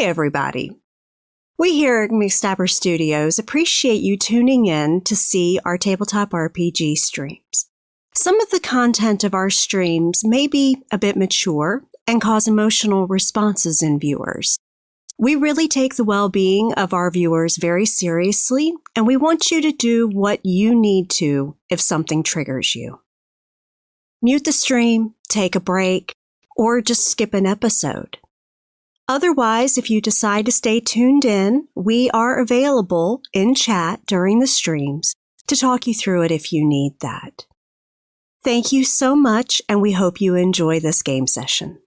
Hi, everybody. We here at McStabber Studios appreciate you tuning in to see our tabletop RPG streams. Some of the content of our streams may be a bit mature and cause emotional responses in viewers. We really take the well-being of our viewers very seriously, and we want you to do what you need to if something triggers you. Mute the stream, take a break, or just skip an episode. Otherwise, if you decide to stay tuned in, we are available in chat during the streams to talk you through it if you need that. Thank you so much, and we hope you enjoy this game session.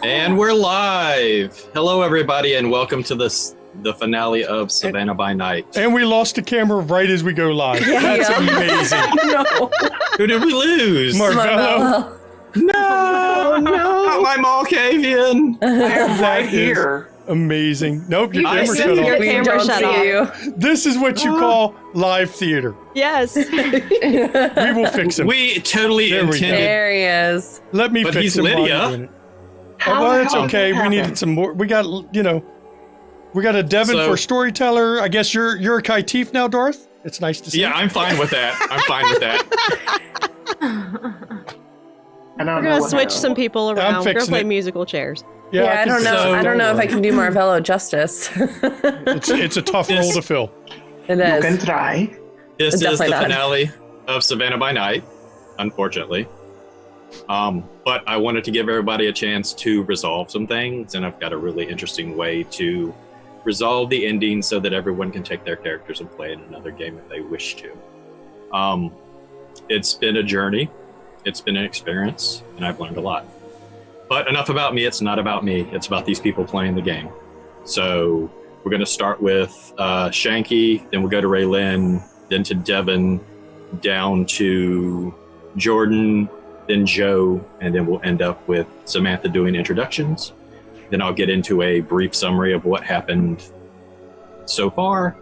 And we're live! Hello, everybody, and welcome to the finale of Savannah by Night. And we lost the camera right as we go live. That's amazing. No. Who did we lose? Marvello. No! Not my Malkavian! I am right here. Amazing. Nope, your camera shut your off. camera shut off. This is what you call live theater. Yes. We will fix him. We totally intended... There he is. Let me But fix he's him. Lydia. Well, it's okay. We needed some more. We got, we got a Devin for storyteller. I guess you're a Kaitif now, Darth? It's nice to see. Yeah, I'm fine with that. We're going to switch some people around. We're going to play it. musical chairs. Yeah, I don't know. I don't know if I can do Marvello justice. It's a tough role to fill. It is. You can try. This is the Definitely not. finale of Savannah by Night, unfortunately. But I wanted to give everybody a chance to resolve some things, and I've got a really interesting way to resolve the ending so that everyone can take their characters and play in another game if they wish to. It's been a journey. It's been an experience, and I've learned a lot. But enough about me. It's not about me. It's about these people playing the game. So we're going to start with Shanky, then we'll go to Raylyn, then to Devin, down to Jordan, then Joe, and then we'll end up with Samantha doing introductions. Then I'll get into a brief summary of what happened so far,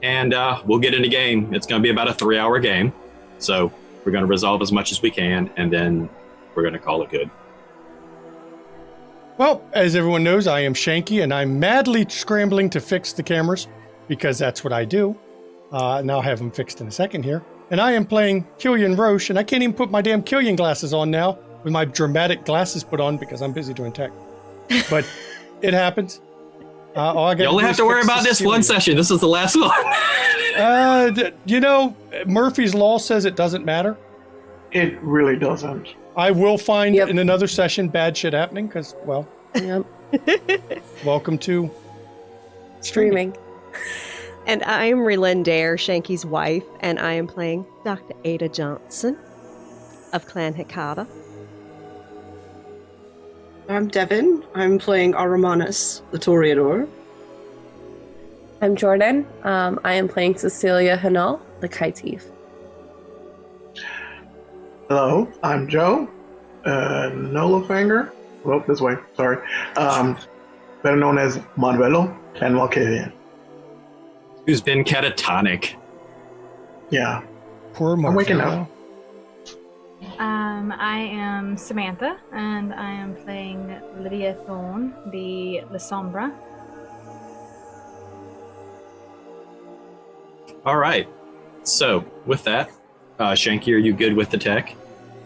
and we'll get into game. It's going to be about a 3-hour game, so we're going to resolve as much as we can, and then we're going to call it good. Well, as everyone knows, I am Shanky, and I'm madly scrambling to fix the cameras, because that's what I do. And I'll have them fixed in a second here. And I am playing Killian Roche, and I can't even put my damn Killian glasses on now, with my dramatic glasses put on, because I'm busy doing tech. But it happens. All I got You only have to worry about this one session. This is the last one. Murphy's Law says it doesn't matter. It really doesn't. I will find in another session bad shit happening, because, well, welcome to Streaming. And I am Raylyn Dare, Shanky's wife, and I am playing Dr. Ada Johnson of Clan Hikata. I'm Devin. I'm playing Aramanus, the Toreador. I'm Jordan. I am playing Cecilia Hanal, the Kaitif. Hello, I'm Joe. Nolofanger. Well, this way. Sorry. Better known as Marvello and Malkavian. Who's been catatonic. Yeah. Poor Marvello. I'm waking up. I am Samantha, and I am playing Lydia Thorne, the La Sombra. All right. So, with that, Shanky, are you good with the tech?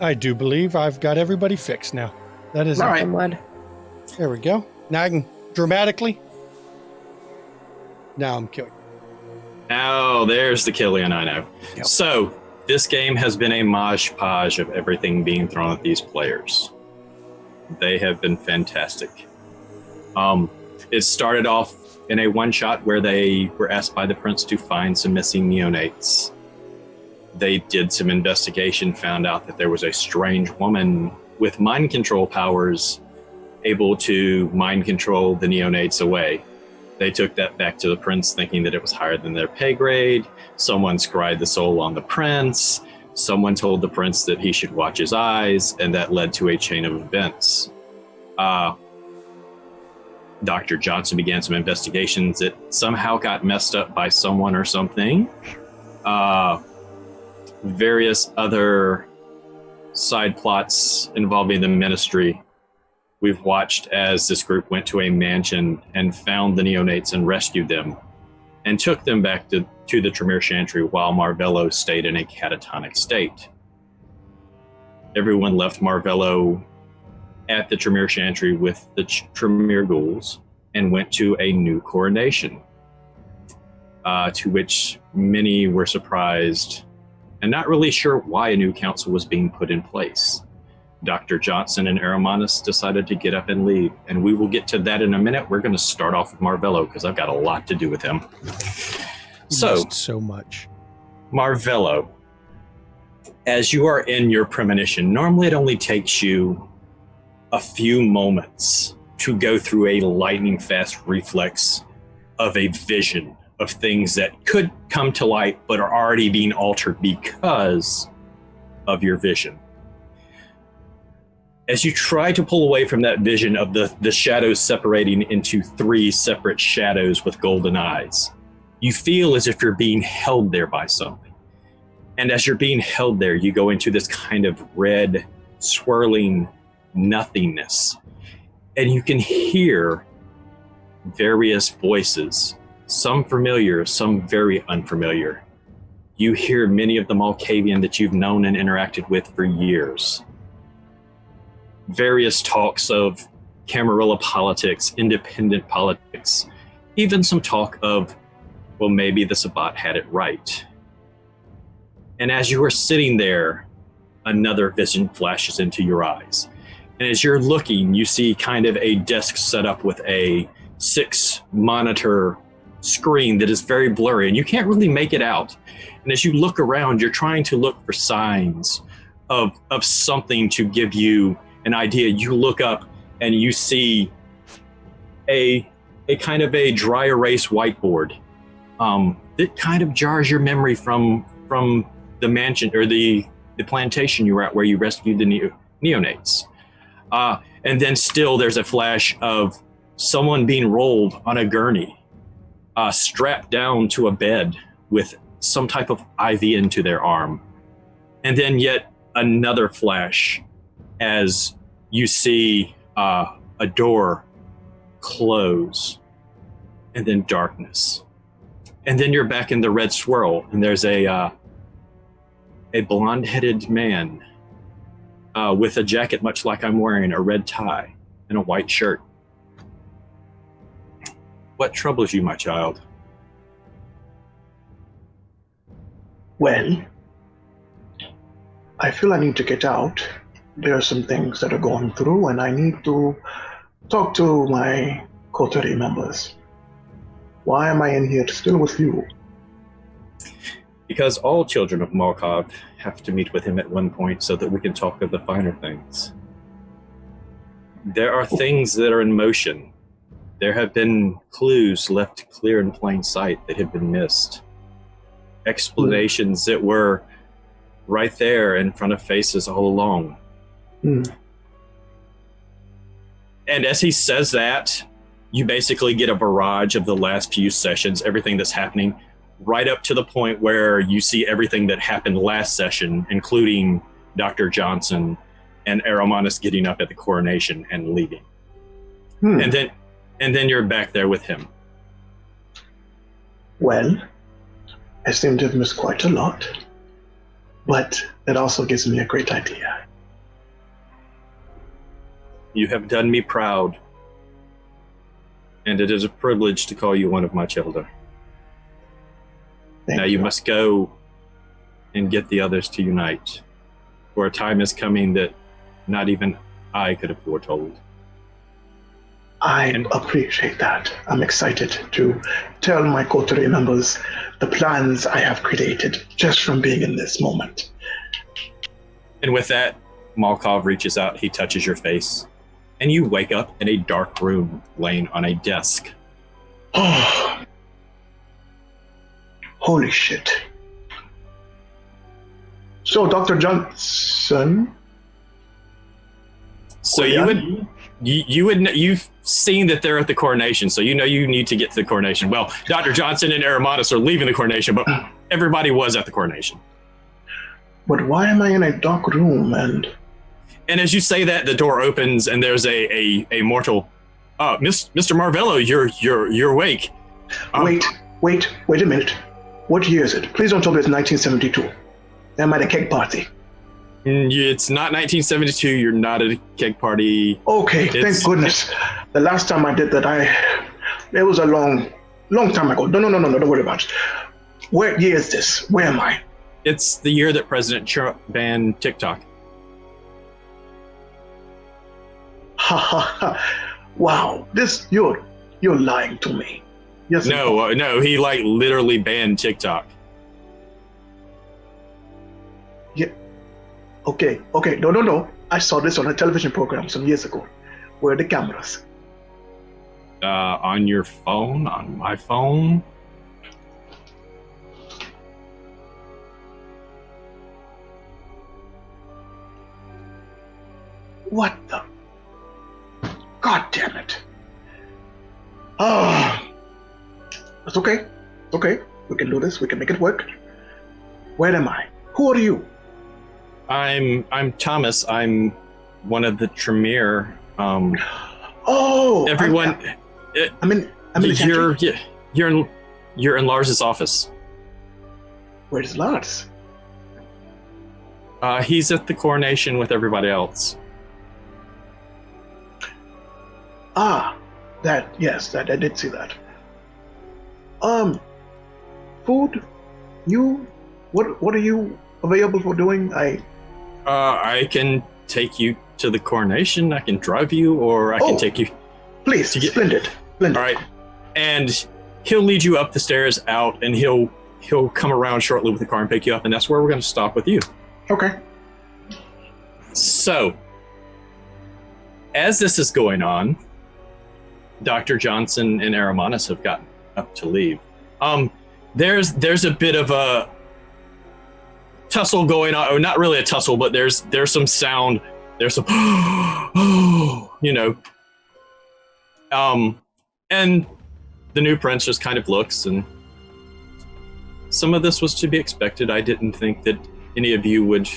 I do believe I've got everybody fixed now. That is all right. Somewhat. There we go. Now I can dramatically. Now I'm killing. Oh, there's the Killian I know. Yep. So, this game has been a mosh-podge of everything being thrown at these players. They have been fantastic. It started off in a one-shot where they were asked by the prince to find some missing neonates. They did some investigation, found out that there was a strange woman with mind control powers able to mind control the neonates away. They took that back to the prince thinking that it was higher than their pay grade. Someone scryed the soul on the prince. Someone told the prince that he should watch his eyes, and that led to a chain of events. Dr. Johnson began some investigations that somehow got messed up by someone or something. Various other side plots involving the ministry, we've watched as this group went to a mansion and found the neonates and rescued them and took them back to the Tremere Chantry while Marvello stayed in a catatonic state. Everyone left Marvello at the Tremere Chantry with the Tremere ghouls and went to a new coronation, to which many were surprised and not really sure why a new council was being put in place. Dr. Johnson and Aramonus decided to get up and leave, and we will get to that in a minute. We're going to start off with Marvello because I've got a lot to do with him. So much. Marvello, as you are in your premonition, normally it only takes you a few moments to go through a lightning fast reflex of a vision of things that could come to light but are already being altered because of your vision. As you try to pull away from that vision of the shadows separating into three separate shadows with golden eyes, you feel as if you're being held there by something. And as you're being held there, you go into this kind of red, swirling nothingness. And you can hear various voices, some familiar, some very unfamiliar. You hear many of the Malkavian that you've known and interacted with for years. Various talks of Camarilla politics, independent politics, even some talk of, well, maybe the Sabbat had it right. And as you are sitting there, another vision flashes into your eyes. And as you're looking, you see kind of a desk set up with a 6-monitor screen that is very blurry, and you can't really make it out. And as you look around, you're trying to look for signs of something to give you an idea. You look up and you see a kind of a dry erase whiteboard that kind of jars your memory from the mansion or the plantation you were at where you rescued the neonates. And then still there's a flash of someone being rolled on a gurney, strapped down to a bed with some type of IV into their arm. And then yet another flash as you see a door close, and then darkness. And then you're back in the red swirl, and there's a blonde-headed man with a jacket much like I'm wearing, a red tie, and a white shirt. What troubles you, my child? Well, I feel I need to get out. There are some things that are going through, and I need to talk to my coterie members. Why am I in here still with you? Because all children of Malkov have to meet with him at one point so that we can talk of the finer things. There are things that are in motion. There have been clues left clear in plain sight that have been missed. Explanations that were right there in front of faces all along. And as he says that, you basically get a barrage of the last few sessions, everything that's happening, right up to the point where you see everything that happened last session, including Dr. Johnson and Aramonus getting up at the coronation and leaving. And then you're back there with him. Well, I seem to have missed quite a lot, but it also gives me a great idea. You have done me proud, and it is a privilege to call you one of my children. Now you must go and get the others to unite, for a time is coming that not even I could have foretold. I appreciate that. I'm excited to tell my coterie members the plans I have created just from being in this moment. And with that, Malkov reaches out, he touches your face, and you wake up in a dark room laying on a desk. Oh, holy shit. So, Dr. Johnson? So you've seen that they're at the coronation, so you know you need to get to the coronation. Well, Dr. Johnson and Aramonus are leaving the coronation, but everybody was at the coronation. But why am I in a dark room and... And as you say that, the door opens and there's a mortal. Mr. Marvello, you're awake. Wait a minute. What year is it? Please don't tell me it's 1972. Am I at a keg party? It's not 1972. You're not at a keg party. Okay, thank goodness. The last time I did that, it was a long time ago. No, don't worry about it. What year is this? Where am I? It's the year that President Trump banned TikTok. Ha ha ha. Wow, you're lying to me. Yes. No, he literally banned TikTok. Yeah. Okay. No. I saw this on a television program some years ago. Where are the cameras? On your phone, on my phone. What the? God damn it. Oh. It's okay. Okay. We can do this. We can make it work. Where am I? Who are you? I'm Thomas. I'm one of the Tremere. Everyone. I'm in the You're in Lars's office. Where's Lars? He's at the coronation with everybody else. Yes, I did see that. Food? What are you available for doing? I can take you to the coronation. I can drive you, or I can take you. Please, splendid. All right, and he'll lead you up the stairs out, and he'll come around shortly with the car and pick you up, and that's where we're going to stop with you. Okay. So, as this is going on, Dr. Johnson and Aramonus have gotten up to leave. There's a bit of a tussle going on, or not really a tussle, but there's some sound. There's some, and the new prince just kind of looks, and some of this was to be expected. I didn't think that any of you would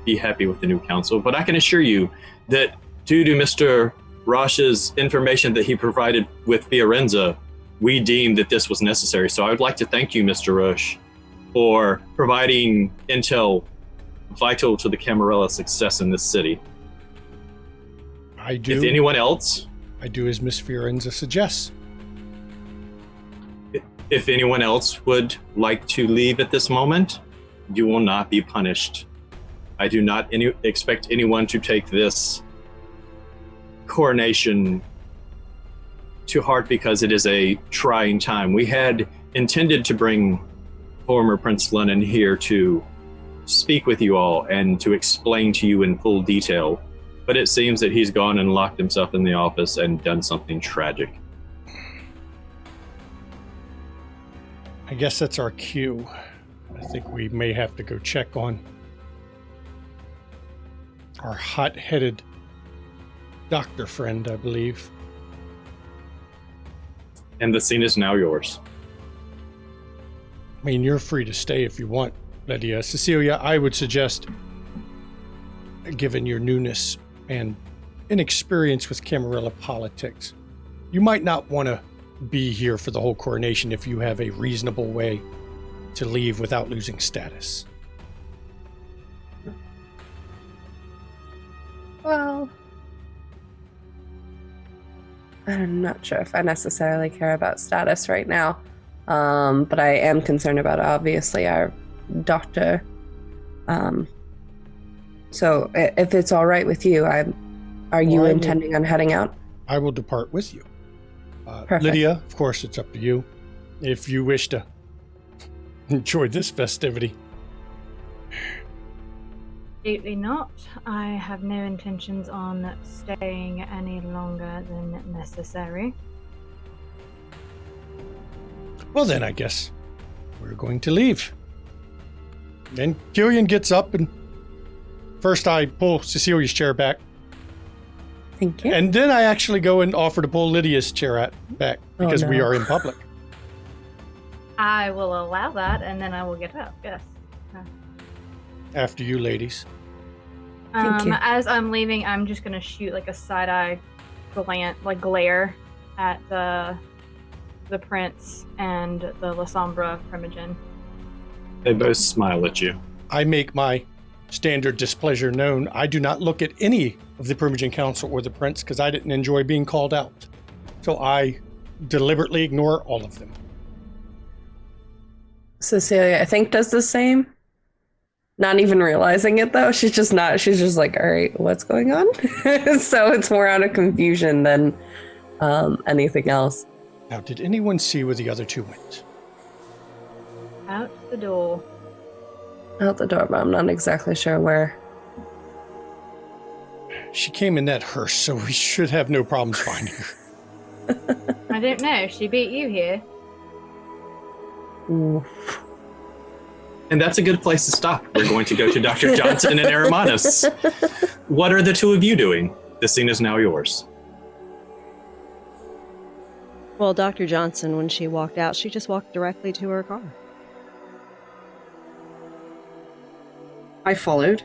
be happy with the new council, but I can assure you that due to Mr. Rosh's information that he provided with Fiorenza, we deemed that this was necessary. So I would like to thank you, Mr. Roche, for providing intel vital to the Camarilla success in this city. I do. If anyone else... I do as Miss Fiorenza suggests. If anyone else would like to leave at this moment, you will not be punished. I do not expect anyone to take this coronation to heart because it is a trying time. We had intended to bring former Prince Lennon here to speak with you all and to explain to you in full detail, but it seems that he's gone and locked himself in the office and done something tragic. I guess that's our cue. I think we may have to go check on our hot-headed doctor friend, I believe. And the scene is now yours. I mean, you're free to stay if you want, Lydia. Cecilia, I would suggest, given your newness and inexperience with Camarilla politics, you might not want to be here for the whole coronation if you have a reasonable way to leave without losing status. Well, I'm not sure if I necessarily care about status right now, but I am concerned about, obviously, our doctor. So if it's all right with you, are you intending on heading out? I will depart with you. Perfect. Lydia, of course, it's up to you. If you wish to enjoy this festivity. Absolutely not. I have no intentions on staying any longer than necessary. Well, then I guess we're going to leave. Then Killian gets up, and first I pull Cecilia's chair back. Thank you. And then I actually go and offer to pull Lydia's chair back because we are in public. I will allow that, and then I will get up, yes. After you, ladies. Thank you. As I'm leaving, I'm just gonna shoot like a side-eye glare at the prince and the La Sombra Primogen. They both smile at you. I make my standard displeasure known. I do not look at any of the Primogen Council or the prince because I didn't enjoy being called out. So I deliberately ignore all of them. Cecilia, I think, does the same. Not even realizing it, though. She's just like, all right, what's going on? So it's more out of confusion than anything else. Now, did anyone see where the other two went? Out the door. Out the door, but I'm not exactly sure where. She came in that hearse, so we should have no problems finding her. I don't know. She beat you here. Ooh. And that's a good place to stop. We're going to go to Dr. Johnson and Aramanus. What are the two of you doing? The scene is now yours. Well, Dr. Johnson, when she walked out, she just walked directly to her car. I followed.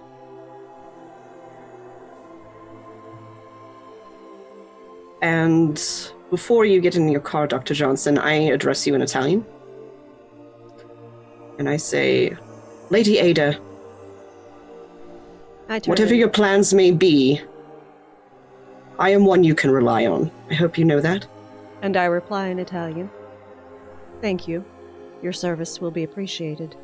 And before you get in your car, Dr. Johnson, I address you in Italian. And I say, Lady Ada, whatever your plans may be, I am one you can rely on. I hope you know that. And I reply in Italian. Thank you. Your service will be appreciated.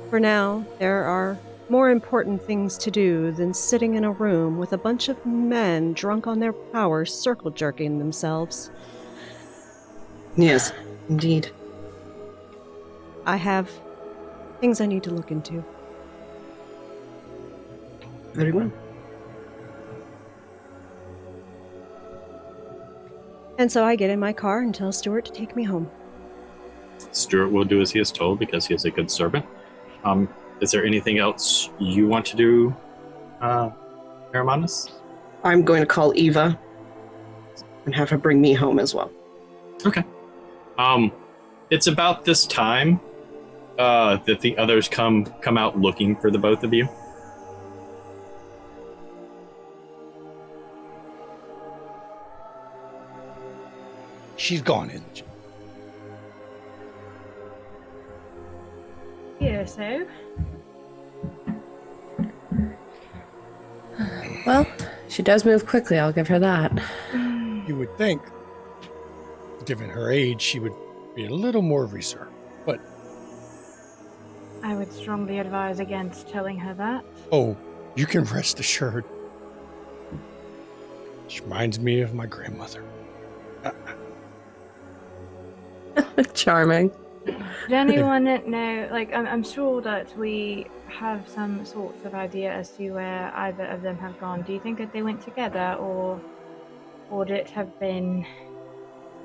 For now, there are more important things to do than sitting in a room with a bunch of men drunk on their power circle jerking themselves. Yes, indeed. I have things I need to look into. Very well. And so I get in my car and tell Stuart to take me home. Stuart will do as he is told because he is a good servant. Is there anything else you want to do, Aramanus? I'm going to call Eva and have her bring me home as well. Okay. It's about this time that the others come out looking for the both of you. She's gone, isn't she? Yeah, so? Well, she does move quickly, I'll give her that. You would think, given her age, she would be a little more reserved. But, I would strongly advise against telling her that. oh, you can rest assured. She reminds me of my grandmother. Charming. Did anyone know, like, I'm sure that we have some sorts of idea as to where either of them have gone. Do you think that they went together, or would it have been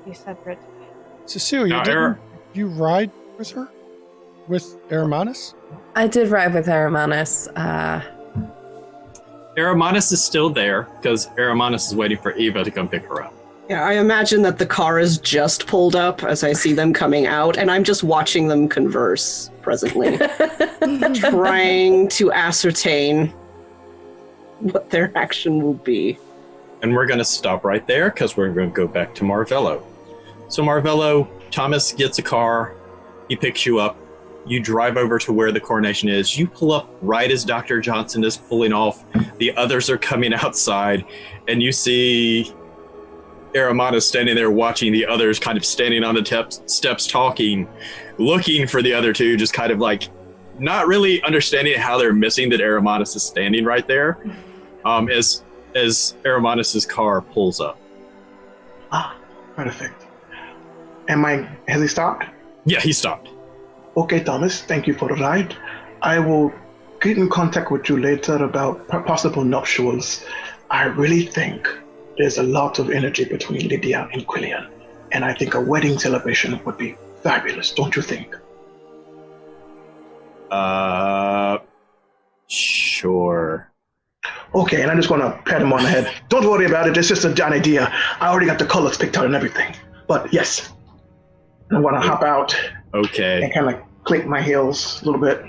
two separate? Cecilia, didn't you ride with her? With Aramanus? I did ride with Aramanus. Aramanus is still there because Aramanus is waiting for Eva to come pick her up. Yeah, I imagine that the car is just pulled up as I see them coming out, and I'm just watching them converse presently, trying to ascertain what their action will be. And we're going to stop right there because we're going to go back to Marvello. So Marvello, Thomas gets a car, he picks you up, you drive over to where the coronation is, you pull up right as Dr. Johnson is pulling off, the others are coming outside, and you see Aramanus standing there watching the others kind of standing on the steps talking, looking for the other two, just kind of like not really understanding how they're missing that Aramanus is standing right there as Aramanus's car pulls up. Ah, perfect. Has he stopped? Yeah, he stopped. Okay, Thomas, thank you for the ride. I will get in contact with you later about possible nuptials. I really think there's a lot of energy between Lydia and Quillian, and I think a wedding celebration would be fabulous, don't you think? Sure. Okay, and I'm just gonna pat him on the head. Don't worry about it, it's just an idea. I already got the colors picked out and everything. But yes, I'm gonna hop out Okay. and kind of clink my heels a little bit.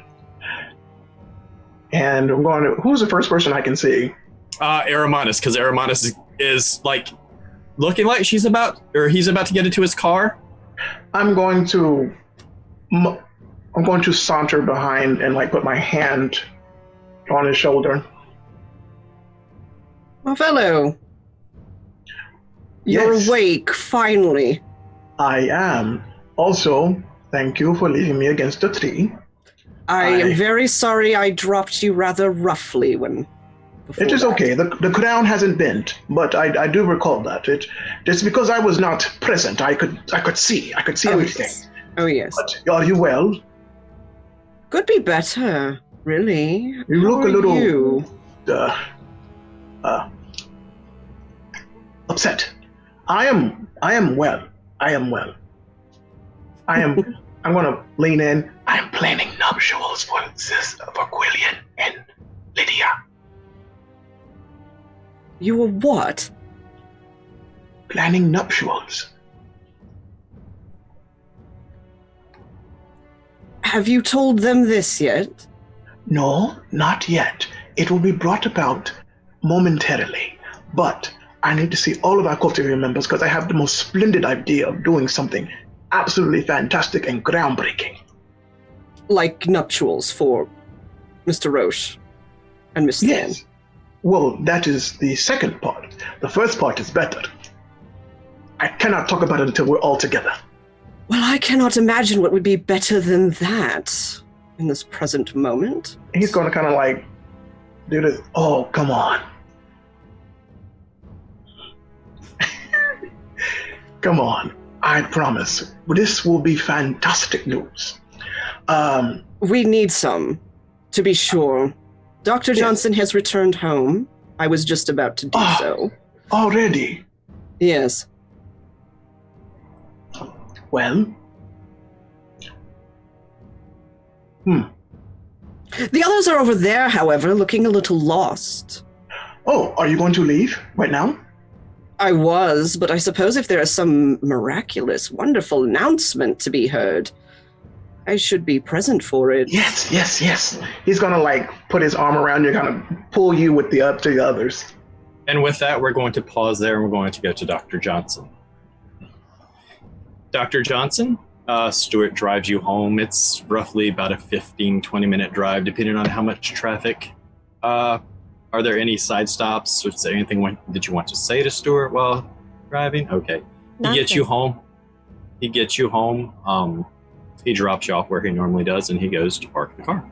And I'm going to, who's the first person I can see? Aramantis, because Aramantis is like looking like he's about to get into his car. I'm going to saunter behind and like put my hand on his shoulder. Marvello, you're Yes. awake, finally. I am. Also, thank you for leaving me against a tree. I am very sorry I dropped you rather roughly It is okay. The crown hasn't bent, but I do recall that. It's because I was not present. I could see everything. Yes. Oh yes. But are you well? Could be better, really. You look How a are little you? Upset. I am well. I'm gonna lean in. I am planning nuptials for Quillian and Lydia. You were what? Planning nuptials. Have you told them this yet? No, not yet. It will be brought about momentarily. But I need to see all of our cultivator members because I have the most splendid idea of doing something absolutely fantastic and groundbreaking. Like nuptials for Mr. Roche and Miss Stan. Yes. Well, that is the second part. The first part is better. I cannot talk about it until we're all together. Well, I cannot imagine what would be better than that in this present moment. He's going to kind of like do this. Oh, come on. Come on. I promise. This will be fantastic news. We need some, to be sure. Dr. Johnson has returned home. I was just about to do so. Already? Yes. Well? The others are over there, however, looking a little lost. Oh, are you going to leave right now? I was, but I suppose if there is some miraculous, wonderful announcement to be heard, I should be present for it. Yes. He's going to like put his arm around you, kind of pull you with the others. And with that, we're going to pause there and we're going to go to Dr. Johnson. Dr. Johnson, Stuart drives you home. It's roughly about a 15-20 minute drive, depending on how much traffic. Are there any side stops? Or is there anything that you want to say to Stuart while driving? Okay. He gets you home. He drops you off where he normally does, and he goes to park the car.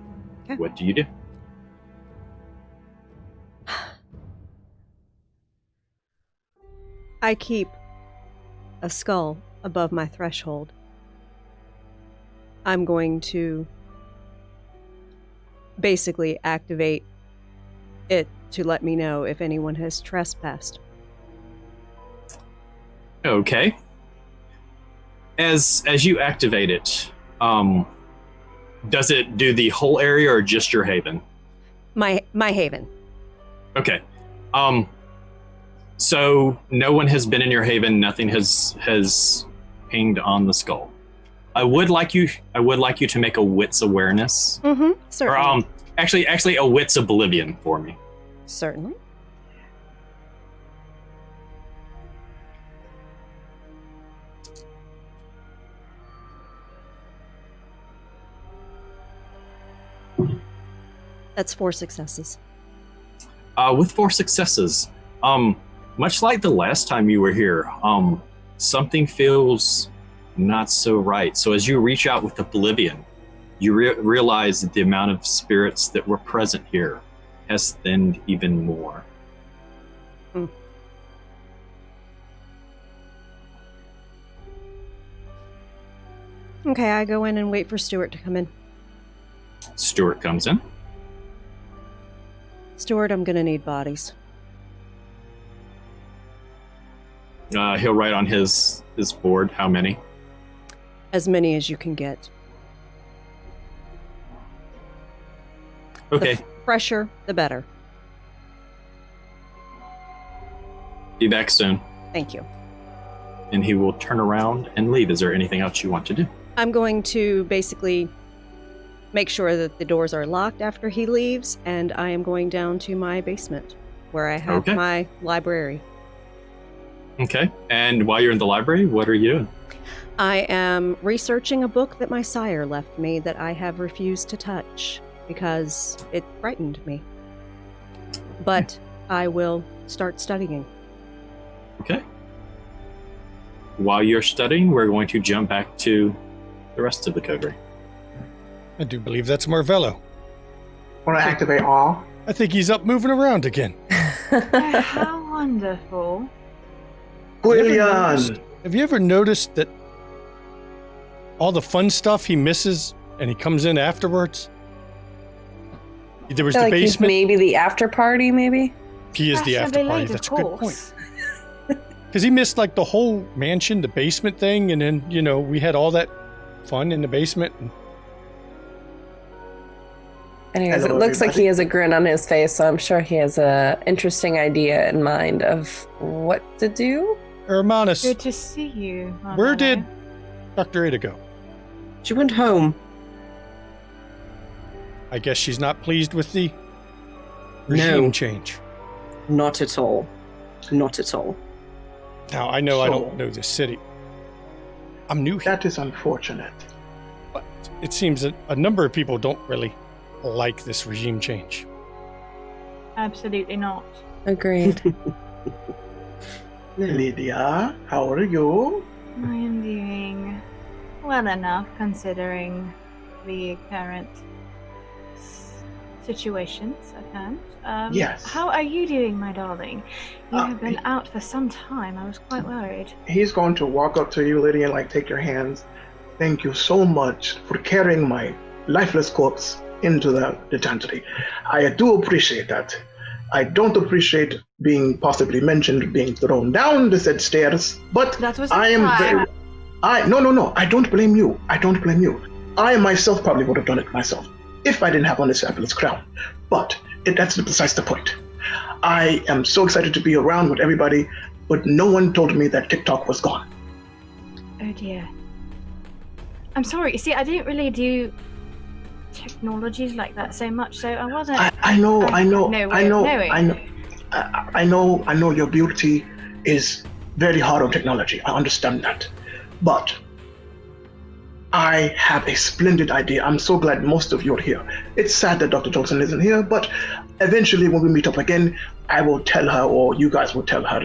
Okay. What do you do? I keep a skull above my threshold. I'm going to basically activate it to let me know if anyone has trespassed. Okay. As you activate it, does it do the whole area or just your haven? My haven. Okay. So no one has been in your haven. Nothing has pinged on the skull. I would like you to make a wits awareness. Mm-hmm. Certainly. Or actually a wits oblivion for me. Certainly. That's 4 successes. With 4 successes, much like the last time you were here, something feels not so right. So as you reach out with Oblivion, you realize that the amount of spirits that were present here has thinned even more. Okay, I go in and wait for Stuart to come in. Stuart comes in. Stuart, I'm gonna need bodies. He'll write on his board how many. As many as you can get. Okay. The fresher, the better. Be back soon. Thank you. And he will turn around and leave. Is there anything else you want to do? I'm going to basically make sure that the doors are locked after he leaves, and I am going down to my basement where I have my library. Okay. And while you're in the library, what are you doing? I am researching a book that my sire left me that I have refused to touch because it frightened me. But I will start studying. Okay. While you're studying, we're going to jump back to the rest of the coterie. I do believe that's Marvello. Want to activate awe? I think he's up moving around again. Oh, how wonderful. Quillian! Have you ever noticed that all the fun stuff he misses and he comes in afterwards? There was the Like basement. maybe the after party, maybe? He is the after party. That's a good point. Because he missed like the whole mansion, the basement thing, and then, we had all that fun in the basement. Anyways, Hello, it looks like everybody. he has a grin on his face, so I'm sure he has a interesting idea in mind of what to do. Hermanus, Good to see you. where Marvello. did Dr. Ada go? She went home. I guess she's not pleased with the regime No. change. Not at all. Not at all. Now, I know I So- don't know this city. I'm new here, That is unfortunate. but it seems that a number of people don't really like this regime change. Absolutely not. Agreed. Lydia, how are you? I am doing well enough considering the current situations at hand. Yes. How are you doing, my darling? You Uh, have been out for some time. I was quite worried. He's going to walk up to you, Lydia, and take your hands. Thank you so much for carrying my lifeless corpse into the detentry. I do appreciate that. I don't appreciate being possibly mentioned being thrown down the said stairs, but That was I am time. very. No. I don't blame you. I don't blame you. I myself probably would have done it myself if I didn't have on this fabulous crown. But that's precisely the point. I am so excited to be around with everybody, but no one told me that TikTok was gone. Oh dear. I'm sorry. You see, I didn't really do technologies like that so much, so I wasn't. I know. No way of knowing. I know your beauty is very hard on technology. I understand that. But I have a splendid idea. I'm so glad most of you are here. It's sad that Dr. Johnson isn't here, but eventually when we meet up again, I will tell her, or you guys will tell her,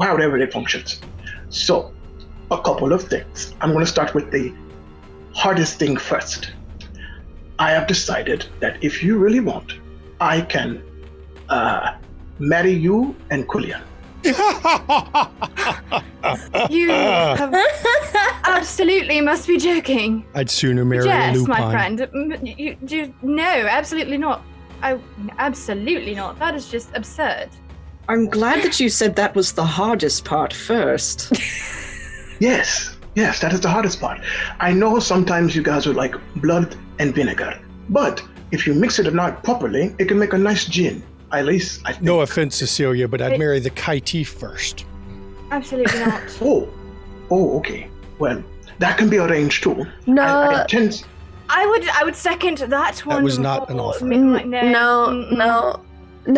however it functions. So, a couple of things. I'm going to start with the hardest thing first. I have decided that if you really want, I can marry you and Quillian. You have absolutely must be joking. I'd sooner marry a Yes, lupine. my friend. No, absolutely not. Absolutely not. That is just absurd. I'm glad that you said that was the hardest part first. Yes, that is the hardest part. I know sometimes you guys are like blood and vinegar, but if you mix it not properly, it can make a nice gin. At least I think. No offense, Cecilia, but I'd marry the Kaiti first. Absolutely not. Oh, okay. Well, that can be arranged too. No. I would second that one. That was not an offer. No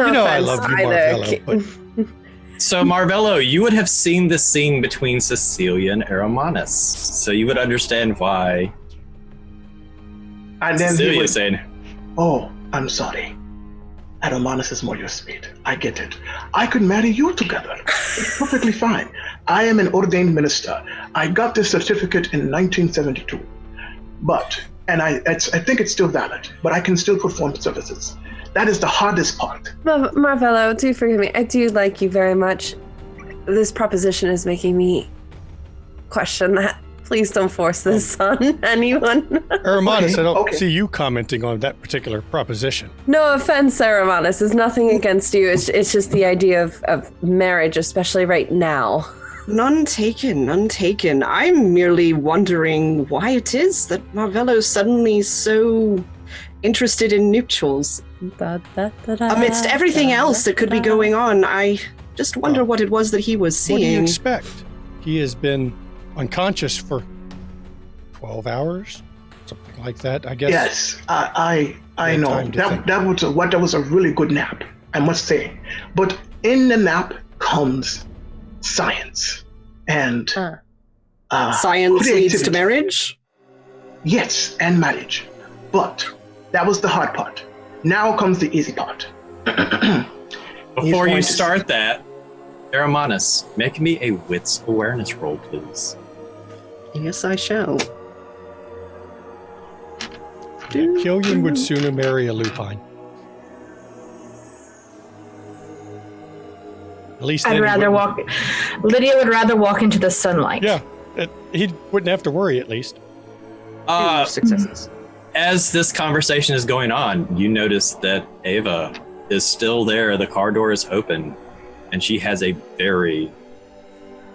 I offense love you, either. Marvello, So, Marvello, you would have seen the scene between Cecilia and Aramanus, so you would understand why And then he Cecilia would, is saying, "Oh, I'm sorry. Adomanus is more your speed. I get it. I could marry you together. It's perfectly fine. I am an ordained minister. I got this certificate in 1972. I think it's still valid, but I can still perform services. That is the hardest part. Marvello, do forgive me. I do like you very much. This proposition is making me question that. Please don't force this on anyone. Aramanus, I don't okay. see you commenting on that particular proposition. No offense, Aramanus. There's nothing against you. It's just the idea of marriage, especially right now. None taken. I'm merely wondering why it is that Marvello's suddenly so interested in nuptials. Amidst everything else that could be going on, I just wonder what it was that he was What do you seeing. expect? He has been unconscious for 12 hours. something like that, I guess. Yes, I had know. time to think. That was a really good nap, I must say. But in the nap comes science and Science leads to creativity. marriage? Yes, and marriage. But that was the hard part. Now comes the easy part. Before going you to- start that, Aramanus, make me a wits awareness roll, please. Yes, I shall. Killian would sooner marry a lupine. At least then I'd he rather wouldn't- walk. Lydia would rather walk into the sunlight. Yeah, he wouldn't have to worry at least. Successes. As this conversation is going on, you notice that Ava is still there. The car door is open, and she has a very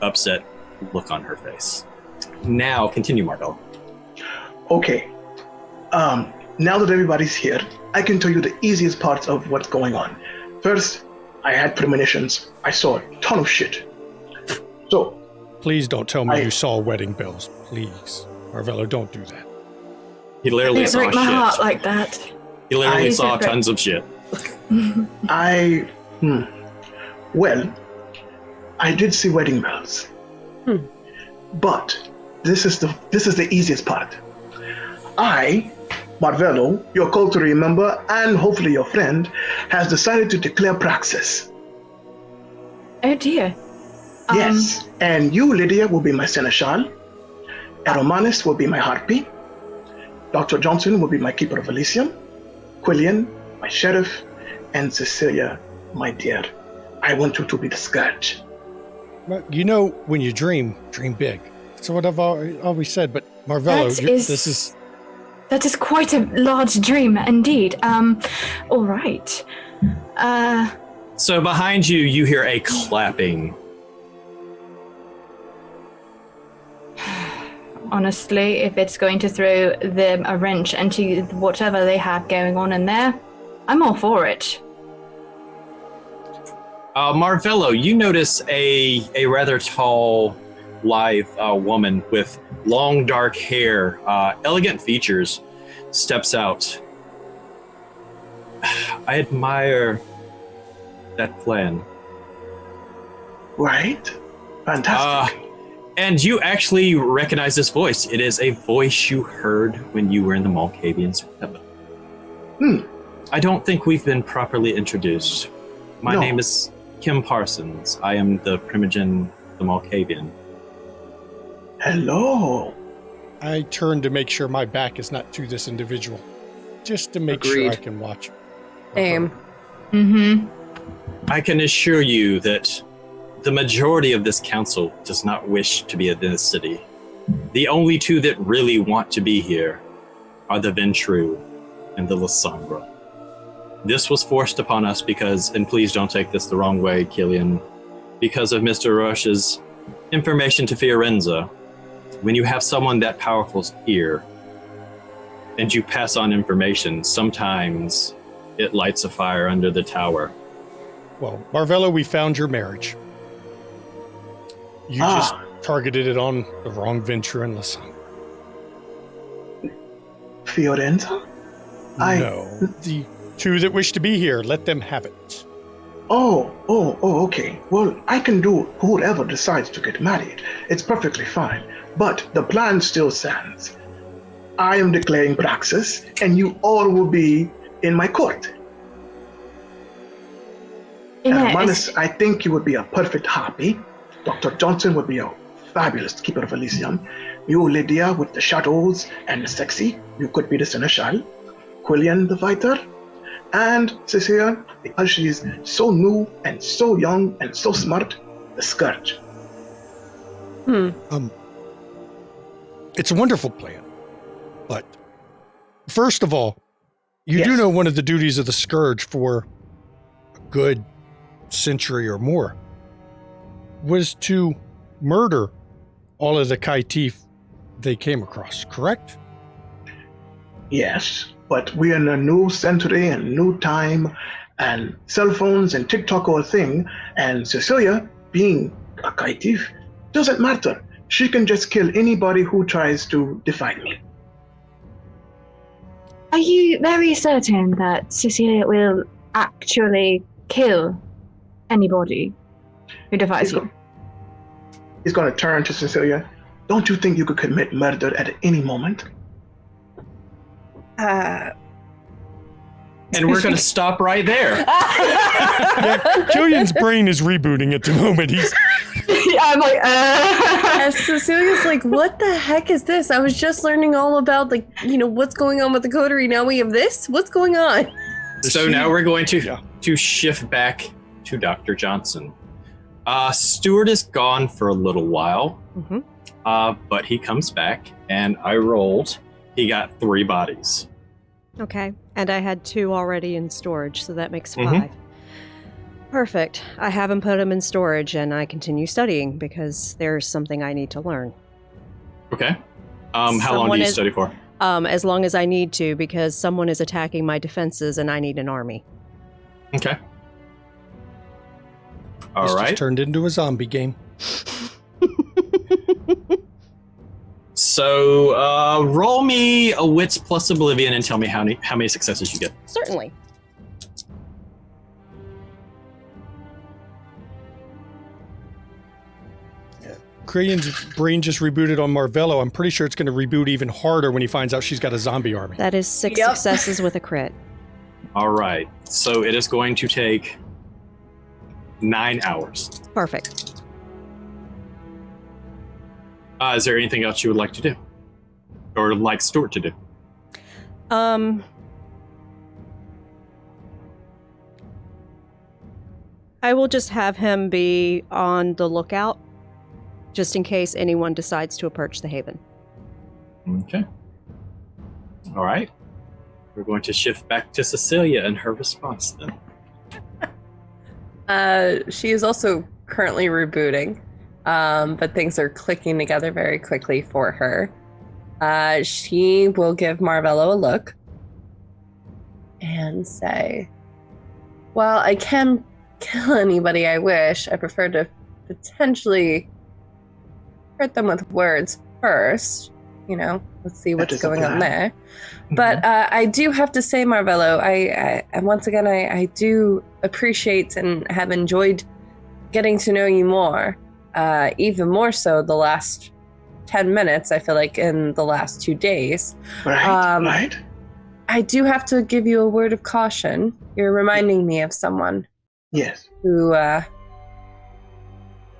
upset look on her face. Now, continue, Margot. Okay. Now that everybody's here, I can tell you the easiest parts of what's going on. First, I had premonitions. I saw a ton of shit. So, Please don't tell me you saw wedding bells. Please. Marvello, don't do that. He literally Please saw break my heart shit. like that. He literally I- saw tons of shit. Well, I did see wedding bells. But this is the easiest part. I, Marvello, your cultural member, and hopefully your friend, has decided to declare praxis. Oh dear. Yes, and you, Lydia, will be my seneschal. Aromanis will be my harpy. Dr. Johnson will be my keeper of Elysium. Quillian, my sheriff. And Cecilia, my dear. I want you to be the scourge. Well, you know, when you dream big. That's what I've always said, but Marvello, That is quite a large dream indeed. All right. So behind you, you hear a clapping. Honestly, if it's going to throw them a wrench into whatever they have going on in there, I'm all for it. Marvello, you notice a rather tall, lithe woman with long dark hair, elegant features, steps out. I admire that plan. Right? Fantastic. And you actually recognize this voice. It is a voice you heard when you were in the Malkavian's web. I don't think we've been properly introduced. My name is Kim Parsons. I am the Primogen, the Malkavian. Hello. I turn to make sure my back is not to this individual. Just to make sure I Agreed. can watch. Aim. Mm-hmm. I can assure you that the majority of this council does not wish to be in this city. The only two that really want to be here are the Ventru and the Lysandra. This was forced upon us because, and please don't take this the wrong way, Killian, because of Mr. Rush's information to Fiorenza. When you have someone that powerful here, and you pass on information, sometimes it lights a fire under the tower. Well, Marvello, we found your marriage. You just targeted it on the wrong venture in Lysandra. Fiorenza? No, the two that wish to be here, let them have it. Oh, okay. Well, I can do whoever decides to get married. It's perfectly fine. But the plan still stands. I am declaring praxis, and you all will be in my court. Manus, I think you would be a perfect harpy. Dr. Johnson would be a fabulous keeper of Elysium. You, Lydia, with the shadows and the sexy, you could be the seneschal. Quillian, the fighter. And Cecilia, because she is so new and so young and so smart, the scourge. It's a wonderful plan. But first of all, you do know one of the duties of the Scourge for a good century or more was to murder all of the Kaitif they came across, correct? Yes, but we're in a new century and new time, and cell phones and TikTok are a thing, and Cecilia, being a Kaitif, doesn't matter. She can just kill anybody who tries to defy me. Are you very certain that Cecilia will actually kill anybody who defies you? He's going to turn to Cecilia. Don't you think you could commit murder at any moment? And we're going to stop right there. Yeah, Killian's brain is rebooting at the moment. I'm like, And Cecilia's like, what the heck is this? I was just learning all about, like, what's going on with the coterie. Now we have this? What's going on? So now we're going to shift back to Dr. Johnson. Stuart is gone for a little while, but he comes back, and I rolled. He got 3 bodies. Okay, and I had 2 already in storage, so that makes 5. Perfect. I have him put them in storage, and I continue studying because there's something I need to learn. Okay. How long do you study for? As long as I need to, because someone is attacking my defenses, and I need an army. Okay. All This right. just turned into a zombie game. So, roll me a wits plus oblivion and tell me how many successes you get. Certainly. Krillion's brain just rebooted on Marvello. I'm pretty sure it's going to reboot even harder when he finds out she's got a zombie army. That is 6 successes with a crit. All right. So it is going to take 9 hours. Perfect. Is there anything else you would like to do? Or like Stuart to do? I will just have him be on the lookout, just in case anyone decides to approach the Haven. Okay. All right. We're going to shift back to Cecilia and her response then. She is also currently rebooting, but things are clicking together very quickly for her. She will give Marvello a look and say, well, I can kill anybody I wish. I prefer to potentially hurt them with words first. Let's see what's going on there. Mm-hmm. But I do have to say, Marvello, I once again, I do appreciate and have enjoyed getting to know you more. Even more so the last 10 minutes, I feel like, in the last 2 days. Right. I do have to give you a word of caution. You're reminding me of someone. Yes. Who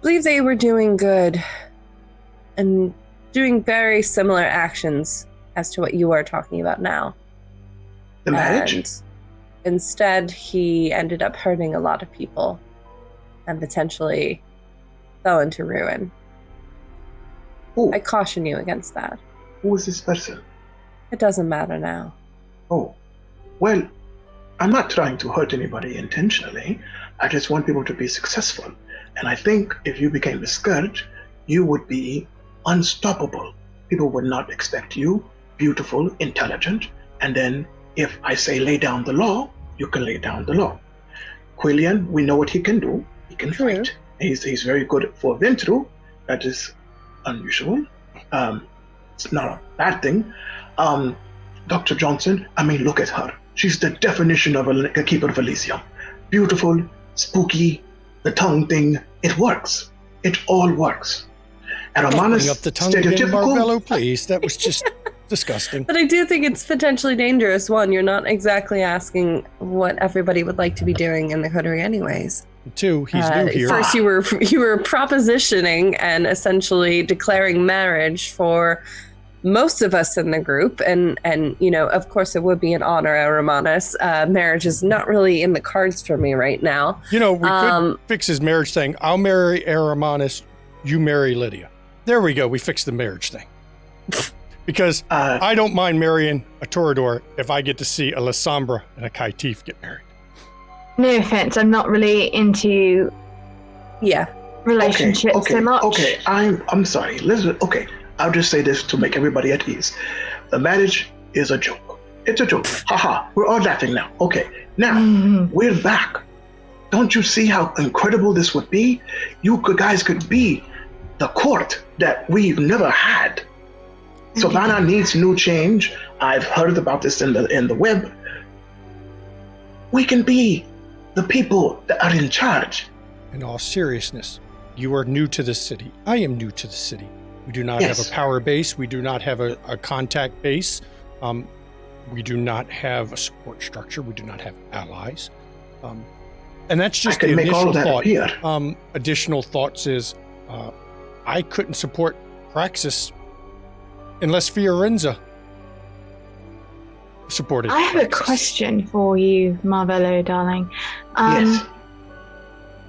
believe they were doing good and doing very similar actions as to what you are talking about now. The marriage? And instead, he ended up hurting a lot of people and potentially fell into ruin. Who? I caution you against that. Who is this person? It doesn't matter now. Oh, well, I'm not trying to hurt anybody intentionally. I just want people to be successful. And I think if you became a scourge, you would be unstoppable. People would not expect you, beautiful, intelligent, and then if I say lay down the law, you can lay down the law. Quillian, we know what he can do. He can fight. He's very good for Ventru. That is unusual. It's not a bad thing. Dr. Johnson, look at her. She's the definition of a keeper of Elysium. Beautiful, spooky, the tongue thing. It works. It all works. Aromanis, bring up the tongue again, Marvello, please. That was just disgusting. But I do think it's potentially dangerous. One, you're not exactly asking what everybody would like to be doing in the coterie anyways. 2, he's new here. First, you were propositioning and essentially declaring marriage for most of us in the group, and of course it would be an honor, Aromanis. Marriage is not really in the cards for me right now. We could fix his marriage thing. I'll marry Aromanis, you marry Lydia. There we go. We fixed the marriage thing. Because I don't mind marrying a Toreador if I get to see a Lasombra and a Kaitif get married. No offense, I'm not really into relationships so much. Okay, I'm sorry. Listen, okay, I'll just say this to make everybody at ease. The marriage is a joke. It's a joke. Haha, we're all laughing now. Okay, now we're back. Don't you see how incredible this would be? You guys could be the court that we've never had. Savannah needs new change. I've heard about this in the web. We can be the people that are in charge. In all seriousness, you are new to this city. I am new to the city. We do not have a power base. We do not have a contact base. We do not have a support structure. We do not have allies. And that's just the initial thought. Additional thoughts is I couldn't support Praxis unless Fiorenza supported I have Praxis. a question for you, Marvello, darling. Yes.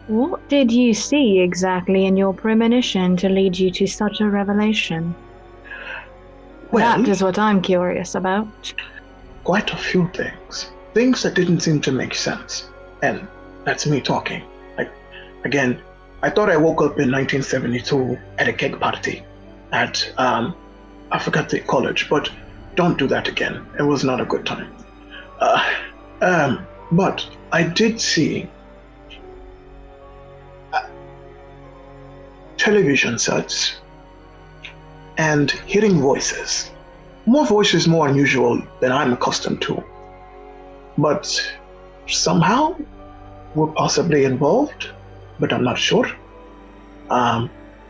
What did you see exactly in your premonition to lead you to such a revelation? Well, That is what I'm curious about. quite a few things. Things that didn't seem to make sense. And that's me talking. Again, I thought I woke up in 1972 at a keg party at, I forgot the college, but don't do that again. It was not a good time. But I did see television sets and hearing voices. More voices more unusual than I'm accustomed to. But somehow we're possibly involved, but I'm not sure.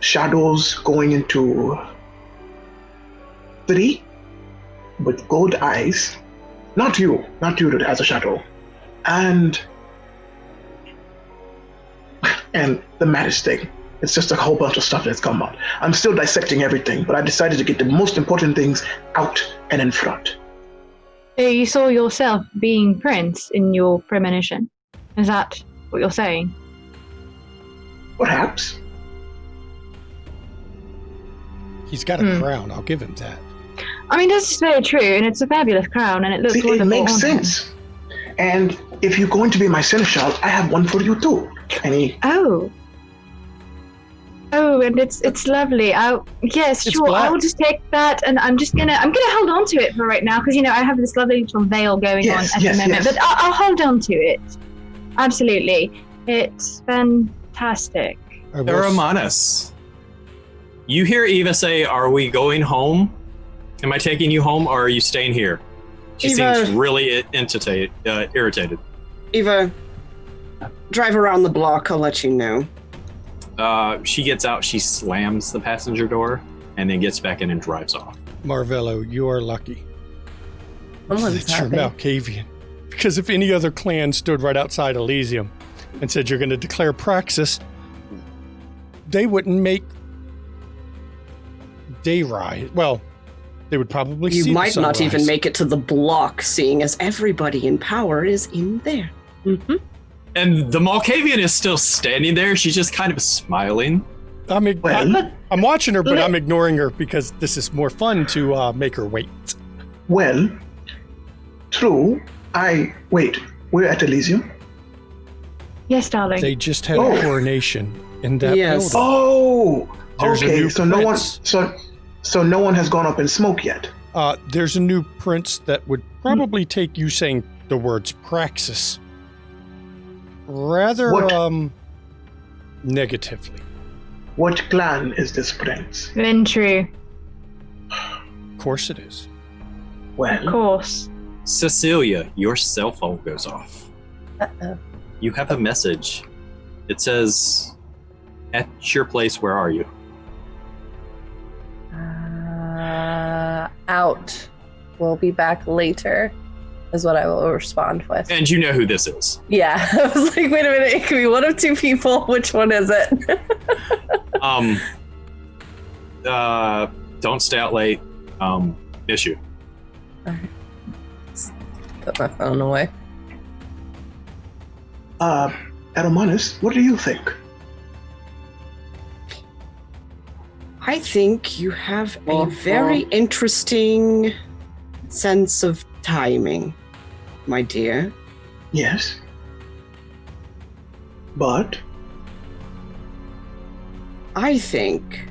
Shadows going into 3 with gold eyes. Not you as a shadow. And the maddest thing. It's just a whole bunch of stuff that's come out. I'm still dissecting everything, but I decided to get the most important things out and in front. You saw yourself being Prince in your premonition. Is that what you're saying? Perhaps. He's got a crown, I'll give him that. I mean, this is very true, and it's a fabulous crown, and it looks See, wonderful. it makes on him. sense. And if you're going to be my seneschal, I have one for you too. Oh, and it's lovely. Yes, It's sure. black. I will just take that, and I'm gonna hold on to it for right now because I have this lovely little veil going on at the moment. But I'll hold on to it. Absolutely, it's fantastic. Eromanus, you hear Eva say, "Are we going home? Am I taking you home, or are you staying here?" She Eva- seems really irritated. Eva, drive around the block. I'll let you know. She gets out, she slams the passenger door, and then gets back in and drives off. Marvello, you are lucky. Someone's That you're happy. Malkavian. Because if any other clan stood right outside Elysium and said you're going to declare Praxis, they wouldn't make dayrise. Well, they would probably see You the might not even sunrise. make it to the block, seeing as everybody in power is in there. Mm-hmm. And the Malkavian is still standing there. She's just kind of smiling. I'm watching her, but Let- I'm ignoring her because this is more fun to make her wait. Well, true. Wait, we're at Elysium? Yes, darling. They just had a coronation in that Yes. building. Oh, There's a okay. new So no one, prince. so no one has gone up in smoke yet. There's a new prince that would probably take you saying the words Praxis rather What? Negatively. What clan is this prince? Ventru, Of course it is. of Well, course. Cecilia, your cell phone goes off. Uh-oh. You have a message. It says, "At your place, where are you?" Out. We'll be back later, is what I will respond with. And you know who this is. Yeah. I was like, wait a minute, it could be one of two people. Which one is it? Don't stay out late. Miss you. Put my phone away. Eromanus, what do you think? I think you have a very interesting sense of timing, my dear. Yes. But I think,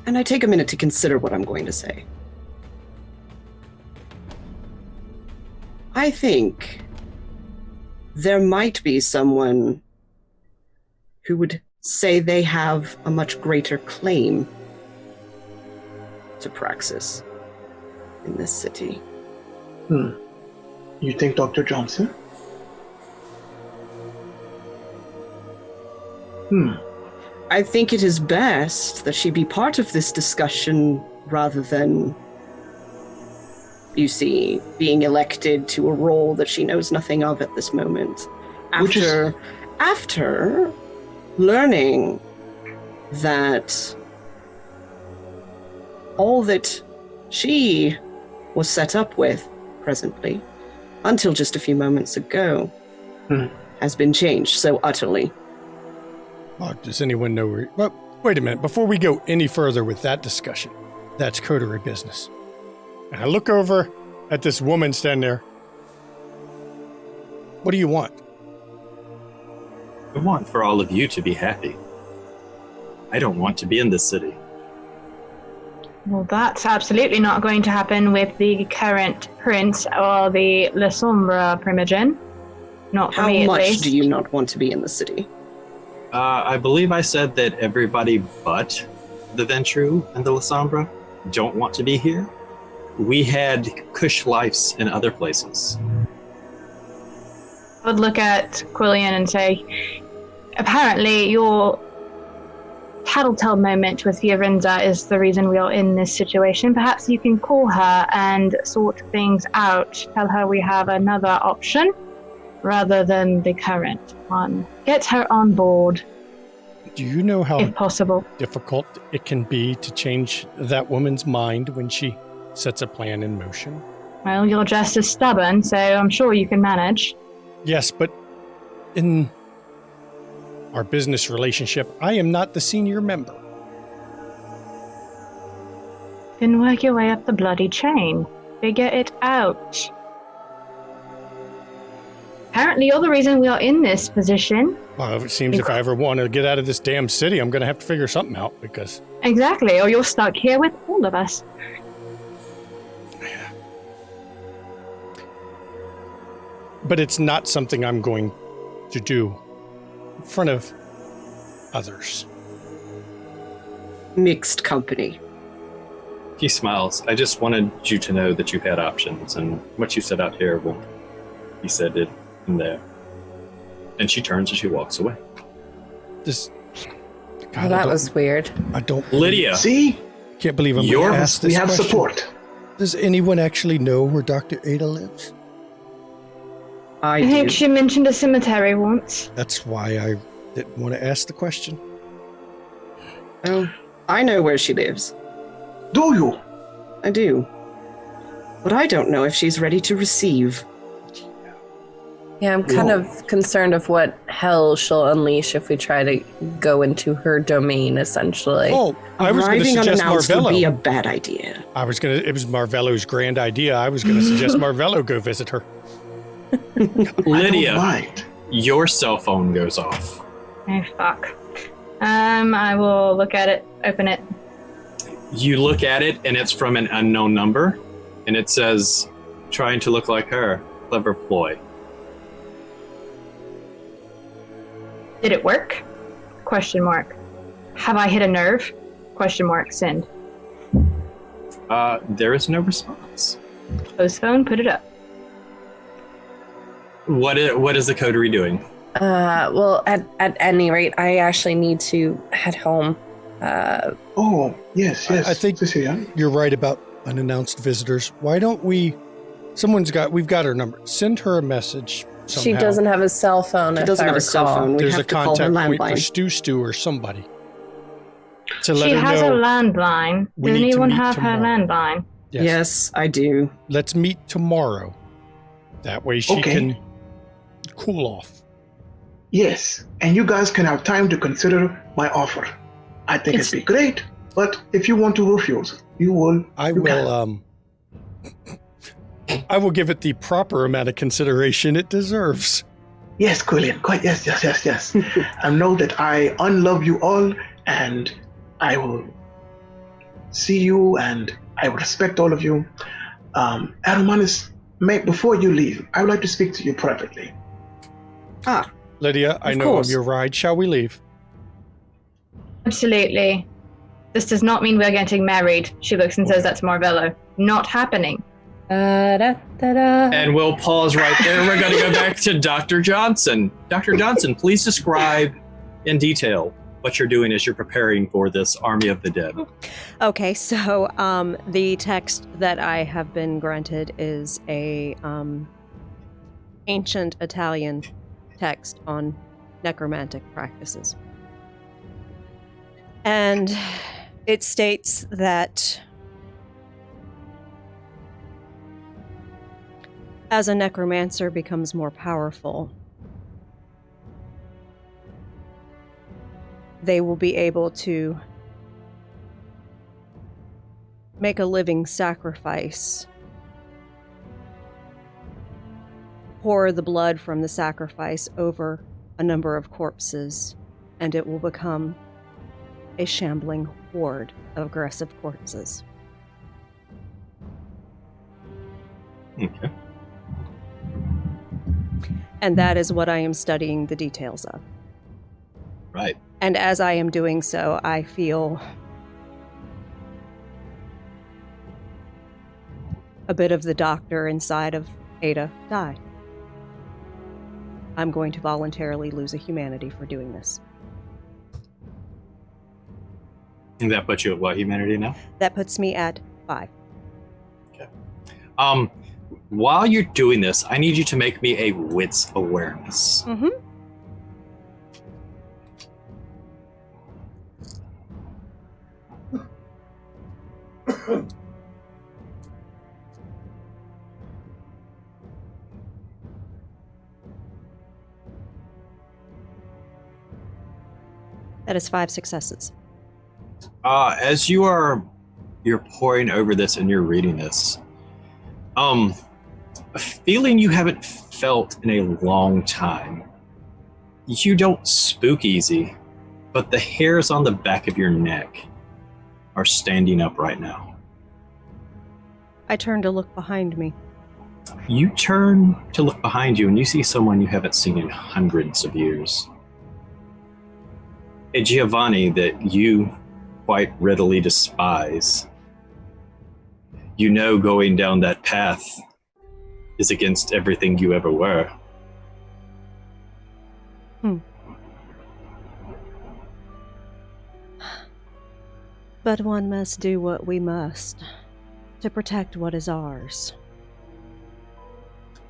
and I take a minute to consider what I'm going to say. I think there might be someone who would say they have a much greater claim to Praxis in this city. You think Dr. Johnson? I think it is best that she be part of this discussion rather than, you see, being elected to a role that she knows nothing of at this moment. After learning that all that she was set up with presently, until just a few moments ago, has been changed so utterly. Oh, does anyone know where... Well, wait a minute. Before we go any further with that discussion, that's coterie business. And I look over at this woman standing there. What do you want? I want for all of you to be happy. I don't want to be in this city. Well, that's absolutely not going to happen with the current prince or the La Sombra primogen. Not for me, at least. How much do you not want to be in the city? I believe I said that everybody but the Ventru and the La Sombra don't want to be here. We had cush lives in other places. I would look at Quillian and say, apparently your tattletale moment with Fiorenza is the reason we are in this situation. Perhaps you can call her and sort things out. Tell her we have another option rather than the current one. Get her on board. Do you know how if possible, difficult it can be to change that woman's mind when she sets a plan in motion? Well, you're just as stubborn, so I'm sure you can manage. Yes, but in our business relationship, I am not the senior member. Then work your way up the bloody chain. Figure it out. Apparently you're the reason we are in this position. Well, it seems if I ever want to get out of this damn city, I'm going to have to figure something out because... Exactly, or you're stuck here with all of us. But it's not something I'm going to do in front of others. Mixed company. He smiles. I just wanted you to know that you had options, and what you said out here won't be said it in there. And she turns and she walks away. This... God, oh, that was weird. I don't... Lydia! See? Can't believe I'm going to ask this We have question. support. Does anyone actually know where Dr. Ada lives? I think she mentioned a cemetery once. That's why I didn't want to ask the question. Oh, I know where she lives. Do you? I do. But I don't know if she's ready to receive. Yeah, I'm kind of concerned of what hell she'll unleash if we try to go into her domain, essentially. Oh, I was going to suggest Marvello. Would be a bad idea. It was Marvello's grand idea. I was going to suggest Marvello go visit her. Lydia, your cell phone goes off. Oh, fuck. I will look at it, open it. You look at it, and it's from an unknown number, and it says, trying to look like her. Clever ploy. Did it work? Question mark. Have I hit a nerve? Question mark. Send. There is no response. Close phone, put it up. What is the coterie doing? Well, at any rate, I actually need to head home. Oh, yes. I think Cecilia, you're right about unannounced visitors. Why don't we've got her number. Send her a message somehow. She doesn't have a cell phone. She doesn't have a cell phone. There's a contact point for Stu or somebody. To let she her has know a landline. Does anyone have her landline? Yes, I do. Let's meet tomorrow. That way she can cool off. Yes, and you guys can have time to consider my offer. I think it'd be great, but if you want to refuse, you will. I will give it the proper amount of consideration it deserves. Yes, Quillian. Quite. Yes. I know that I unlove you all, and I will see you, and I will respect all of you. Aromanis, before you leave, I would like to speak to you privately. Ah. Lydia, I know of your ride. Shall we leave? Absolutely. This does not mean we're getting married. She looks and says that to Marvello. Not happening. And we'll pause right there. We're going to go back to Dr. Johnson. Dr. Johnson, please describe in detail what you're doing as you're preparing for this Army of the Dead. Okay, so the text that I have been granted is a ancient Italian text on necromantic practices. And it states that as a necromancer becomes more powerful, they will be able to make a living sacrifice, pour the blood from the sacrifice over a number of corpses, and it will become a shambling horde of aggressive corpses. Okay. And that is what I am studying the details of. Right. And as I am doing so, I feel a bit of the doctor inside of Ada die. I'm going to voluntarily lose a humanity for doing this. And that puts you at what humanity now? That puts me at 5. Okay. While you're doing this, I need you to make me a wits awareness. Mm-hmm. That is 5 successes. As you're poring over this and you're reading this, a feeling you haven't felt in a long time. You don't spook easy, but the hairs on the back of your neck are standing up right now. I turn to look behind me. You turn to look behind you and you see someone you haven't seen in hundreds of years. A Giovanni that you quite readily despise. You know going down that path is against everything you ever were. But one must do what we must to protect what is ours.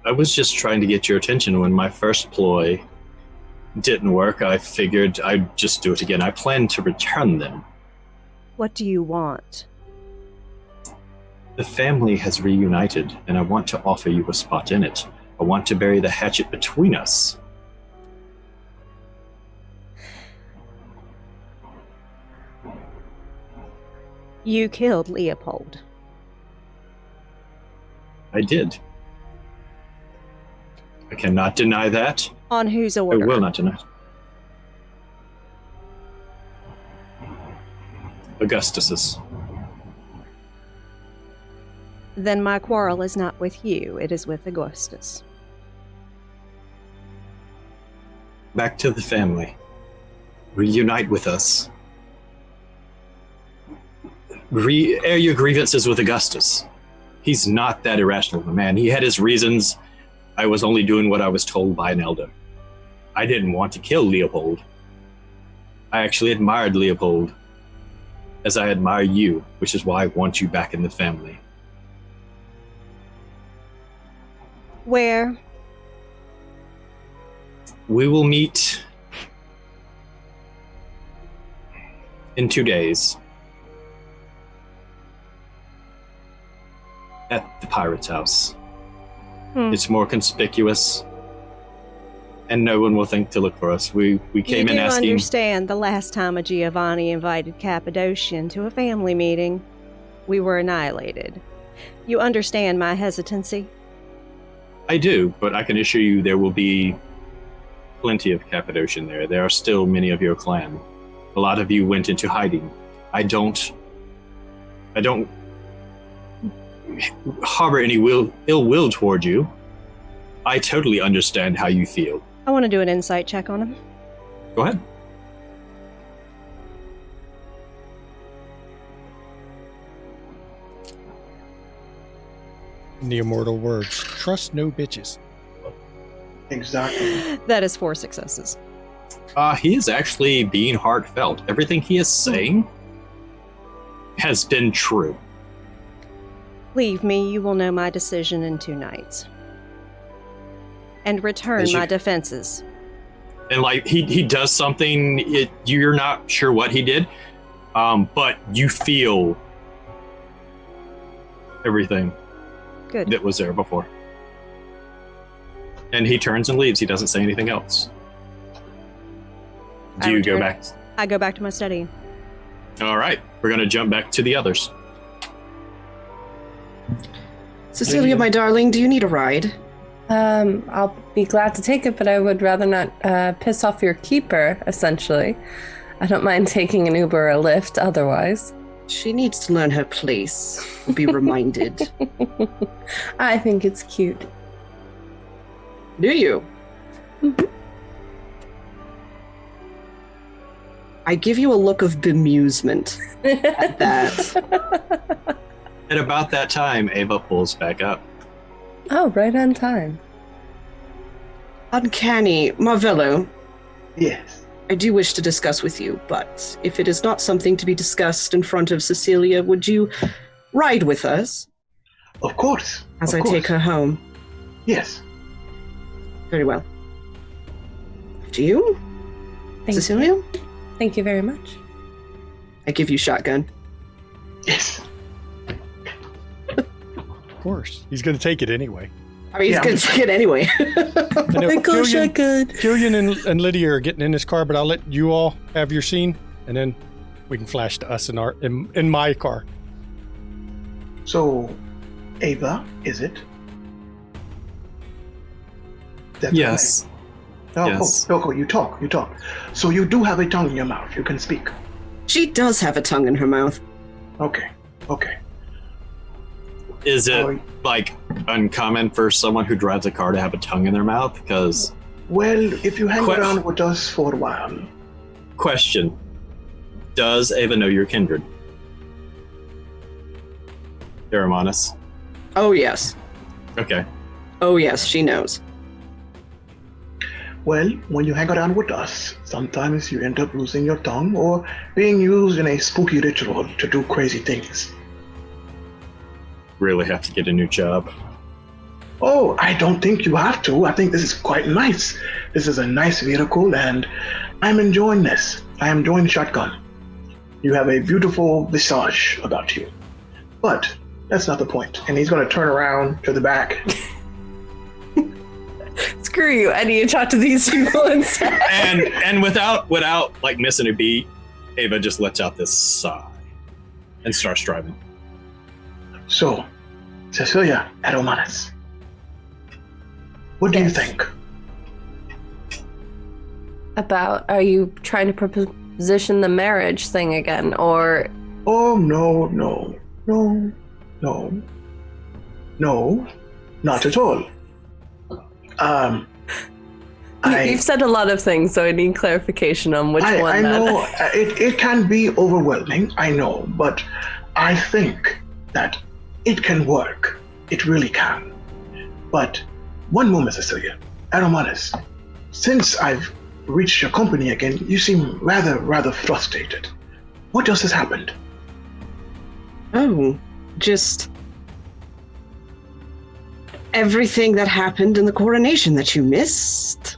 I was just trying to get your attention when my first ploy didn't work. I figured I'd just do it again. I plan to return them. What do you want? The family has reunited, and I want to offer you a spot in it. I want to bury the hatchet between us. You killed Leopold. I did. I cannot deny that. On whose order? I will not deny it. Augustus's. Then my quarrel is not with you, it is with Augustus. Back to the family. Reunite with us. Air your grievances with Augustus. He's not that irrational of a man. He had his reasons. I was only doing what I was told by an elder. I didn't want to kill Leopold. I actually admired Leopold, as I admire you, which is why I want you back in the family. Where? We will meet in 2 days at the pirate's house. It's more conspicuous, and no one will think to look for us. We came in asking. You do understand the last time a Giovanni invited Cappadocian to a family meeting, we were annihilated. You understand my hesitancy? I do, but I can assure you there will be plenty of Cappadocian there. There are still many of your clan. A lot of you went into hiding. I don't harbor any ill will toward you. I totally understand how you feel. I want to do an insight check on him. Go ahead. in the immortal words, trust no bitches. Exactly. That is 4 successes. He is actually being heartfelt. Everything he is saying has been true. Leave me, you will know my decision in 2 nights. And return As you- my defenses. And like he does something, you're not sure what he did, but you feel everything Good. that was there before. And he turns and leaves. He doesn't say anything else. Do I you go return. back? I go back to my study. All right, we're going to jump back to the others. Cecilia, my darling, do you need a ride? I'll be glad to take it, but I would rather not piss off your keeper, essentially. I don't mind taking an Uber or a Lyft otherwise. She needs to learn her place. Be reminded. I think it's cute. Do you? I give you a look of bemusement at that. At about that time, Ava pulls back up. Oh, right on time. Uncanny. Marvello, Yes. I do wish to discuss with you, but if it is not something to be discussed in front of Cecilia, would you ride with us Of course. as of I course. take her home? Yes. Very well. Do you, Thank Cecilia? you. Thank you very much. I give you shotgun. Yes. Of course. He's going to take it anyway. I mean, he's Yeah, going to take it anyway. I know Killian and Lydia are getting in his car, but I'll let you all have your scene, and then we can flash to us in my car. So, Ava, is it? That's Yes. right. Oh, Yes. Oh, Doko, you talk. So you do have a tongue in your mouth. You can speak. She does have a tongue in her mouth. Okay. Is it Oh. like uncommon for someone who drives a car to have a tongue in their mouth? Because Well, if you hang Quite- around with us for a while, question: does Ava know your kindred? Aramanus. Oh, yes. Okay. Oh, yes, she knows. well, when you hang around with us, sometimes you end up losing your tongue or being used in a spooky ritual to do crazy things. Really have to get a new job. Oh, I don't think you have to. I think this is quite nice. This is a nice vehicle, and I'm enjoying this. I am enjoying the shotgun. You have a beautiful visage about you. But that's not the point. And he's going to turn around to the back. Screw you. I need to talk to these people instead. and without like missing a beat, Ava just lets out this sigh and starts driving. So, Cecilia Aromanis, what do you think? About, are you trying to proposition the marriage thing again, or... Oh, no, not at all. You've said a lot of things, so I need clarification on which one. I know it can be overwhelming, I know, but I think that it can work. It really can. But one moment, Cecilia. Aromanis, since I've reached your company again, you seem rather frustrated. What else has happened? Oh, just everything that happened in the coronation that you missed.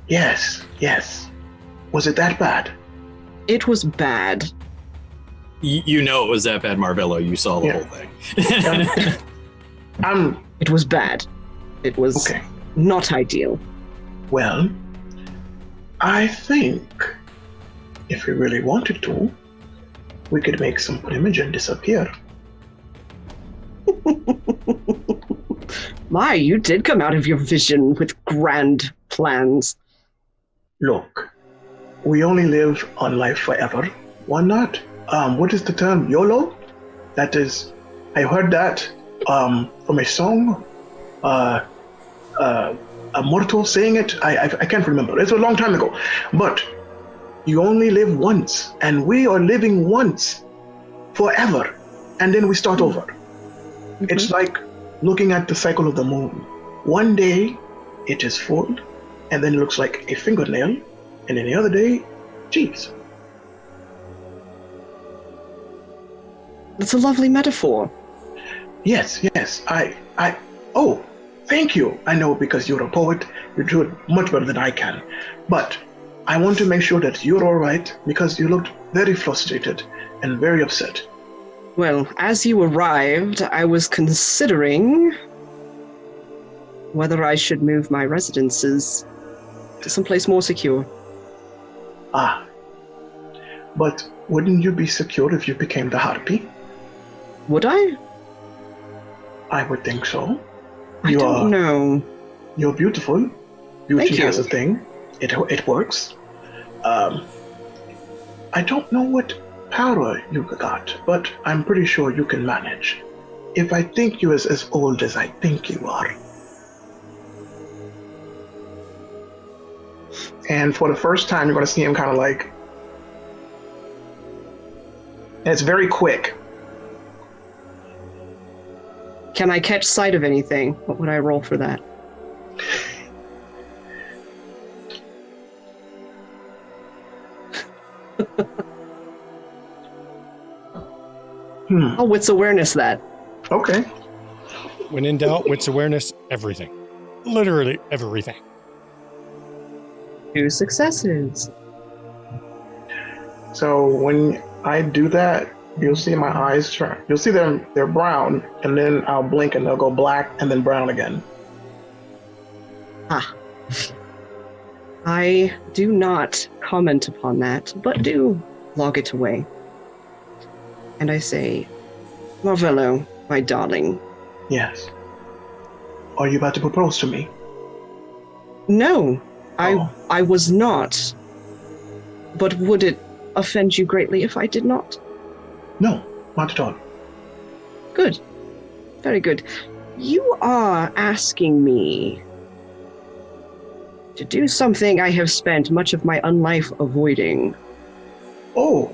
Yes. Was it that bad? It was bad. You know it was that bad, Marvello. You saw the whole thing. It was bad. It was Okay. not ideal. Well, I think if we really wanted to, we could make some Primogen disappear. My, you did come out of your vision with grand plans. Look, we only live on life forever. Why not? What is the term? YOLO? That is, I heard that from a song. A mortal saying it. I can't remember. It's a long time ago. But you only live once, and we are living once forever, and then we start over. It's like looking at the cycle of the moon. One day, it is full, and then it looks like a fingernail, and then the other day, cheese. That's a lovely metaphor. Yes. Oh, thank you. I know because you're a poet, you do it much better than I can. But I want to make sure that you're all right because you looked very frustrated and very upset. Well, as you arrived, I was considering whether I should move my residences to someplace more secure. Ah. But wouldn't you be secure if you became the harpy? Would I? I would think so. I don't know. You're beautiful. Beauty Thank you. has a thing. It works. I don't know what power you got, but I'm pretty sure you can manage. If I think you as old as I think you are. And for the first time, you're going to see him kind of like... And it's very quick. Can I catch sight of anything? What would I roll for that? I'll wits awareness that. Okay. When in doubt, wits awareness, everything. Literally everything. 2 successes. So when I do that, you'll see my eyes turn. You'll see they're brown, and then I'll blink and they'll go black and then brown again. Ah. I do not comment upon that, but do log it away. And I say, Marvello, my darling. Yes. Are you about to propose to me? No, Oh. I was not. But would it offend you greatly if I did not? No, not at all. Good. Very good. You are asking me to do something I have spent much of my unlife avoiding. Oh,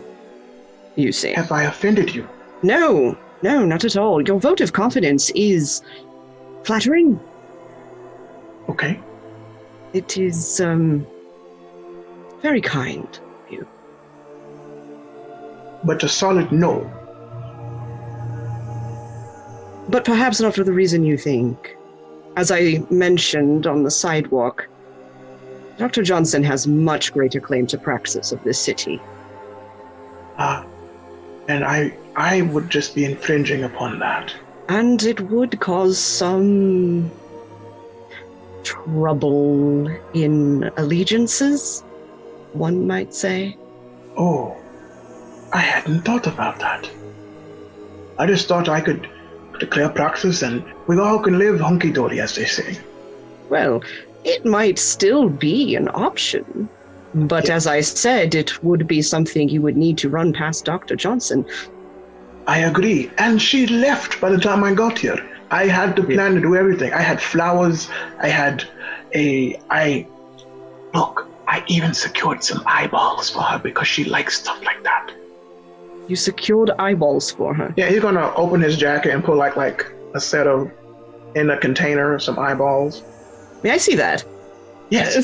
You see. have I offended you? No, not at all. Your vote of confidence is flattering. Okay. It is, very kind of you. But a solid no. But perhaps not for the reason you think. As I mentioned on the sidewalk, Dr. Johnson has much greater claim to praxis of this city. And I would just be infringing upon that. And it would cause some trouble in allegiances, one might say. Oh, I hadn't thought about that. I just thought I could declare praxis and we all can live hunky-dory, as they say. Well, it might still be an option. But Yes. as I said, it would be something you would need to run past Dr. Johnson. I agree. And she left by the time I got here. I had to plan to do everything. I had flowers. I even secured some eyeballs for her because she likes stuff like that. You secured eyeballs for her. Yeah, he's gonna open his jacket and put like a set of, in a container, some eyeballs. May I see that? Yes.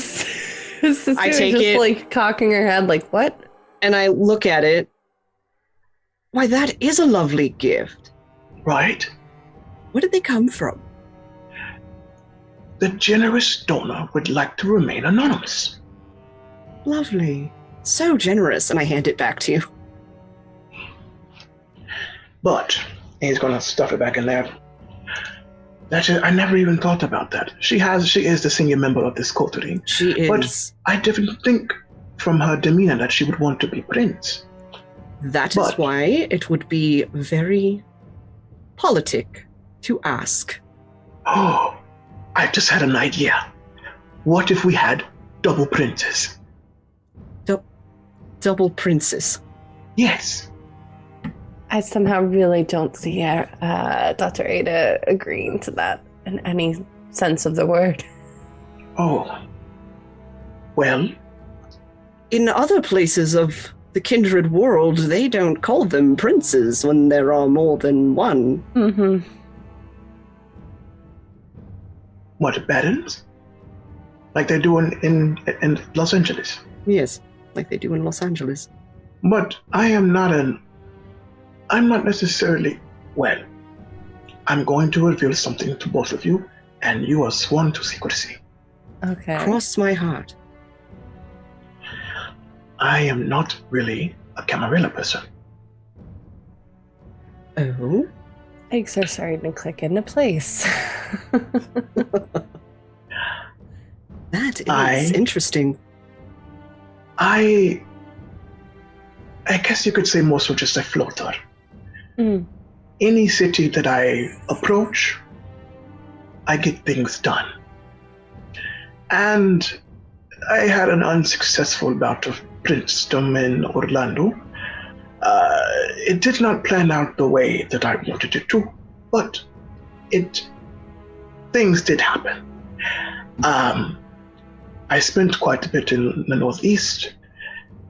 I take just it- like cocking her head like, what? And I look at it. Why, that is a lovely gift. Right? Where did they come from? The generous donor would like to remain anonymous. Lovely. So generous. And I hand it back to you. But he's gonna stuff it back in there. I never even thought about that. She is the senior member of this coterie. She is. But I didn't think from her demeanor that she would want to be prince. That is But- why it would be very politic to ask. Oh, I just had an idea. What if we had double princes? Double princess. Yes. I somehow really don't see Dr. Ada agreeing to that in any sense of the word. Oh. Well, In other places of the kindred world, they don't call them princes when there are more than one. Mm-hmm. what, barons? Like they do in Los Angeles. Yes, like they do in Los Angeles. But I'm not necessarily, well, I'm going to reveal something to both of you, and you are sworn to secrecy. Okay. Cross my heart. I am not really a Camarilla person. Oh? Eggs are starting to click into place. That is interesting. I guess you could say more so just a floater. Any city that I approach, I get things done. And I had an unsuccessful bout of princedom in Orlando. It did not plan out the way that I wanted it to, but things did happen. I spent quite a bit in the Northeast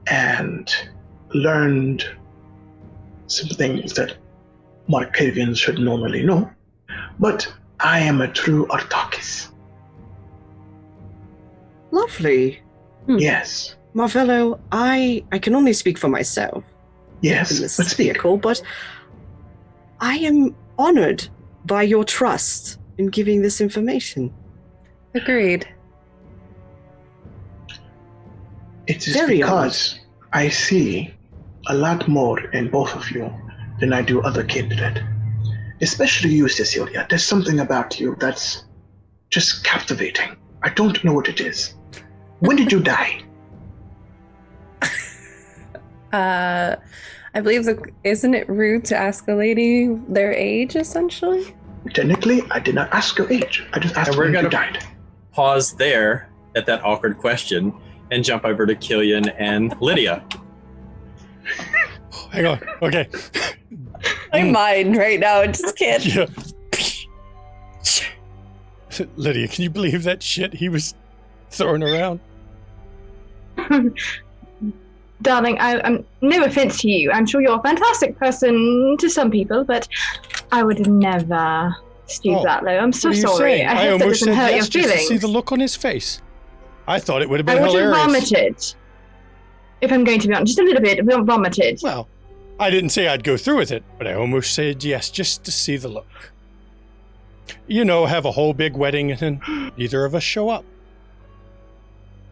and learned some things that Markavians should normally know, but I am a true Artakis. Lovely. Yes. Marvello, I can only speak for myself Yes, in this but speak. vehicle, but I am honored by your trust in giving this information. Agreed. It is Very because I see a lot more in both of you than I do other kindred. Especially you, Cecilia. There's something about you that's just captivating. I don't know what it is. When did you die? I believe isn't it rude to ask a lady their age, essentially? Technically, I did not ask your age. I just asked And we're when you gonna- died. Pause there at that awkward question and jump over to Killian and Lydia. Hang on. Okay. My mind right now, it just can't. Yeah. Lydia, can you believe that shit he was throwing around? Darling, I'm no offense to you. I'm sure you're a fantastic person to some people, but I would never stoop Oh, that low. I'm so What are you sorry. saying? I I hope that almost doesn't said hurt yes your just to feelings. see the look on his face. I thought it would have been I would have hilarious. vomited. If I'm going to be honest, just a little bit. Vomited. Well, I didn't say I'd go through with it, but I almost said yes just to see the look. You know, have a whole big wedding and then neither of us show up.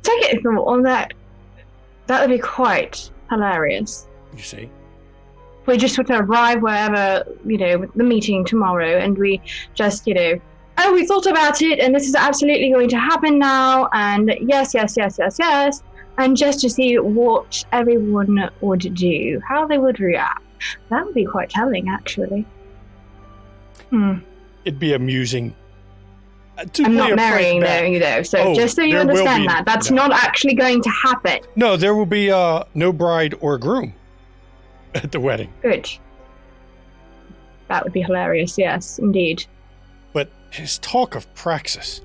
Take it from all that. That would be quite hilarious. You see? We just sort of arrive wherever, with the meeting tomorrow, and we just, oh, we thought about it, and this is absolutely going to happen now, and yes, and just to see what everyone would do, how they would react. That would be quite telling, actually. It'd be amusing. I'm play not a marrying, prank back. though, so Oh, just so you there will understand be- that's no. not actually going to happen. No, there will be no bride or groom at the wedding. Good. That would be hilarious, yes, indeed. But his talk of Praxis.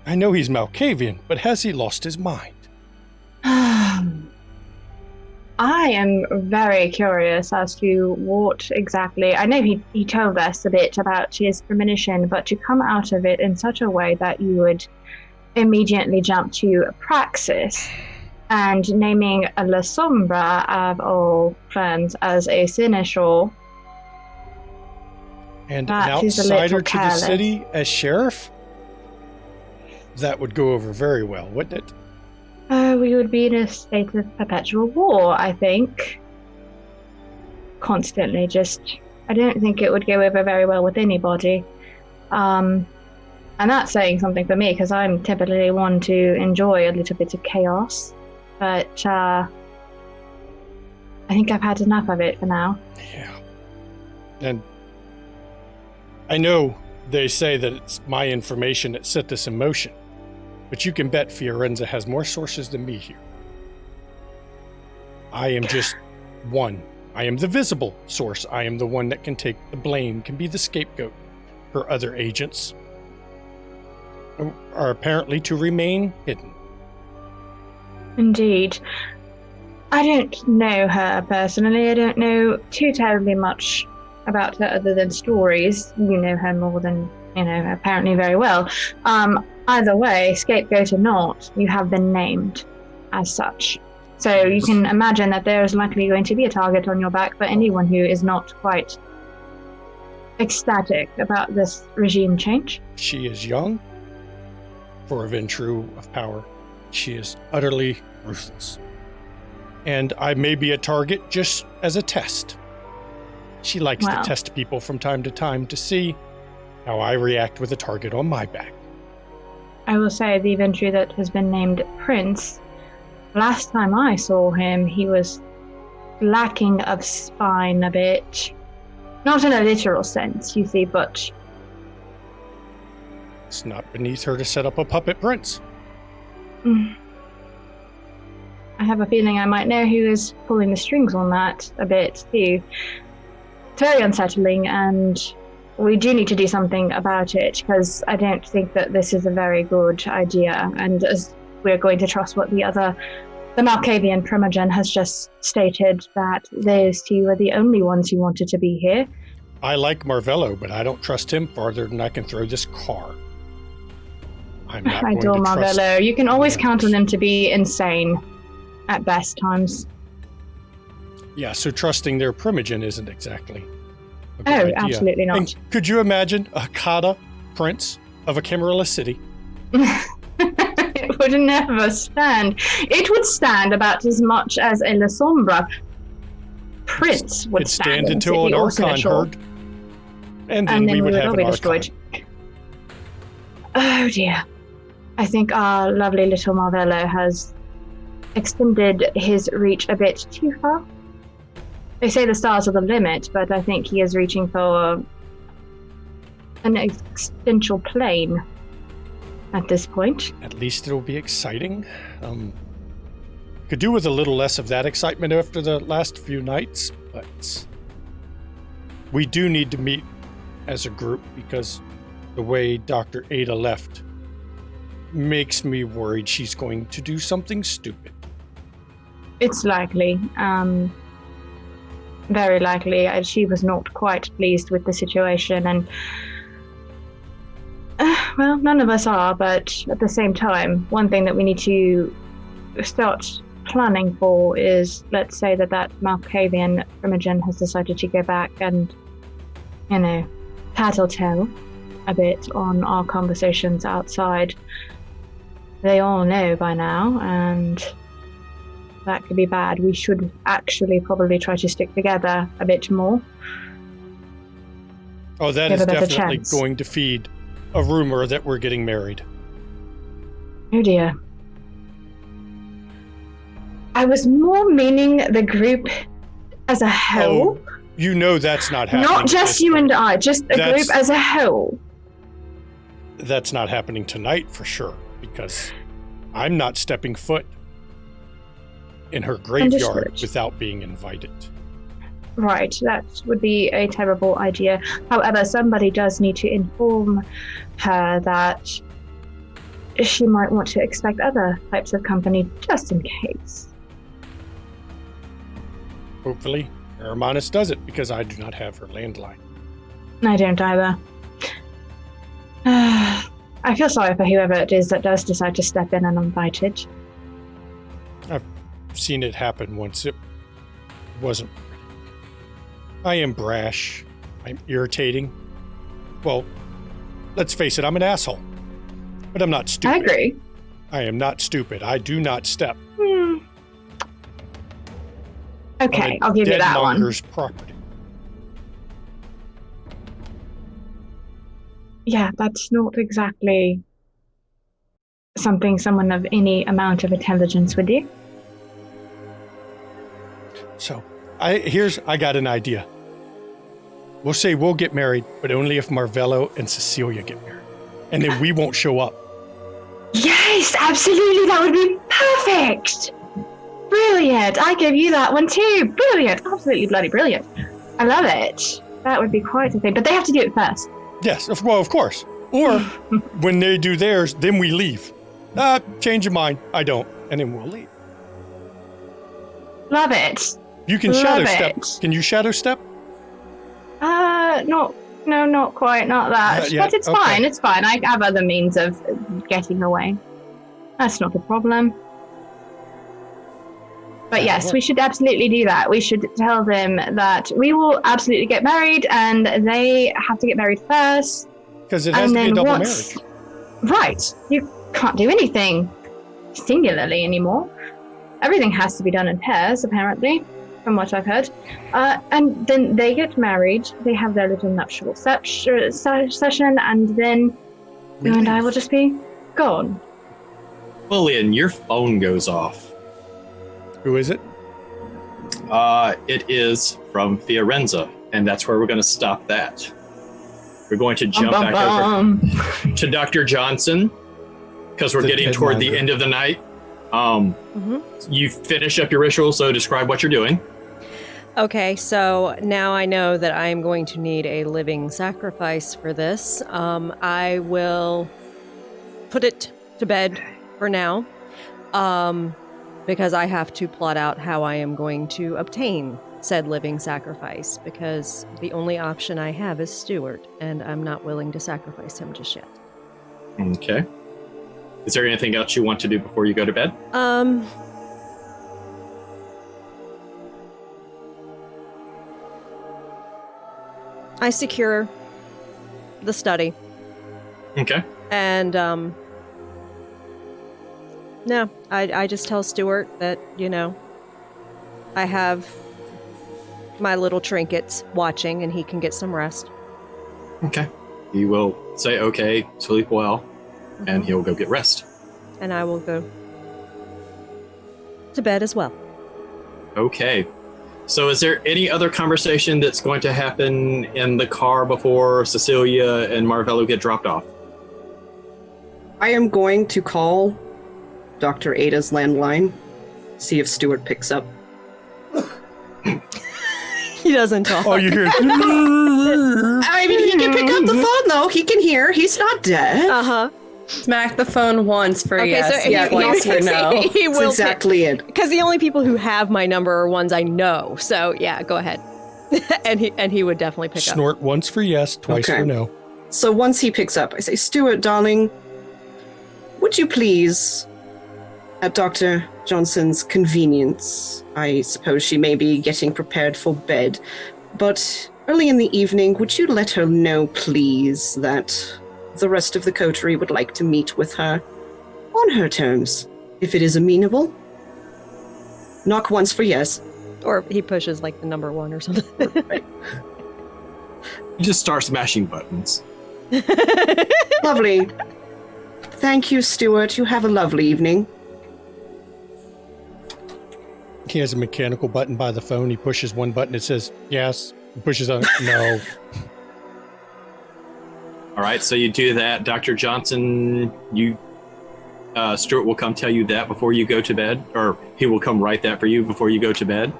I know he's Malkavian, but has he lost his mind? I am very curious as to what exactly. I know he told us a bit about his premonition, but to come out of it in such a way that you would immediately jump to Praxis and naming La Sombra of all plans as a seneschal. And That an is a little outsider to the careless. city as sheriff? That would go over very well, wouldn't it? We would be in a state of perpetual war, I think. Constantly, I don't think it would go over very well with anybody. And that's saying something for me, because I'm typically one to enjoy a little bit of chaos. But, I think I've had enough of it for now. Yeah. And I know they say that it's my information that set this in motion, but you can bet Fiorenza has more sources than me here. I am just one. I am the visible source. I am the one that can take the blame, can be the scapegoat. Her other agents are apparently to remain hidden. Indeed. I don't know her personally. I don't know too terribly much about her other than stories. You know her more than apparently very well. Either way, scapegoat or not, you have been named as such. So you can imagine that there is likely going to be a target on your back for anyone who is not quite ecstatic about this regime change. She is young for a Ventru of power. She is utterly ruthless. And I may be a target just as a test. She likes to test people from time to time to see how I react with a target on my back. I will say the Ventru that has been named Prince, last time I saw him, he was lacking of spine a bit. Not in a literal sense, you see, but... It's not beneath her to set up a puppet prince. I have a feeling I might know who is pulling the strings on that a bit, too. It's very unsettling, and we do need to do something about it, because I don't think that this is a very good idea, and as we're going to trust what the Malkavian Primogen has just stated, that those two are the only ones who wanted to be here. I like Marvello, but I don't trust him farther than I can throw this car. I'm not I adore Marvello. You can always count on them to be insane at best times. Yeah, so trusting their Primogen isn't exactly a good idea. Absolutely not. And could you imagine a Kata prince of a Camarilla city? It would never stand. It would stand about as much as a La Sombra prince would stand until an Archon heard. And then we would have an Archon. Oh dear. I think our lovely little Marvello has extended his reach a bit too far. They say the stars are the limit, but I think he is reaching for an existential plane at this point. At least it'll be exciting. Could do with a little less of that excitement after the last few nights, but we do need to meet as a group, because the way Dr. Ada left makes me worried she's going to do something stupid. It's likely. Very likely. She was not quite pleased with the situation, and well, none of us are, but at the same time, one thing that we need to start planning for is, let's say that Malkavian Primogen has decided to go back and, tattletale a bit on our conversations outside. They all know by now, and that could be bad. We should actually probably try to stick together a bit more. Oh, that is definitely going to feed a rumor that we're getting married. Oh dear. I was more meaning the group as a whole. Oh, you know that's not happening. Not just you and I, just a group as a whole. That's not happening tonight for sure, because I'm not stepping foot in her graveyard without being invited. Right, that would be a terrible idea. However, somebody does need to inform her that she might want to expect other types of company, just in case. Hopefully, Hermanus does it, because I do not have her landline. I don't either. I feel sorry for whoever it is that does decide to step in uninvited. I've seen it happen once. It wasn't pretty. I am brash. I'm irritating. Well, let's face it, I'm an asshole. But I'm not stupid. I agree. I am not stupid. I do not step. Okay, I'll give you that one. Monger's property. Yeah, that's not exactly something someone of any amount of intelligence would do. So, I got an idea. We'll say we'll get married, but only if Marvello and Cecilia get married. And then we won't show up. Yes, absolutely, that would be perfect! Brilliant, I give you that one too. Brilliant, absolutely bloody brilliant. I love it. That would be quite a thing, but they have to do it first. Yes, well, of course. Or when they do theirs, then we leave. Change your mind. I don't. And then we'll leave. Love it. You can shadow step. Can you shadow step? Not No, not quite, not that. Yeah, but it's okay. fine, it's fine. I have other means of getting away. That's not a problem. But yes, we should absolutely do that. We should tell them that we will absolutely get married, and they have to get married first. Because it has to be a double marriage. Right. You can't do anything singularly anymore. Everything has to be done in pairs, apparently, from what I've heard. And then they get married, they have their little nuptial session, and then you and I will just be gone. Lillian, your phone goes off. Who is it? It is from Fiorenza, and that's where we're going to stop that. We're going to jump back over to Dr. Johnson, because we're getting toward the end of the night. You finish up your ritual, so describe what you're doing. Okay, so now I know that I am going to need a living sacrifice for this. I will put it to bed for now, because I have to plot out how I am going to obtain said living sacrifice, because the only option I have is Stuart, and I'm not willing to sacrifice him just yet. Okay. Is there anything else you want to do before you go to bed? I secure the study. Okay. And, no, I just tell Stuart that, I have my little trinkets watching and he can get some rest. Okay. He will say, okay, sleep well, and he'll go get rest. And I will go to bed as well. Okay. So is there any other conversation that's going to happen in the car before Cecilia and Marvello get dropped off? I am going to call Dr. Ada's landline, see if Stuart picks up. He doesn't talk. Oh, you hear I mean, he can pick up the phone, though. He can hear. He's not dead. Uh-huh. Smack the phone once for yes, so twice for no. He will That's exactly it. Because the only people who have my number are ones I know. So, yeah, go ahead. and he would definitely pick up. Snort once for yes, twice for no. So once he picks up, I say, Stuart, darling, would you please, at Dr. Johnson's convenience, I suppose she may be getting prepared for bed, but early in the evening, would you let her know, please, that the rest of the coterie would like to meet with her on her terms, if it is amenable? Knock once for yes. Or he pushes like the number 1 or something. Right. You just start smashing buttons. Lovely. Thank you, Stuart. You have a lovely evening. He has a mechanical button by the phone. He pushes one button. It says yes. He pushes a no. All right, so you do that. Dr. Johnson, Stuart will come tell you that before you go to bed, or he will come write that for you before you go to bed.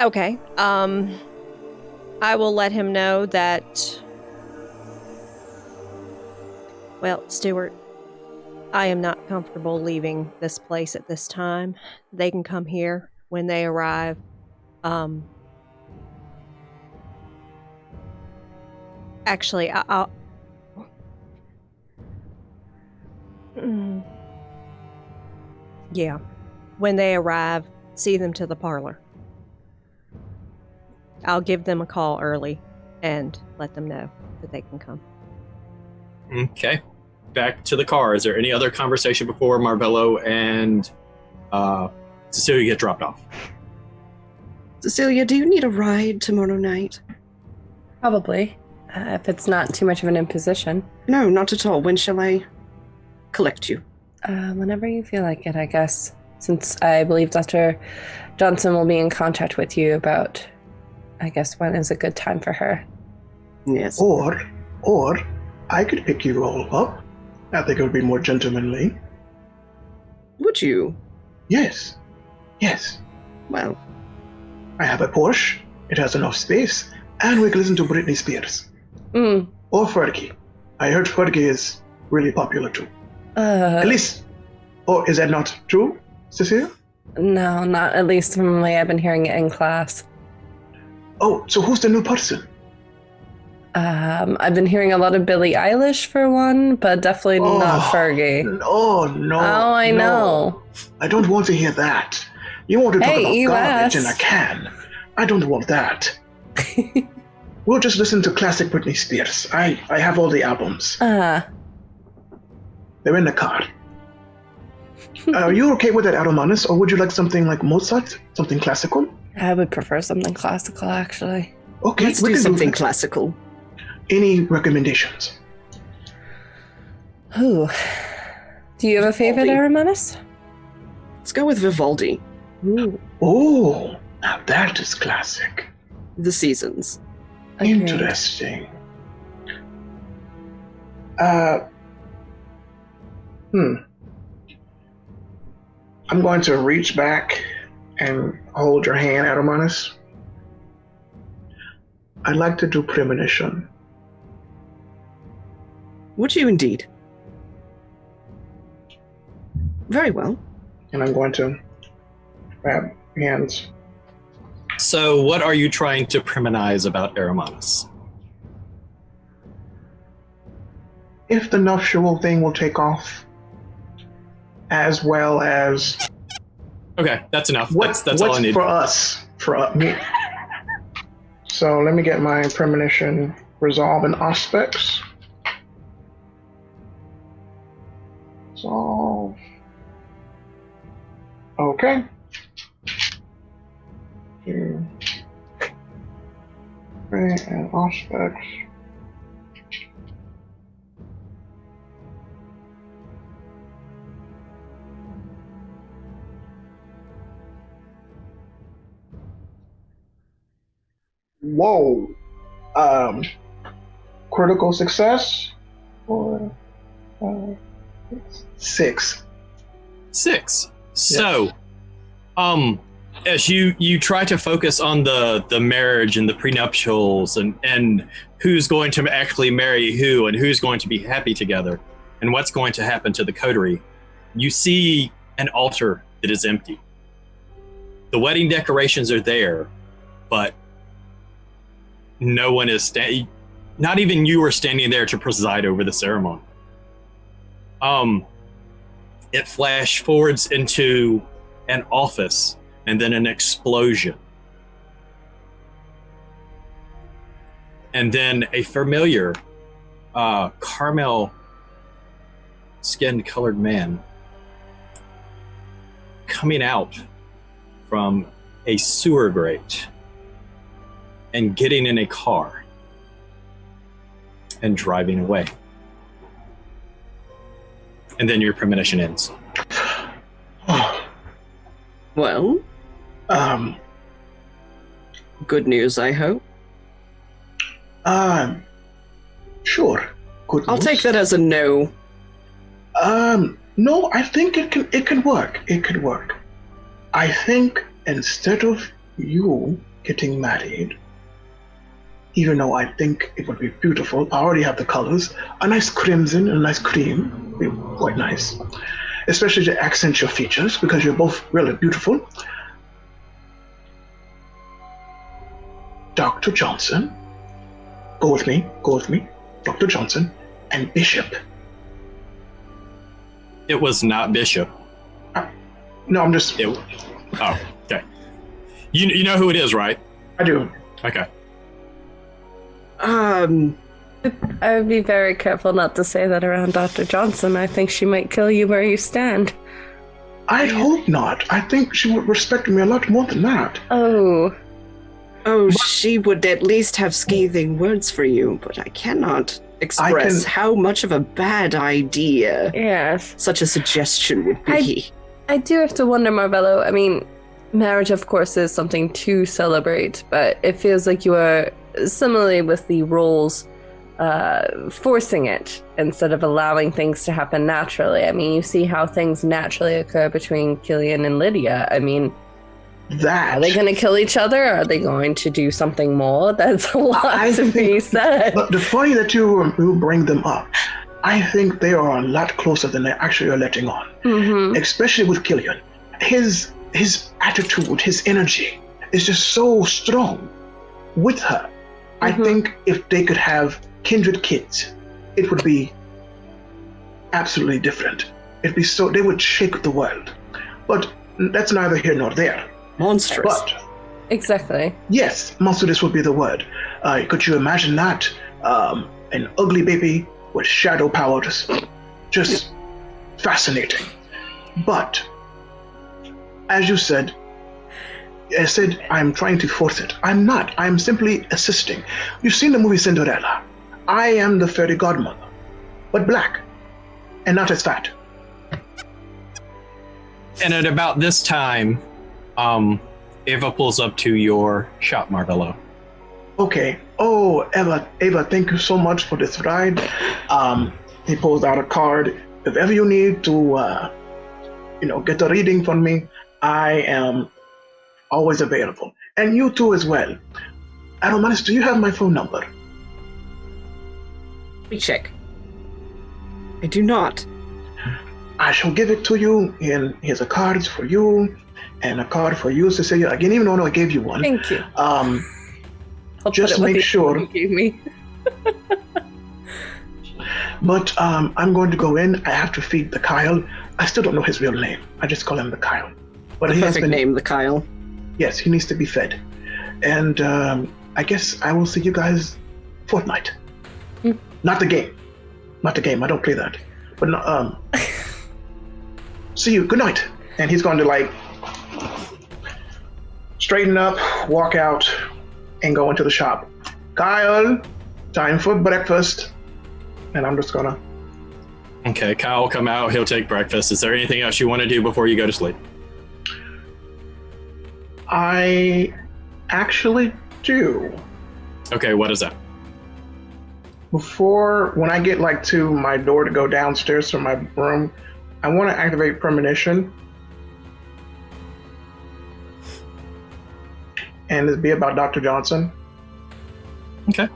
Okay. I will let him know that... Well, Stuart, I am not comfortable leaving this place at this time. They can come here when they arrive. Actually, I'll... Yeah. When they arrive, see them to the parlor. I'll give them a call early and let them know that they can come. Okay. Back to the car. Is there any other conversation before Marvello and Cecilia get dropped off? Cecilia, do you need a ride tomorrow night? Probably, if it's not too much of an imposition. No, not at all. When shall I collect you? Whenever you feel like it, I guess. Since I believe Dr. Johnson will be in contact with you about, I guess, when is a good time for her. Yes. Or I could pick you all up. I think it would be more gentlemanly. Would you? Yes. Well, I have a Porsche. It has enough space, and we can listen to Britney Spears. Or Fergie. I heard Fergie is really popular too. At least. Oh, is that not true, Cecilia? No, not at least from the way I've been hearing it in class. Oh, so who's the new person? I've been hearing a lot of Billie Eilish for one, but definitely not Fergie. Oh, no. Oh, I know. I don't want to hear that. You want to talk about you garbage in a asked. can. I don't want that. We'll just listen to classic Britney Spears. I have all the albums. They're in the car. Are you okay with that, Aromanis, or would you like something like Mozart? Something classical? I would prefer something classical, actually. Okay, Let's we do can something that. classical. Any recommendations? Ooh. Do you have a favorite, Vivaldi. Aramanus? Let's go with Vivaldi. Ooh. Oh, now that is classic. The Seasons. Agreed. Interesting. I'm going to reach back and hold your hand, Aromanis. I'd like to do premonition. Would you indeed? Very well. And I'm going to grab hands. So, what are you trying to premonize about Aramanus? If the nuptial thing will take off, as well as Okay, that's enough. what's That's all I need. for us, me. So let me get my premonition resolve and aspects. Resolve. Okay. Okay, and aspects. Whoa. Critical success or 6. 6. So, as you try to focus on the marriage and the prenuptials and who's going to actually marry who and who's going to be happy together and what's going to happen to the coterie, you see an altar that is empty. The wedding decorations are there, but no one is standing. Not even you are standing there to preside over the ceremony. It flash forwards into an office and then an explosion. And then a familiar caramel skinned colored man coming out from a sewer grate and getting in a car and driving away. And then your premonition ends. Well, good news, I hope. Sure. Good I'll news. take that as a no. No, I think it can work. It could work. I think instead of you getting married, even though I think it would be beautiful, I already have the colors, a nice crimson and a nice cream would be quite nice. Especially to accent your features, because you're both really beautiful. Dr. Johnson, go with me, Dr. Johnson, and Bishop. It was not Bishop. No, I'm just... Oh, okay. You know who it is, right? I do. Okay. I would be very careful not to say that around Dr. Johnson. I think she might kill you where you stand. I'd hope not. I think she would respect me a lot more than that. Oh, She would at least have scathing words for you, but I cannot express how much of a bad idea yes. such a suggestion would be. I do have to wonder, Marvello. I mean, marriage, of course, is something to celebrate, but it feels like you are, similarly with the roles, forcing it instead of allowing things to happen naturally. I mean, you see how things naturally occur between Killian and Lydia. I mean, That... are they going to kill each other? Are they going to do something more? That's a lot to be said. But the funny that you bring them up, I think they are a lot closer than they actually are letting on. Mm-hmm. Especially with Killian. His attitude, his energy is just so strong with her. I think if they could have kindred kids, it would be absolutely different. It'd be so, they would shake the world. But that's neither here nor there. Monstrous. But Exactly. yes, monstrous would be the word. Could you imagine that? An ugly baby with shadow powers. Just fascinating. But, as you said, I'm trying to force it. I'm not. I'm simply assisting. You've seen the movie Cinderella. I am the fairy godmother, but black, and not as fat. And at about this time, Ava pulls up to your shop, Marvello. Okay. Oh, Ava, thank you so much for this ride. He pulls out a card. If ever you need to, get a reading from me, I am always available. And you too as well. Aromanis, do you have my phone number? Let me check. I do not. I shall give it to you. And here's a card for you, and a card for you, Cecilia. Again, even though I gave you one. Thank you. Just make sure. You gave me. But I'm going to go in. I have to feed the Kyle. I still don't know his real name. I just call him the Kyle. But The he has perfect been name, the Kyle. Yes, he needs to be fed. And I guess I will see you guys Fortnite. Not the game. Not the game. I don't play that. But no, see you. Good night. And he's going to straighten up, walk out, and go into the shop. Kyle, time for breakfast. And I'm just gonna. Okay, Kyle will come out. He'll take breakfast. Is there anything else you want to do before you go to sleep? I actually do. Okay, what is that? When I get to my door to go downstairs to my room, I want to activate premonition. And it'd be about Dr. Johnson. Okay.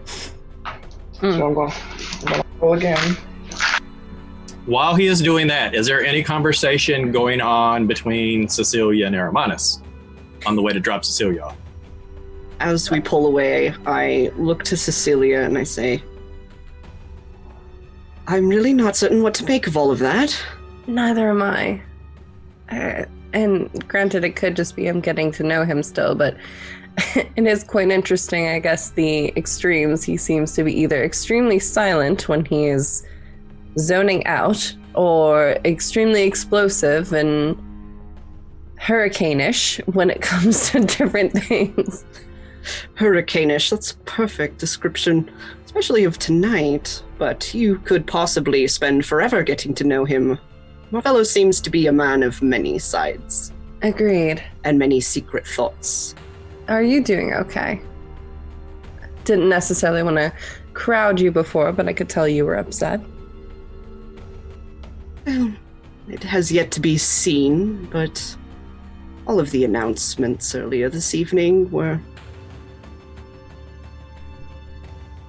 So I'm going to roll again. While he is doing that, is there any conversation going on between Cecilia and Aromanis on the way to drop Cecilia off? As we pull away, I look to Cecilia and I say, I'm really not certain what to make of all of that. Neither am I. And granted, it could just be him getting to know him still, but it is quite interesting, I guess, the extremes. He seems to be either extremely silent when he is zoning out, or extremely explosive and hurricane-ish when it comes to different things. Hurricane-ish, that's a perfect description, especially of tonight, but you could possibly spend forever getting to know him. Marvello seems to be a man of many sides. Agreed. And many secret thoughts. Are you doing okay? Didn't necessarily want to crowd you before, but I could tell you were upset. Well, it has yet to be seen, but all of the announcements earlier this evening were,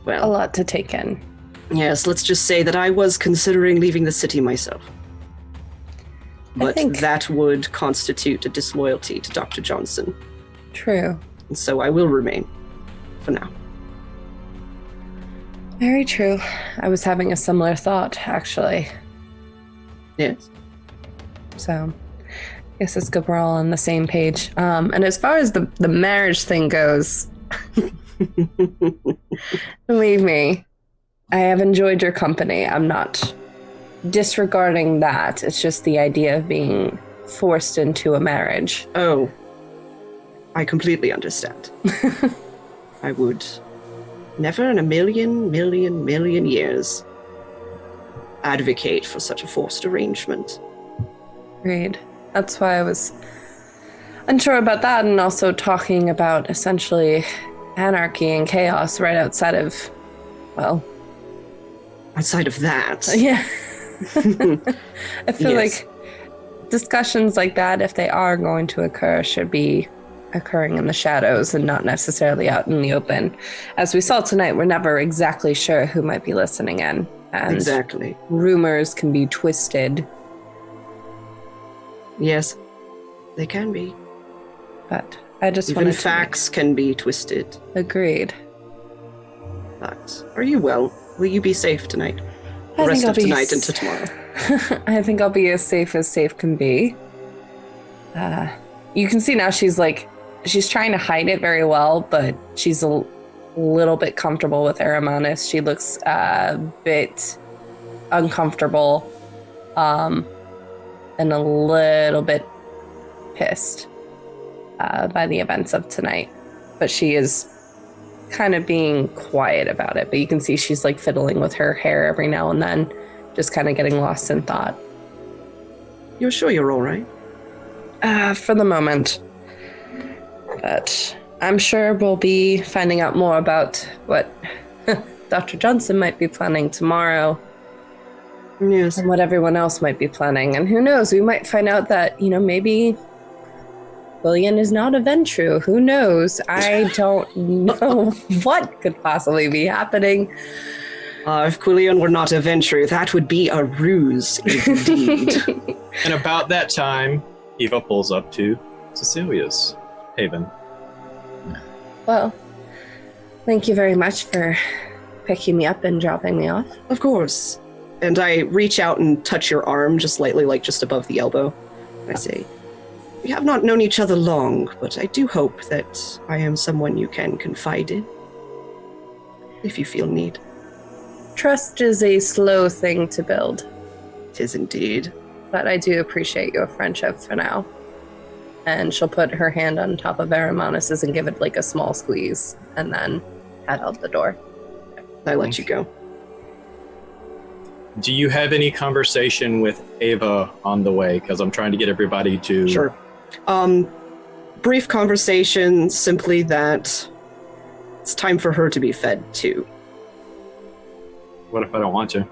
A lot to take in. Yes, let's just say that I was considering leaving the city myself. But that would constitute a disloyalty to Dr. Johnson. True. And so I will remain, for now. Very true. I was having a similar thought, actually. Yes. So, I guess it's good we're all on the same page. And as far as the marriage thing goes, believe me, I have enjoyed your company. I'm not disregarding that. It's just the idea of being forced into a marriage. Oh, I completely understand. I would never in a million years advocate for such a forced arrangement. Agreed. That's why I was unsure about that, and also talking about essentially anarchy and chaos right outside of, outside of that. Yeah. I feel Yes. like discussions like that, if they are going to occur, should be occurring in the shadows and not necessarily out in the open. As we saw tonight, we're never exactly sure who might be listening in. And Exactly. rumors can be twisted. Yes, they can be. But I just Even wanted facts can be twisted. Agreed. But are you well? Will you be safe tonight? The I rest think of I'll be tonight into tomorrow. I think I'll be as safe can be. You can see now she's trying to hide it very well, but she's a little bit comfortable with Aramonis. She looks a bit uncomfortable, and a little bit pissed by the events of tonight. But she is kind of being quiet about it. But you can see she's like fiddling with her hair every now and then, just kind of getting lost in thought. You're sure you're all right? For the moment. But I'm sure we'll be finding out more about what Dr. Johnson might be planning tomorrow. Yes. And what everyone else might be planning. And who knows, we might find out that, maybe Quillian is not a Ventru. Who knows? I don't know what could possibly be happening. If Quillian were not a Ventru, that would be a ruse, indeed. And about that time, Eva pulls up to Cecilia's haven. Well, thank you very much for picking me up and dropping me off. Of course. And I reach out and touch your arm just lightly, like just above the elbow. I say, we have not known each other long, but I do hope that I am someone you can confide in, if you feel need. Trust is a slow thing to build. It is indeed. But I do appreciate your friendship for now. And she'll put her hand on top of Aramonis's and give it like a small squeeze, and then head out the door. I let you go. Do you have any conversation with Ava on the way? Because I'm trying to get everybody to... Sure. Brief conversation, simply that it's time for her to be fed too. What if I don't want to?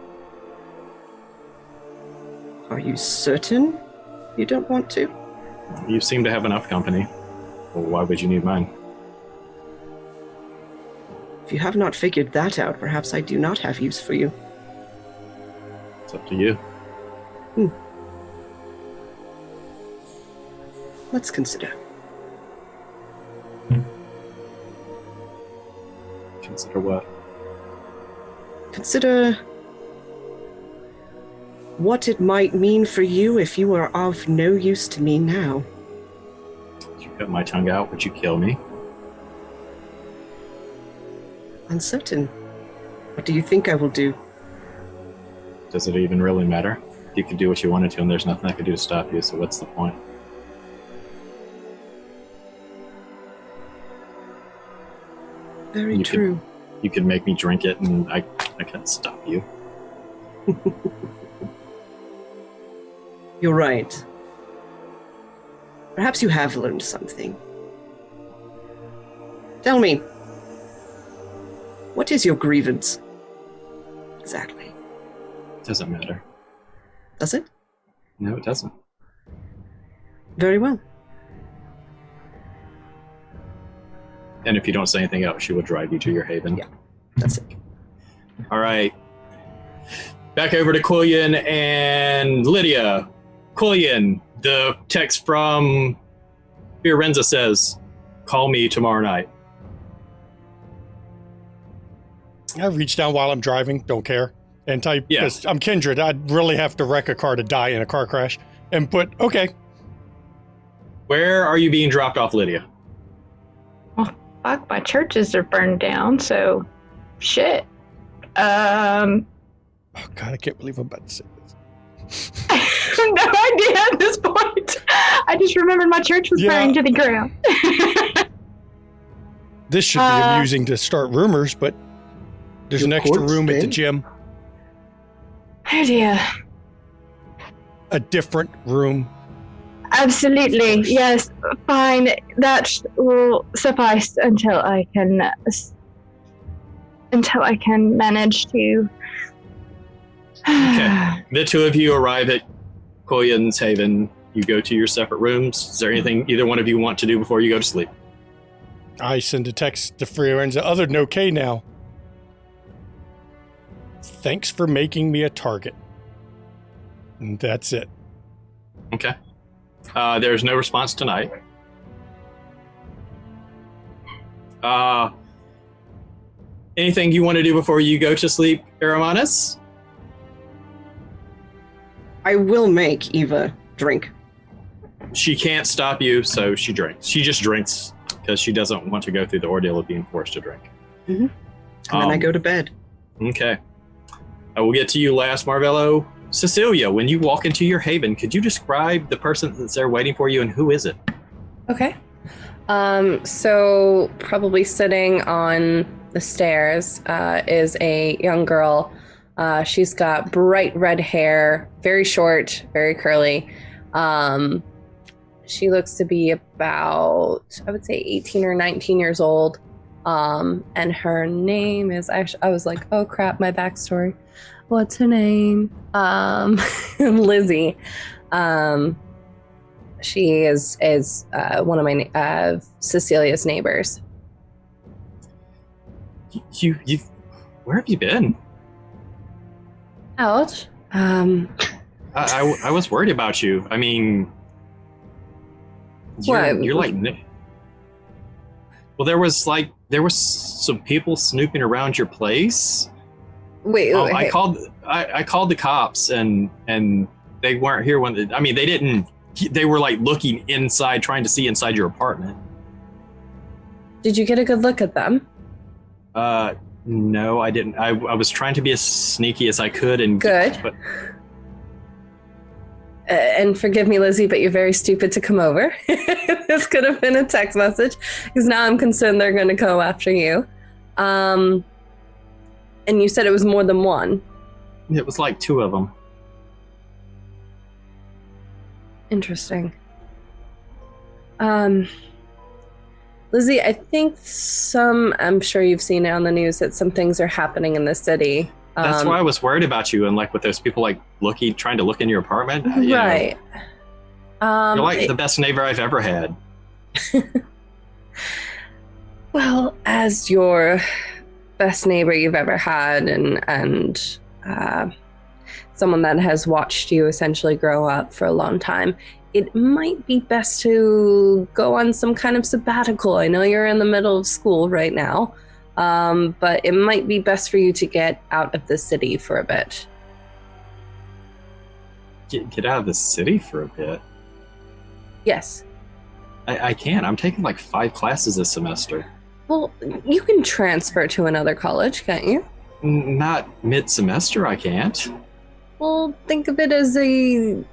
Are you certain you don't want to? You seem to have enough company. Well, why would you need mine? If you have not figured that out, perhaps I do not have use for you. It's up to you. Let's consider. Consider what? Consider what it might mean for you if you are of no use to me now. If you cut my tongue out, would you kill me? Uncertain. What do you think I will do? Does it even really matter? You could do what you wanted to, and there's nothing I could do to stop you, so what's the point? Very true. You could make me drink it, and I can't stop you. You're right. Perhaps you have learned something. Tell me, what is your grievance? Exactly. Doesn't matter. Does it? No, it doesn't. Very well. And if you don't say anything else, she will drive you to your haven. Yeah, that's it. All right. Back over to Quillian and Lydia. Quillian, the text from Fiorenza says, call me tomorrow night. I reach down while I'm driving, don't care, and type, because I'm Kindred, I'd really have to wreck a car to die in a car crash, and put, okay. Where are you being dropped off, Lydia? Well, fuck, my churches are burned down, so shit. Oh God, I can't believe I'm about to say this. I have no idea at this point. I just remembered my church was burning to the ground. This should be amusing to start rumors, but there's an extra room at the gym. Oh dear. A different room. Absolutely, yes. Fine. That will suffice until I can manage to. Okay. The two of you arrive at Quillian's haven. You go to your separate rooms. Is there anything either one of you want to do before you go to sleep? I send a text to Fiorenza, other than okay now. Thanks for making me a target. And that's it. Okay. There's no response tonight. Anything you want to do before you go to sleep, Aramanus? I will make Eva drink. She can't stop you, so she drinks. She just drinks because she doesn't want to go through the ordeal of being forced to drink. Mm-hmm. And then I go to bed. Okay. I will get to you last, Marvello. Cecilia, when you walk into your haven, could you describe the person that's there waiting for you and who is it? Okay. So probably sitting on the stairs is a young girl. She's got bright red hair, very short, very curly. She looks to be about, I would say 18 or 19 years old. And her name is, I was like, oh crap, my backstory. What's her name? Lizzie. She is one of my Cecilia's neighbors. You where have you been? Out. I was worried about you. I mean, you're like, well, there was some people snooping around your place. Wait, I called the cops and they weren't here when they didn't. They were like looking inside, trying to see inside your apartment. Did you get a good look at them? No, I didn't. I was trying to be as sneaky as I could and good. But and forgive me, Lizzie, but you're very stupid to come over. This could have been a text message because now I'm concerned they're going to go after you. And you said it was more than one. It was like two of them. Interesting. Lizzie, I think I'm sure you've seen it on the news that some things are happening in the city. That's why I was worried about you and like with those people like trying to look in your apartment. Right. You're like the best neighbor I've ever had. Well, as your best neighbor you've ever had and someone that has watched you essentially grow up for a long time, it might be best to go on some kind of sabbatical. I know you're in the middle of school right now, but it might be best for you to get out of the city for a bit. Get out of the city for a bit? Yes. I can't. I'm taking like 5 classes this semester. Well, you can transfer to another college, can't you? Not mid-semester, I can't. Well, think of it as a...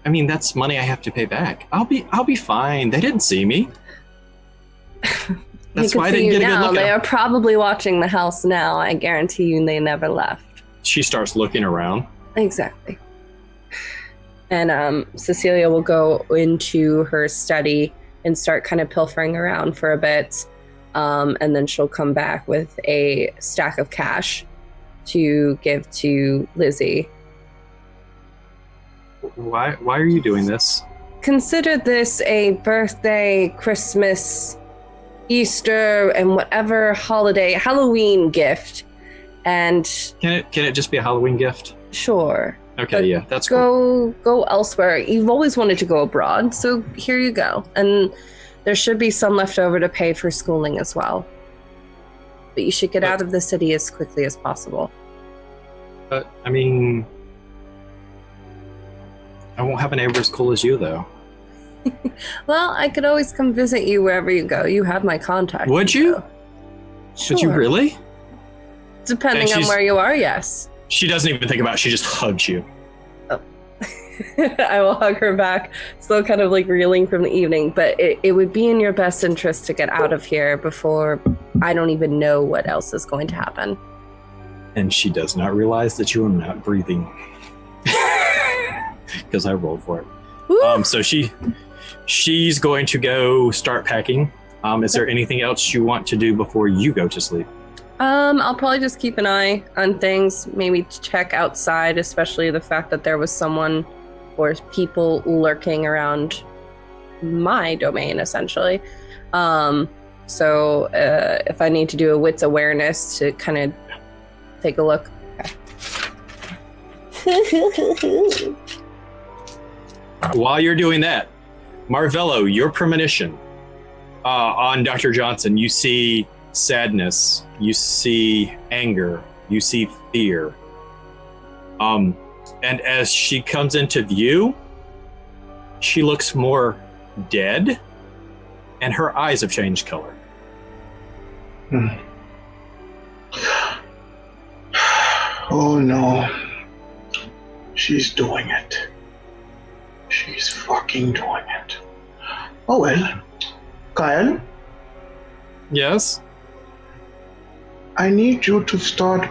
I mean, that's money I have to pay back. I'll be fine. They didn't see me. That's why I didn't get a good look at them. They are probably watching the house now. I guarantee you they never left. She starts looking around. Exactly. And Cecilia will go into her study and start kind of pilfering around for a bit. And then she'll come back with a stack of cash to give to Lizzie. Why are you doing this? Consider this a birthday, Christmas, Easter, and whatever holiday, Halloween gift. And can it just be a Halloween gift? Sure. Okay, yeah, that's cool. Go elsewhere. You've always wanted to go abroad, so here you go. And there should be some left over to pay for schooling as well. But you should get out of the city as quickly as possible. But, I mean, I won't have a neighbor as cool as you, though. Well, I could always come visit you wherever you go. You have my contact. Would you? Sure. Would you really? Depending on where you are, yes. She doesn't even think about it. She just hugs you. Oh. I will hug her back, still kind of like reeling from the evening. But it would be in your best interest to get out of here before I don't even know what else is going to happen. And she does not realize that you are not breathing. Because I rolled for it. So she's going to go start packing. Is there anything else you want to do before you go to sleep? I'll probably just keep an eye on things, maybe check outside, especially the fact that there was someone or people lurking around my domain, essentially. So if I need to do a wits awareness to kind of take a look. While you're doing that, Marvello, your premonition. on Dr. Johnson, you see sadness, you see anger, you see fear. And as she comes into view, she looks more dead, and her eyes have changed color. Oh no. She's doing it. She's fucking doing it. Oh well. Kyle? Yes? I need you to start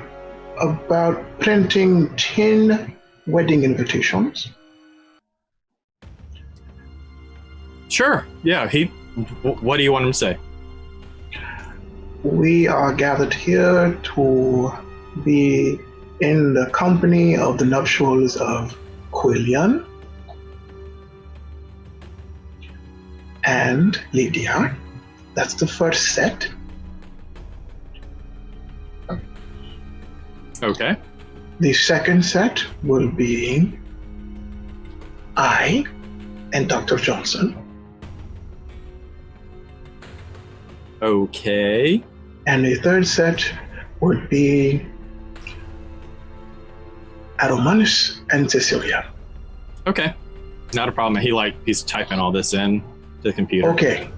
about printing 10 wedding invitations. Sure. Yeah, what do you want him to say? We are gathered here to be in the company of the nuptials of Quillian and Lydia. That's the first set. Okay. The second set will be I and Dr. Johnson. Okay. And the third set would be Aromanus and Cecilia. Okay. Not a problem. He's typing all this in to the computer. Okay.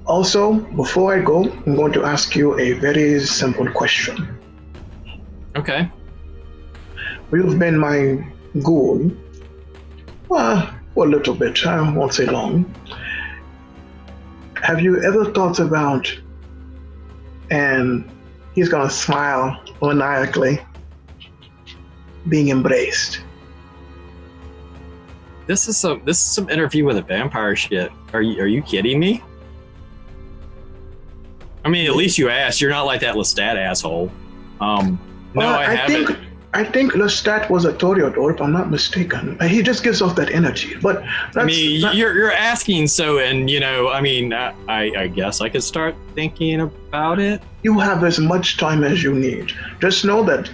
Also, before I go, I'm going to ask you a very simple question. Okay. You've been my ghoul for a little bit, I won't say long. Have you ever thought about, and he's gonna smile maniacally, being embraced? This is some interview with a vampire shit. Are you kidding me? I mean, at least you asked. You're not like that Lestat asshole. No, I haven't. I think Lestat was a Toreador, if I'm not mistaken. He just gives off that energy. But that's, I mean, you're asking, so, and I mean, I guess I could start thinking about it. You have as much time as you need. Just know that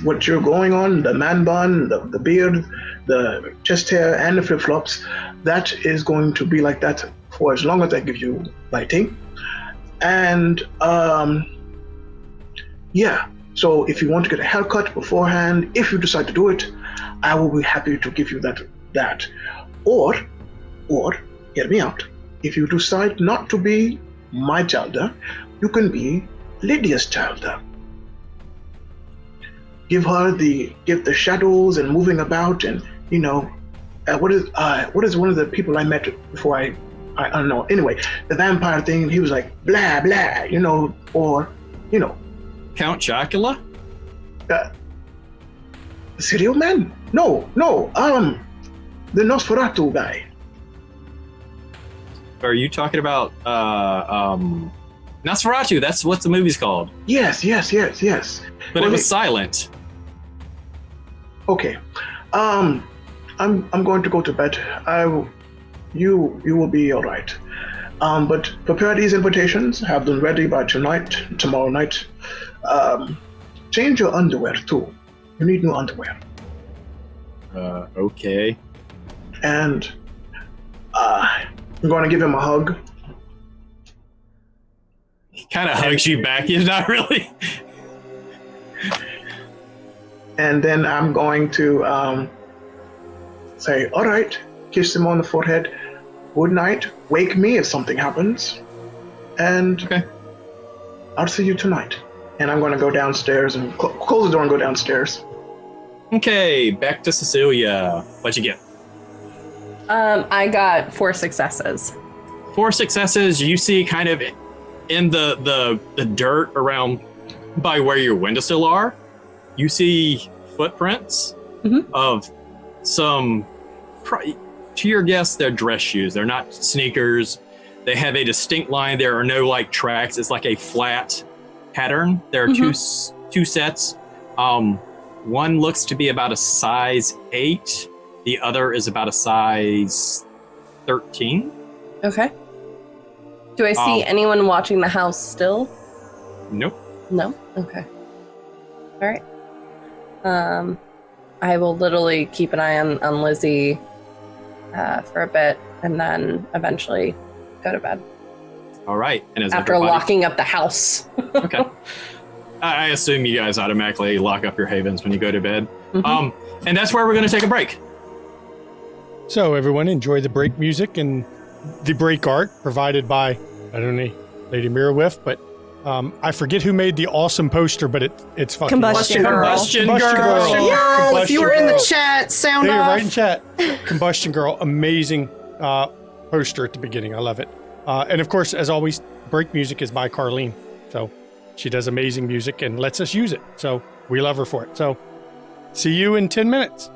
what you're going on, the man bun, the beard, the chest hair, and the flip-flops, that is going to be like that for as long as I give you lighting. And, yeah. So if you want to get a haircut beforehand, if you decide to do it, I will be happy to give you that. Or, hear me out. If you decide not to be my Chalda, you can be Lydia's Chalda. Give the shadows and moving about, and what is one of the people I met before I don't know. Anyway, the vampire thing. He was like blah blah, or. Count Chocula? The serial man? No, the Nosferatu guy. Are you talking about Nosferatu? That's what the movie's called. Yes. But it was silent. Okay. I'm going to go to bed. You will be all right. But prepare these invitations. Have them ready by tomorrow night. Change your underwear too. You need new underwear. Okay. And I'm going to give him a hug. He kind of hugs you back. He's not really. And then I'm going to say, all right, kiss him on the forehead. Good night. Wake me if something happens. And okay. I'll see you tonight. And I'm going to go downstairs and close the door and go downstairs. Okay, back to Cecilia. What'd you get? I got 4 successes. 4 successes. You see kind of in the dirt around by where your windowsill are, you see footprints of some, to your guess, they're dress shoes. They're not sneakers. They have a distinct line. There are no tracks. It's like a flat pattern. There are two sets. One looks to be about a size 8. The other is about a size 13. Okay. Do I see anyone watching the house still? Nope. No? Okay. All right. I will literally keep an eye on Lizzie for a bit and then eventually go to bed. All right. And as After everybody... locking up the house. Okay. I assume you guys automatically lock up your havens when you go to bed. Mm-hmm. And that's where we're going to take a break. So everyone enjoy the break music and the break art provided by, I don't know, Lady Mirrowif, but I forget who made the awesome poster, but it's fucking Combustion awesome. Girl. Combustion Combustion Girl. Girl. Yes, Combustion you were in the Girl. chat. Sound There, off. right in chat. Combustion Girl, amazing poster at the beginning. I love it. And of course, as always, break music is by Carlene. So she does amazing music and lets us use it. So we love her for it. So see you in 10 minutes.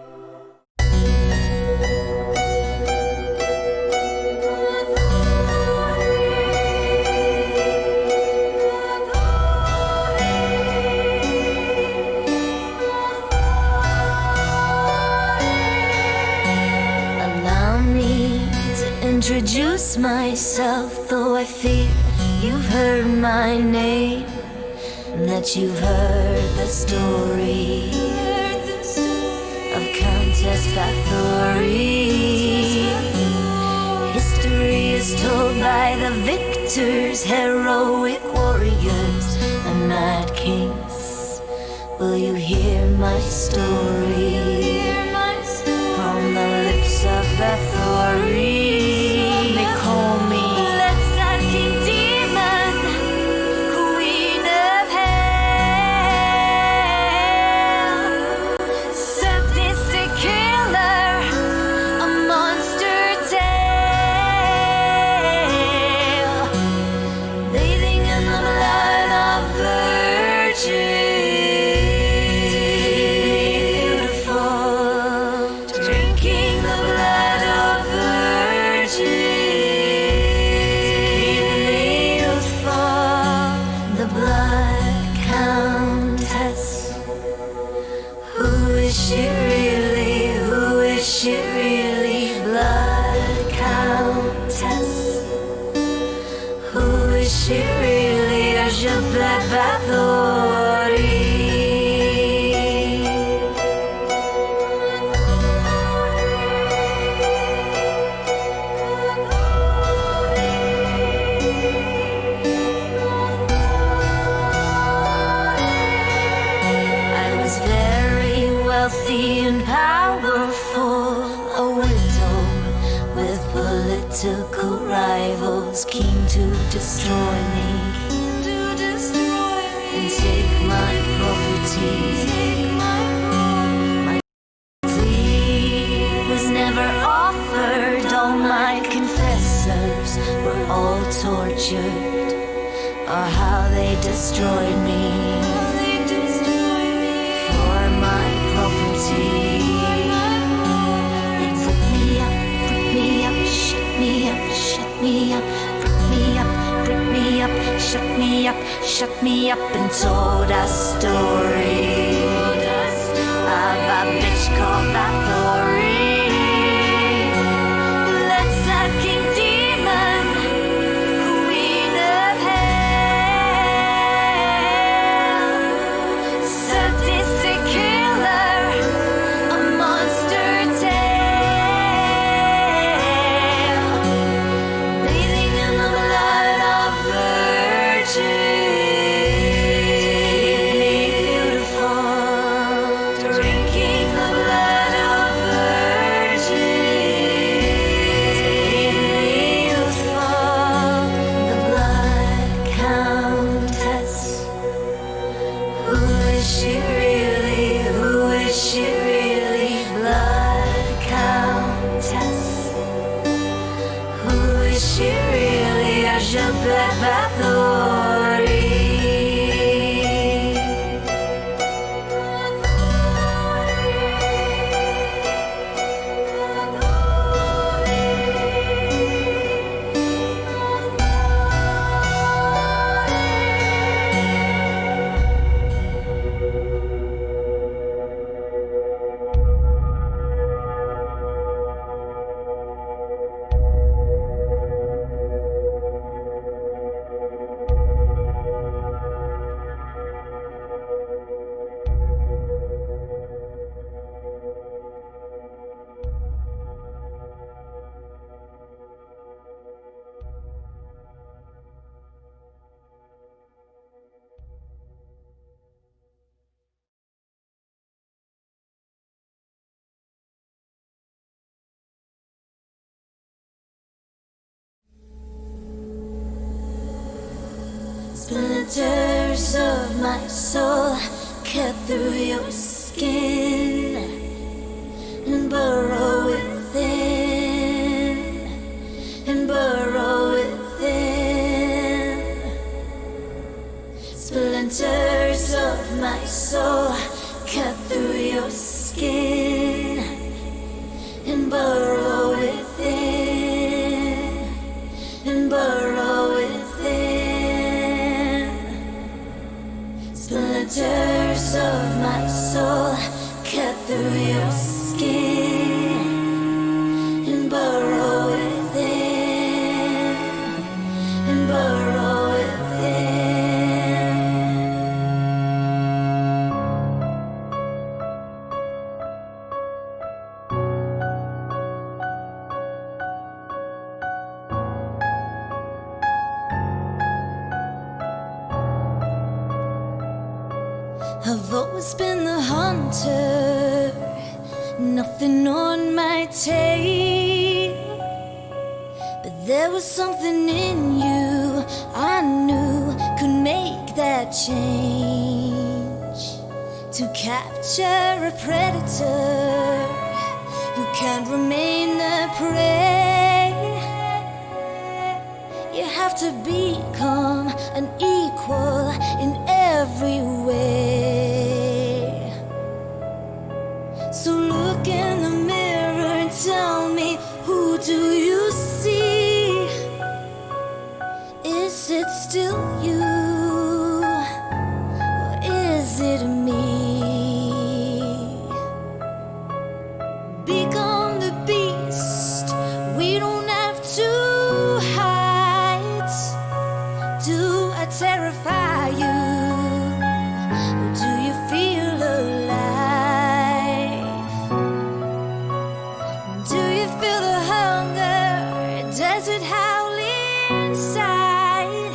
Allow me to introduce myself, though I fear you've heard my name, and that you've heard the story of Countess Bathory. History is told by the victors, heroic warriors, and mad kings. Will you hear my story? From the lips of Bathory, they call me Let's King Demon, Queen of Hell, sadistic killer, a monster tale, bathing in the blood of virgins. And powerful, a widow with political rivals keen to destroy me and take my property. My plea was never offered. All my confessors were all tortured, or how they destroyed me. Property. They put me up, shut me up, shut me up, put me up, put me up, shut me up, and told a story of a bitch called Bathory. Let's King Demon, Queen of Hell, sadistic killer, a monster tale, bathing in the blood of virgins, beautiful, drinking the blood of virgins, youthful, the blood countess. Who is she really? Who is she really? Blood countess. Who is she really? Elizabeth Bathory. Splinters of my soul cut through your skin and burrow within, and burrow within. Splinters of my soul cut through your skin and burrow within, and burrow within. Splinters of my soul cut through your skin and burrow within, and burrow within. I've always been the hunter, nothing on my tail. But there was something in you I knew could make that change. To capture a predator, you can't remain the prey. You have to become an equal in every way. So look in the mirror and tell me, who do you see? Is it still you, or is it me? Become the beast, we don't have to hide. Do I terrify you? Do you feel alive? Do you feel the hunger? Does it howl inside?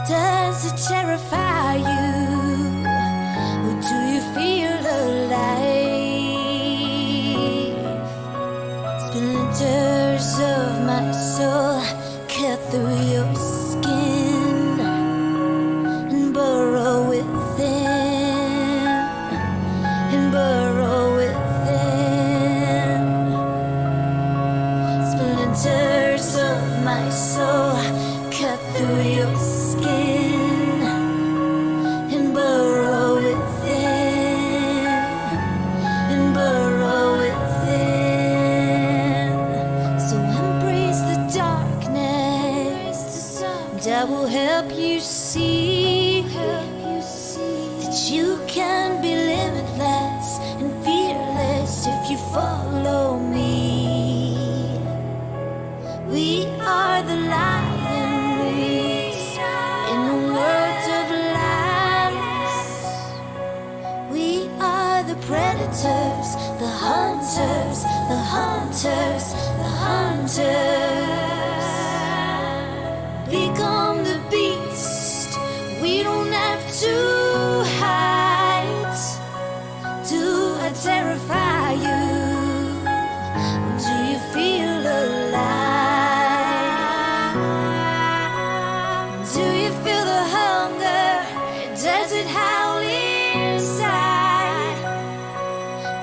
Does it terrify you? Or do you feel alive? Splinters of my soul cut through your skin and burrow within, and burrow within. Splinters of my soul cut through your skin and burrow within, and burrow within. So embrace the darkness, that will help you see that you can be limitless and fearless if you follow me. We are the lions in a world of lies. We are the predators, the hunters, the hunters, the hunters. Become the beast, we don't have to hide. Do I terrify you? Do you feel alive? Do you feel the hunger? Does it howl inside?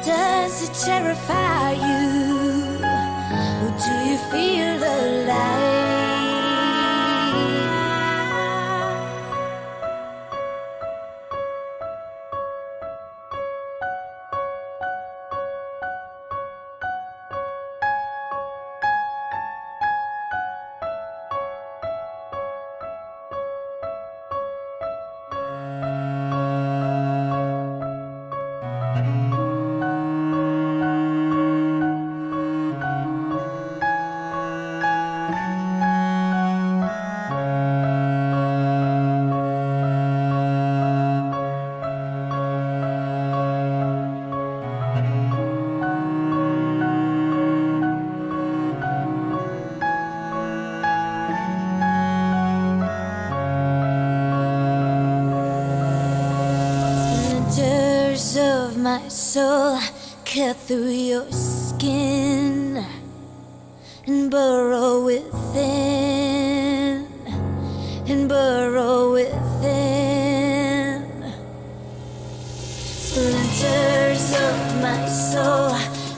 Does it terrify you? Or do you feel alive? My soul cut through your skin and burrow within, and burrow within. Splinters of my soul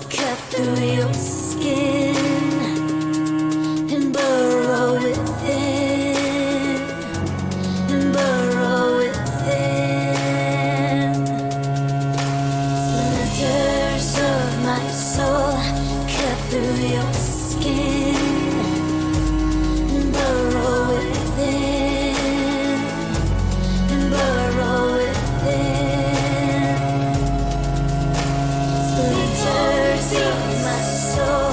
cut through your skin and burrow within, and burrow within. Splinters of my soul cut through your skin and burrow within, and burrow within. Splinters of my soul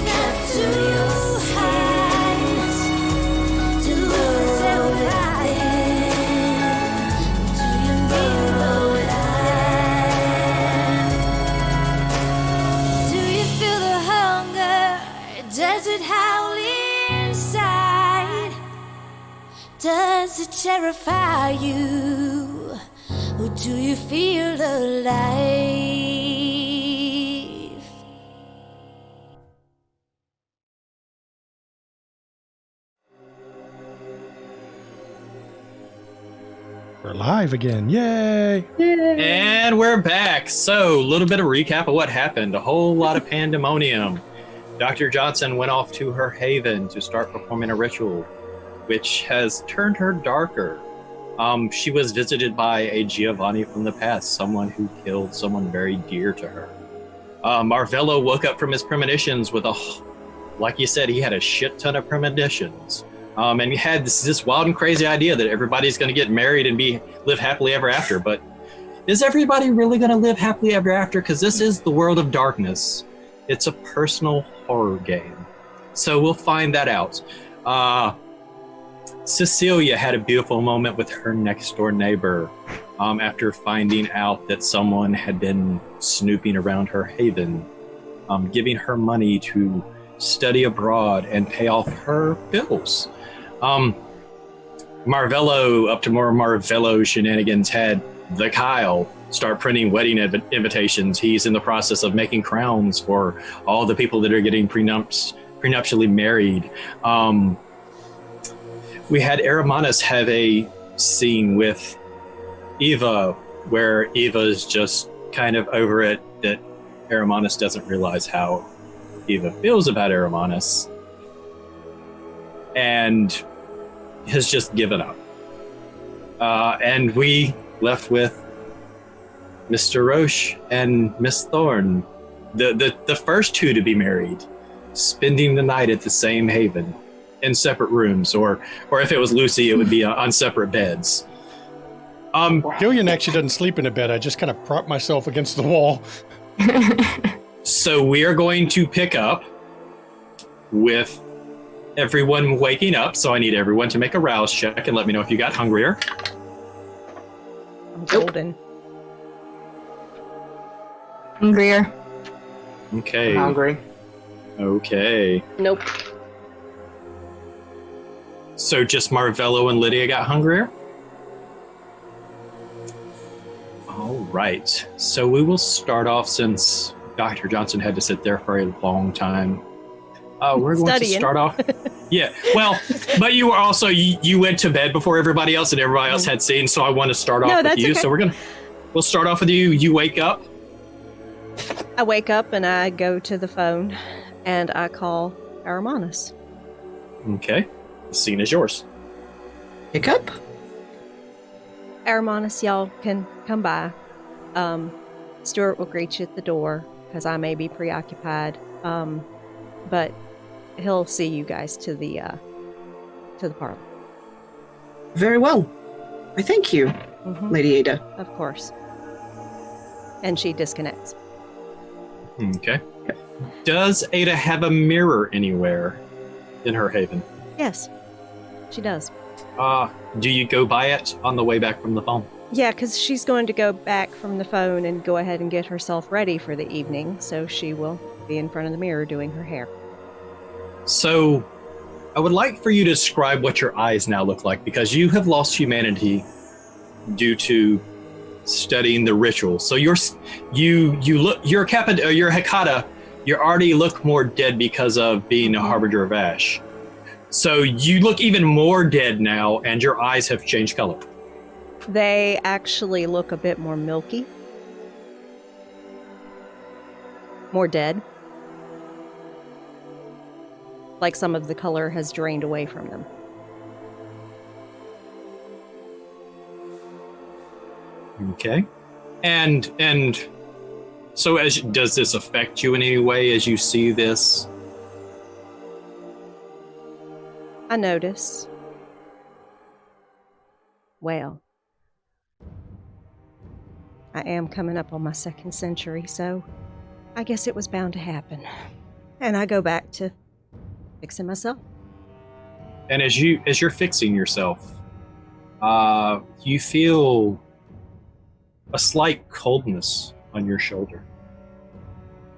cut through your skin to burrow within, to burrow within. Do you feel the hunger? Does it howl inside? Does it terrify you? Or do you feel alive? We're live again. Yay! And we're back. So, a little bit of recap of what happened. A whole lot of pandemonium. Dr. Johnson went off to her haven to start performing a ritual, which has turned her darker. She was visited by a Giovanni from the past, someone who killed someone very dear to her. Marvello woke up from his premonitions with like you said, he had a shit ton of premonitions. And he had this wild and crazy idea that everybody's going to get married and live happily ever after. But is everybody really going to live happily ever after? Because this is the world of darkness. It's a personal horror game. So we'll find that out. Cecilia had a beautiful moment with her next door neighbor after finding out that someone had been snooping around her haven, giving her money to study abroad and pay off her bills. Marvello, up to more Marvello shenanigans, had the Kyle start printing wedding invitations. He's in the process of making crowns for all the people that are getting prenuptially married. We had Aramanus have a scene with Eva where Eva's just kind of over it that Aramanus doesn't realize how Eva feels about Aramanus and has just given up. And we left with Mr. Roche and Miss Thorne, the first two to be married, spending the night at the same haven in separate rooms, or if it was Lucy, it would be on separate beds. Gillian actually doesn't sleep in a bed. I just kind of prop myself against the wall. So we are going to pick up with everyone waking up. So I need everyone to make a rouse check and let me know if you got hungrier. I'm golden. Hungrier. Okay. I'm hungry. Okay. Nope. So just Marvello and Lydia got hungrier? All right. So we will start off, since Dr. Johnson had to sit there for a long time. We're going to start off. Yeah. Well, but you were also, you went to bed before everybody else and everybody else had seen. So I want to start off with you. Okay. So we'll start off with you. You wake up. I wake up and I go to the phone and I call Aramanus. Okay. The scene is yours. Pick up. Aramanus, y'all can come by. Stuart will greet you at the door because I may be preoccupied. But he'll see you guys to the parlor. Very well. I thank you, Lady Ada. Of course. And she disconnects. Okay. Does Ada have a mirror anywhere in her haven? Yes, she does. Do you go by it on the way back from the phone? Yeah, because she's going to go back from the phone and go ahead and get herself ready for the evening, so she will be in front of the mirror doing her hair. So, I would like for you to describe what your eyes now look like, because you have lost humanity due to studying the ritual. So you're Hecata, you already look more dead because of being a harbinger of ash. So you look even more dead now, and your eyes have changed color. They actually look a bit more milky. More dead. Like some of the color has drained away from them. Okay. And so does this affect you in any way as you see this? I notice. Well, I am coming up on my 2nd century, so I guess it was bound to happen. And I go back to fixing myself. And as you're fixing yourself, you feel a slight coldness on your shoulder,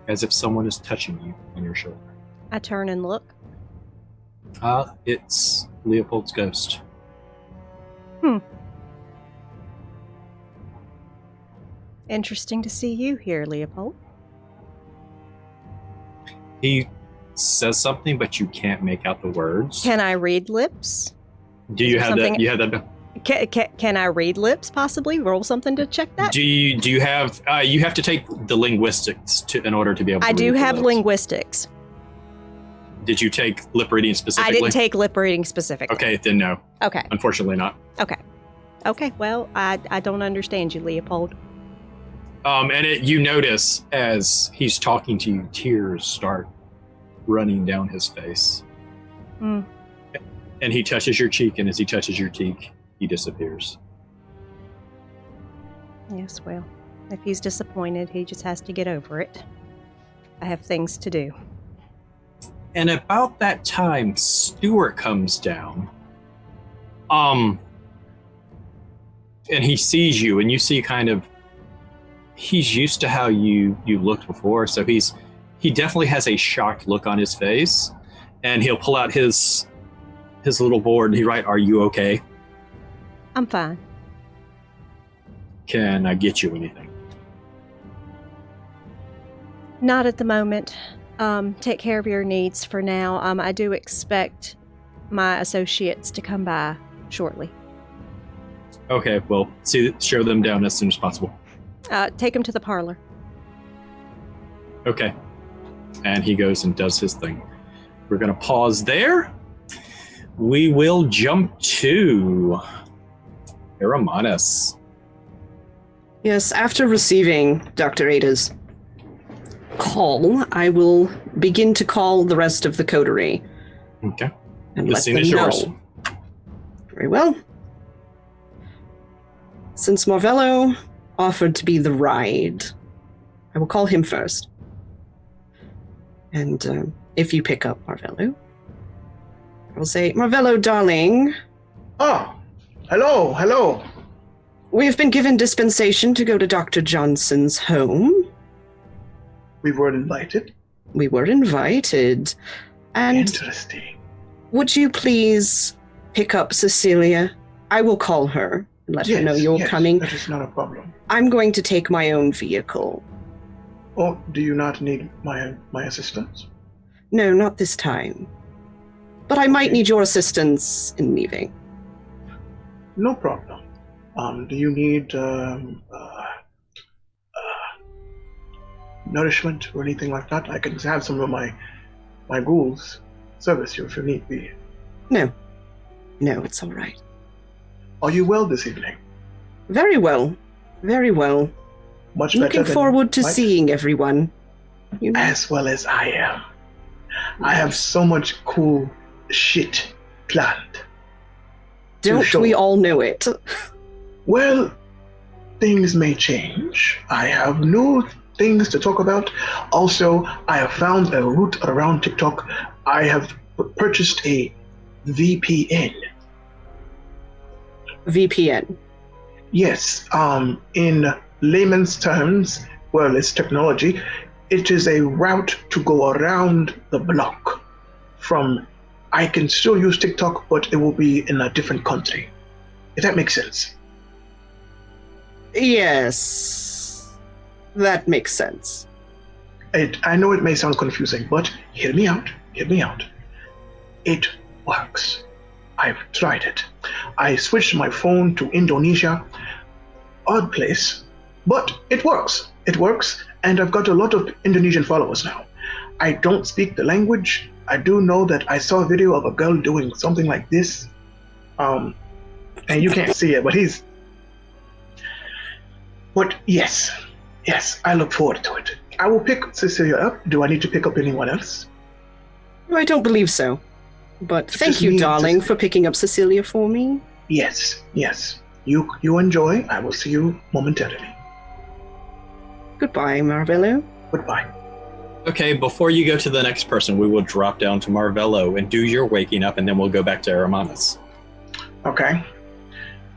as if someone is touching you on your shoulder. I turn and look. It's Leopold's ghost. Interesting to see you here, Leopold. He says something, but you can't make out the words. Can I read lips? Do you have that? You have that? Can I read lips, possibly? Roll something to check that? Do you have... you have to take the linguistics in order to be able to I do have lips. Linguistics. Did you take lip reading specifically? I didn't take lip reading specifically. Okay, then no. Okay. Unfortunately not. Okay, well, I don't understand you, Leopold. And you notice as he's talking to you, tears start running down his face. And he touches your cheek, and as he touches your cheek, he disappears. Yes, well, if he's disappointed, he just has to get over it. I have things to do. And about that time, Stuart comes down. And he sees you, and you see kind of, he's used to how you looked before, so he definitely has a shocked look on his face, and he'll pull out his little board and he write, "Are you okay? I'm fine. Can I get you anything?" Not at the moment. Take care of your needs for now. I do expect my associates to come by shortly. Okay, well, show them down as soon as possible. Take them to the parlor. Okay. And he goes and does his thing. We're going to pause there. We will jump to Aramanus. Yes, after receiving Dr. Ada's call, I will begin to call the rest of the coterie. Okay. And The let scene them is know. yours. Very well. Since Marvello offered to be the ride, I will call him first. And if you pick up Marvello, I will say, "Marvello, darling." Oh, hello. We have been given dispensation to go to Dr. Johnson's home. We were invited. We were invited. And Interesting. would you please pick up Cecilia? I will call her and let her know you're coming. That is not a problem. I'm going to take my own vehicle. Oh, do you not need my assistance? No, not this time. But I might need your assistance in leaving. No problem. Do you need nourishment or anything like that? I can have some of my ghouls service you if you need be. No, it's all right. Are you well this evening? Very well. Very well. Much better Looking than forward to Mike? seeing everyone. As well as I am. I have so much cool shit planned. Don't show. we all know it? Well, things may change. I have new things to talk about. Also, I have found a route around TikTok. I have purchased a VPN. VPN. Yes, in layman's terms, well, it's technology. It is a route to go around the block from, I can still use TikTok, but it will be in a different country. If that makes sense. Yes. That makes sense. I know it may sound confusing, but hear me out. It works. I've tried it. I switched my phone to Indonesia. Odd place, but it works. It works, and I've got a lot of Indonesian followers now. I don't speak the language. I do know that I saw a video of a girl doing something like this. And you can't see it, but But yes, I look forward to it. I will pick Cecilia up. Do I need to pick up anyone else? I don't believe so. But thank you, darling, for picking up Cecilia for me. Yes. You enjoy. I will see you momentarily. Goodbye, Marvello. Goodbye. Okay, before you go to the next person, we will drop down to Marvello and do your waking up, and then we'll go back to Aramanus. Okay.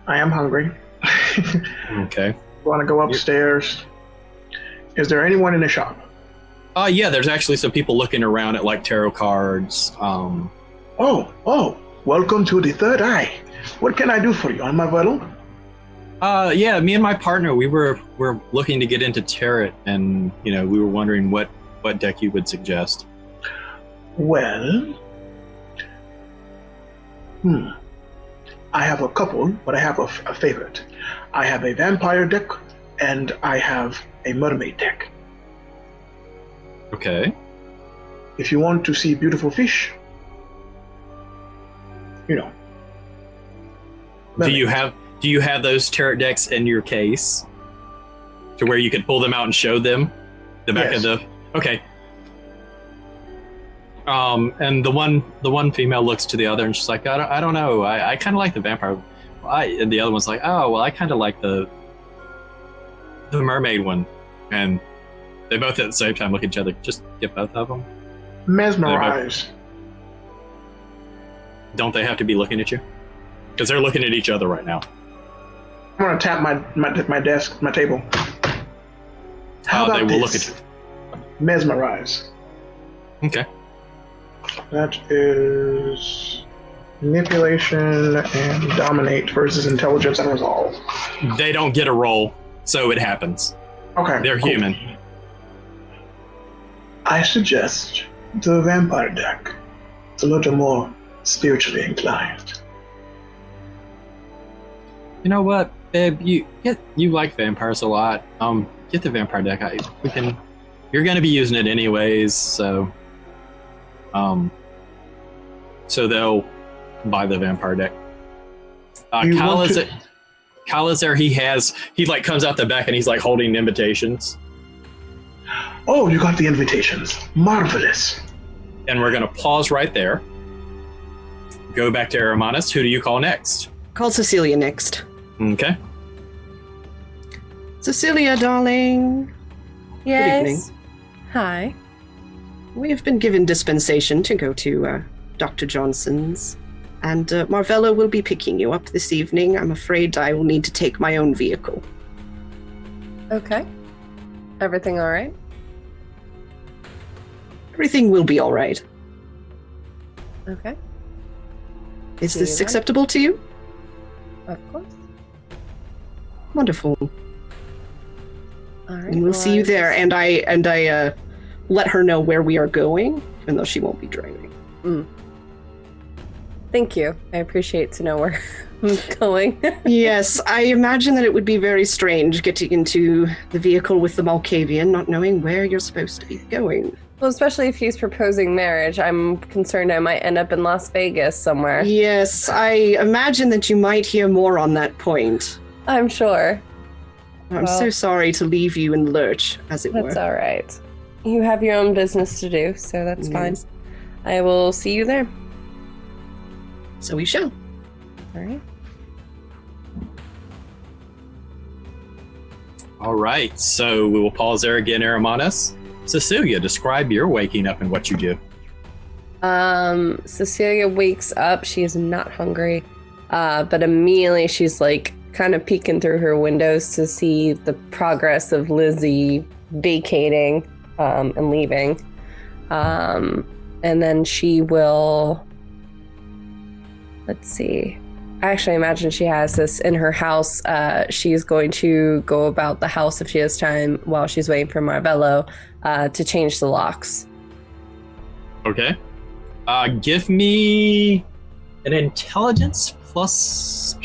I am hungry. Okay. Want to go upstairs? Is there anyone in the shop? Yeah, there's actually some people looking around at like tarot cards. Oh, welcome to the Third Eye. What can I do for you, Marvello? Yeah, me and my partner, we're looking to get into tarot, and we were wondering what deck you would suggest. Well, I have a couple, but I have a favorite. I have a vampire deck, and I have a mermaid deck. Okay. If you want to see beautiful fish, mermaid. Do you have those tarot decks in your case, to where you could pull them out and show them the back of the? Okay. And the one female looks to the other and she's like, I don't know. I kind of like the vampire. And the other one's like, oh, well, I kind of like the mermaid one. And they both at the same time look at each other. Just get both of them. Mesmerize. Don't they have to be looking at you? Because they're looking at each other right now. I'm gonna tap my desk, my table. How about they will this? look at you. Mesmerize. Okay. That is manipulation and dominate versus intelligence and resolve. They don't get a roll, so it happens. Okay. They're cool. human. I suggest the vampire deck. It's a little more spiritually inclined. You know what, babe? You like vampires a lot. Get the vampire deck. You're gonna be using it anyways, so they'll buy the vampire deck. Kyle is there. He like comes out the back and he's like holding invitations. Oh, you got the invitations. Marvelous. And we're gonna pause right there. Go back to Aramanus. Who do you call next? Call Cecilia next. Okay. Cecilia, darling. Yes. Good evening. Hi. We have been given dispensation to go to Dr. Johnson's, and Marvello will be picking you up this evening. I'm afraid I will need to take my own vehicle. Okay. Everything all right? Everything will be all right. Okay. Is See this you then. acceptable to you? Of course. Wonderful. All right. And we'll see you there. And I let her know where we are going, even though she won't be driving. Thank you. I appreciate to know where I'm going. Yes, I imagine that it would be very strange getting into the vehicle with the Malkavian, not knowing where you're supposed to be going. Well, especially if he's proposing marriage, I'm concerned I might end up in Las Vegas somewhere. Yes, I imagine that you might hear more on that point. I'm sure. I'm so sorry to leave you in the lurch, as it were. That's all right. You have your own business to do, so that's fine. I will see you there. So we shall. All right. All right. So we will pause there again, Aramanus. Cecilia, describe your waking up and what you do. Cecilia wakes up. She is not hungry, but immediately she's like kind of peeking through her windows to see the progress of Lizzie vacating and leaving. And then she will, let's see. I actually imagine she has this in her house. She's going to go about the house if she has time while she's waiting for Marvello to change the locks. Okay. Give me An intelligence plus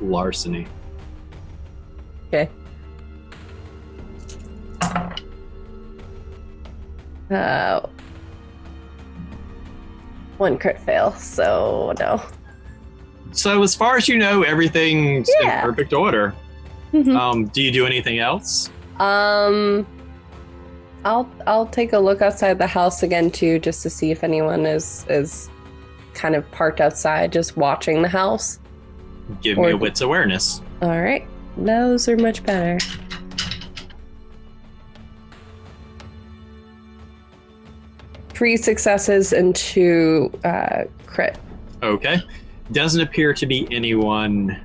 larceny. Okay. One crit fail, so no. So as far as you know, everything's in perfect order. Mhm. Do you do anything else? I'll take a look outside the house again too, just to see if anyone is kind of parked outside, just watching the house. Give me a wits awareness. All right, those are much better. Three successes and 2 crit. Okay. Doesn't appear to be anyone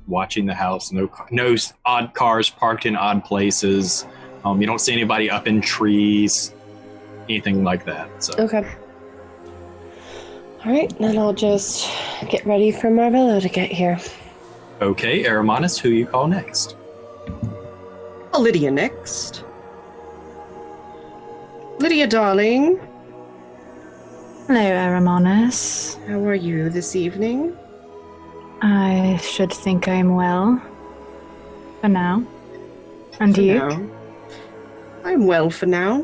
watching the house. No odd cars parked in odd places. You don't see anybody up in trees, anything like that. So. Okay. All right, then I'll just get ready for Marvello to get here. Okay, Aramonus, who you call next? Lydia next. Lydia, darling. Hello, Aramonus. How are you this evening? I should think I'm well. For now. And For you? now. I'm well for now.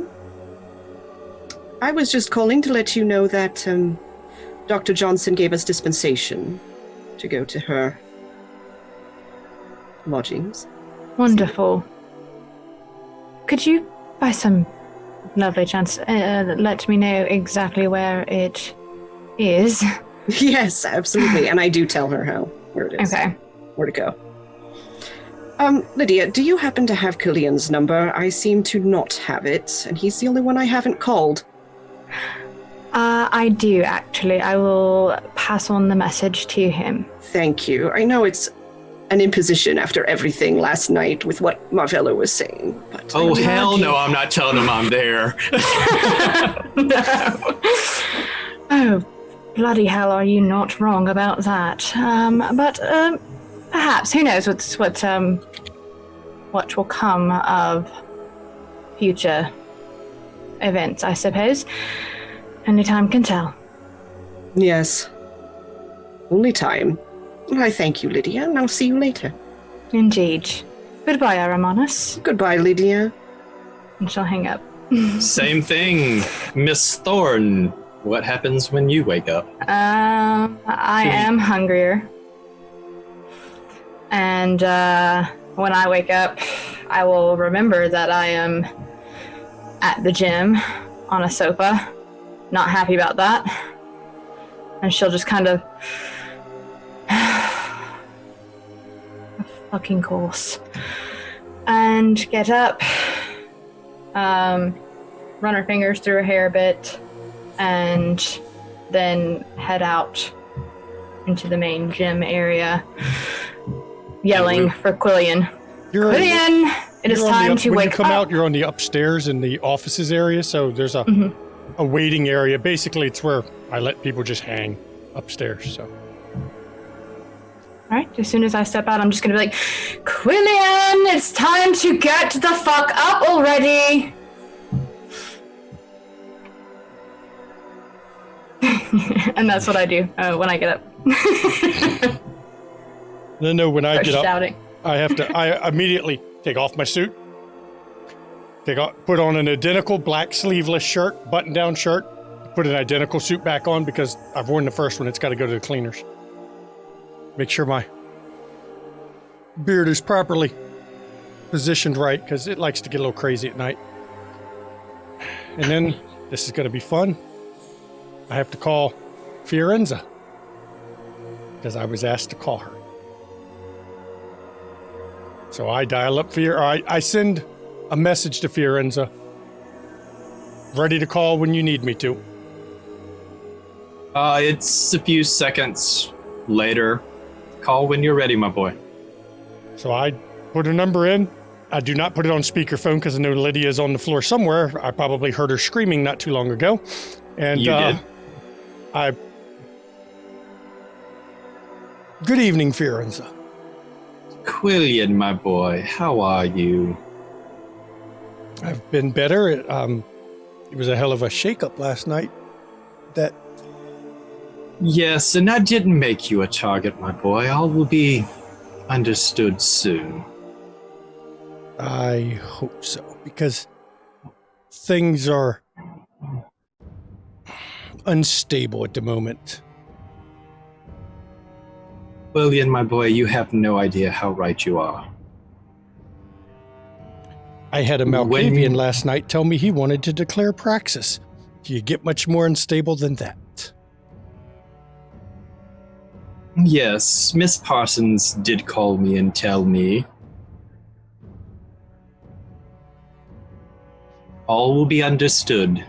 I was just calling to let you know that Dr. Johnson gave us dispensation to go to her lodgings. Wonderful. Could you, by some lovely chance, let me know exactly where it is? Yes, absolutely. And I do tell her where it is. Okay. Where to go. Lydia, do you happen to have Killian's number? I seem to not have it, and he's the only one I haven't called. I do, actually. I will pass on the message to him. Thank you. I know it's an imposition after everything last night with what Marvello was saying. But oh, hell no, I'm not telling him I'm there. No. Oh, bloody hell, are you not wrong about that? But perhaps, who knows what will come of future events, I suppose. Only time can tell. Yes. Only time. Well, I thank you, Lydia, and I'll see you later. Indeed. Goodbye, Aramonus. Goodbye, Lydia. And she'll hang up. Same thing, Miss Thorne. What happens when you wake up? I am hungrier. And when I wake up, I will remember that I am at the gym on a sofa. Not happy about that. And she'll just kind of... fucking course. And get up. Run her fingers through her hair a bit. And then head out into the main gym area, yelling for Quillian. Quillian, it is time to wake up. When you come out, you're on the upstairs in the offices area, so there's a waiting area. Basically, it's where I let people just hang upstairs. So. All right, as soon as I step out, I'm just going to be like, Quillian, it's time to get the fuck up already. And that's what I do when I get up. No, when I get up, shouting. I immediately take off my suit, put on an identical black sleeveless shirt, button-down shirt, put an identical suit back on because I've worn the first one. It's got to go to the cleaners. Make sure my beard is properly positioned right because it likes to get a little crazy at night. And then, this is going to be fun. I have to call Fiorenza because I was asked to call her. So I dial up I send a message to Fiorenza. Ready to call when you need me to. It's a few seconds later. Call when you're ready, my boy. So I put a number in. I do not put it on speakerphone because I know Lydia is on the floor somewhere. I probably heard her screaming not too long ago. And you did? Good evening, Fiorenza. Quillian, my boy, how are you? I've been better. It was a hell of a shakeup last night. That Yes, and that didn't make you a target, my boy. All will be understood soon. I hope so, because things are unstable at the moment. William, my boy, you have no idea how right you are. I had a Malkavian last night tell me he wanted to declare praxis. Do you get much more unstable than that? Yes, Miss Parsons did call me and tell me. All will be understood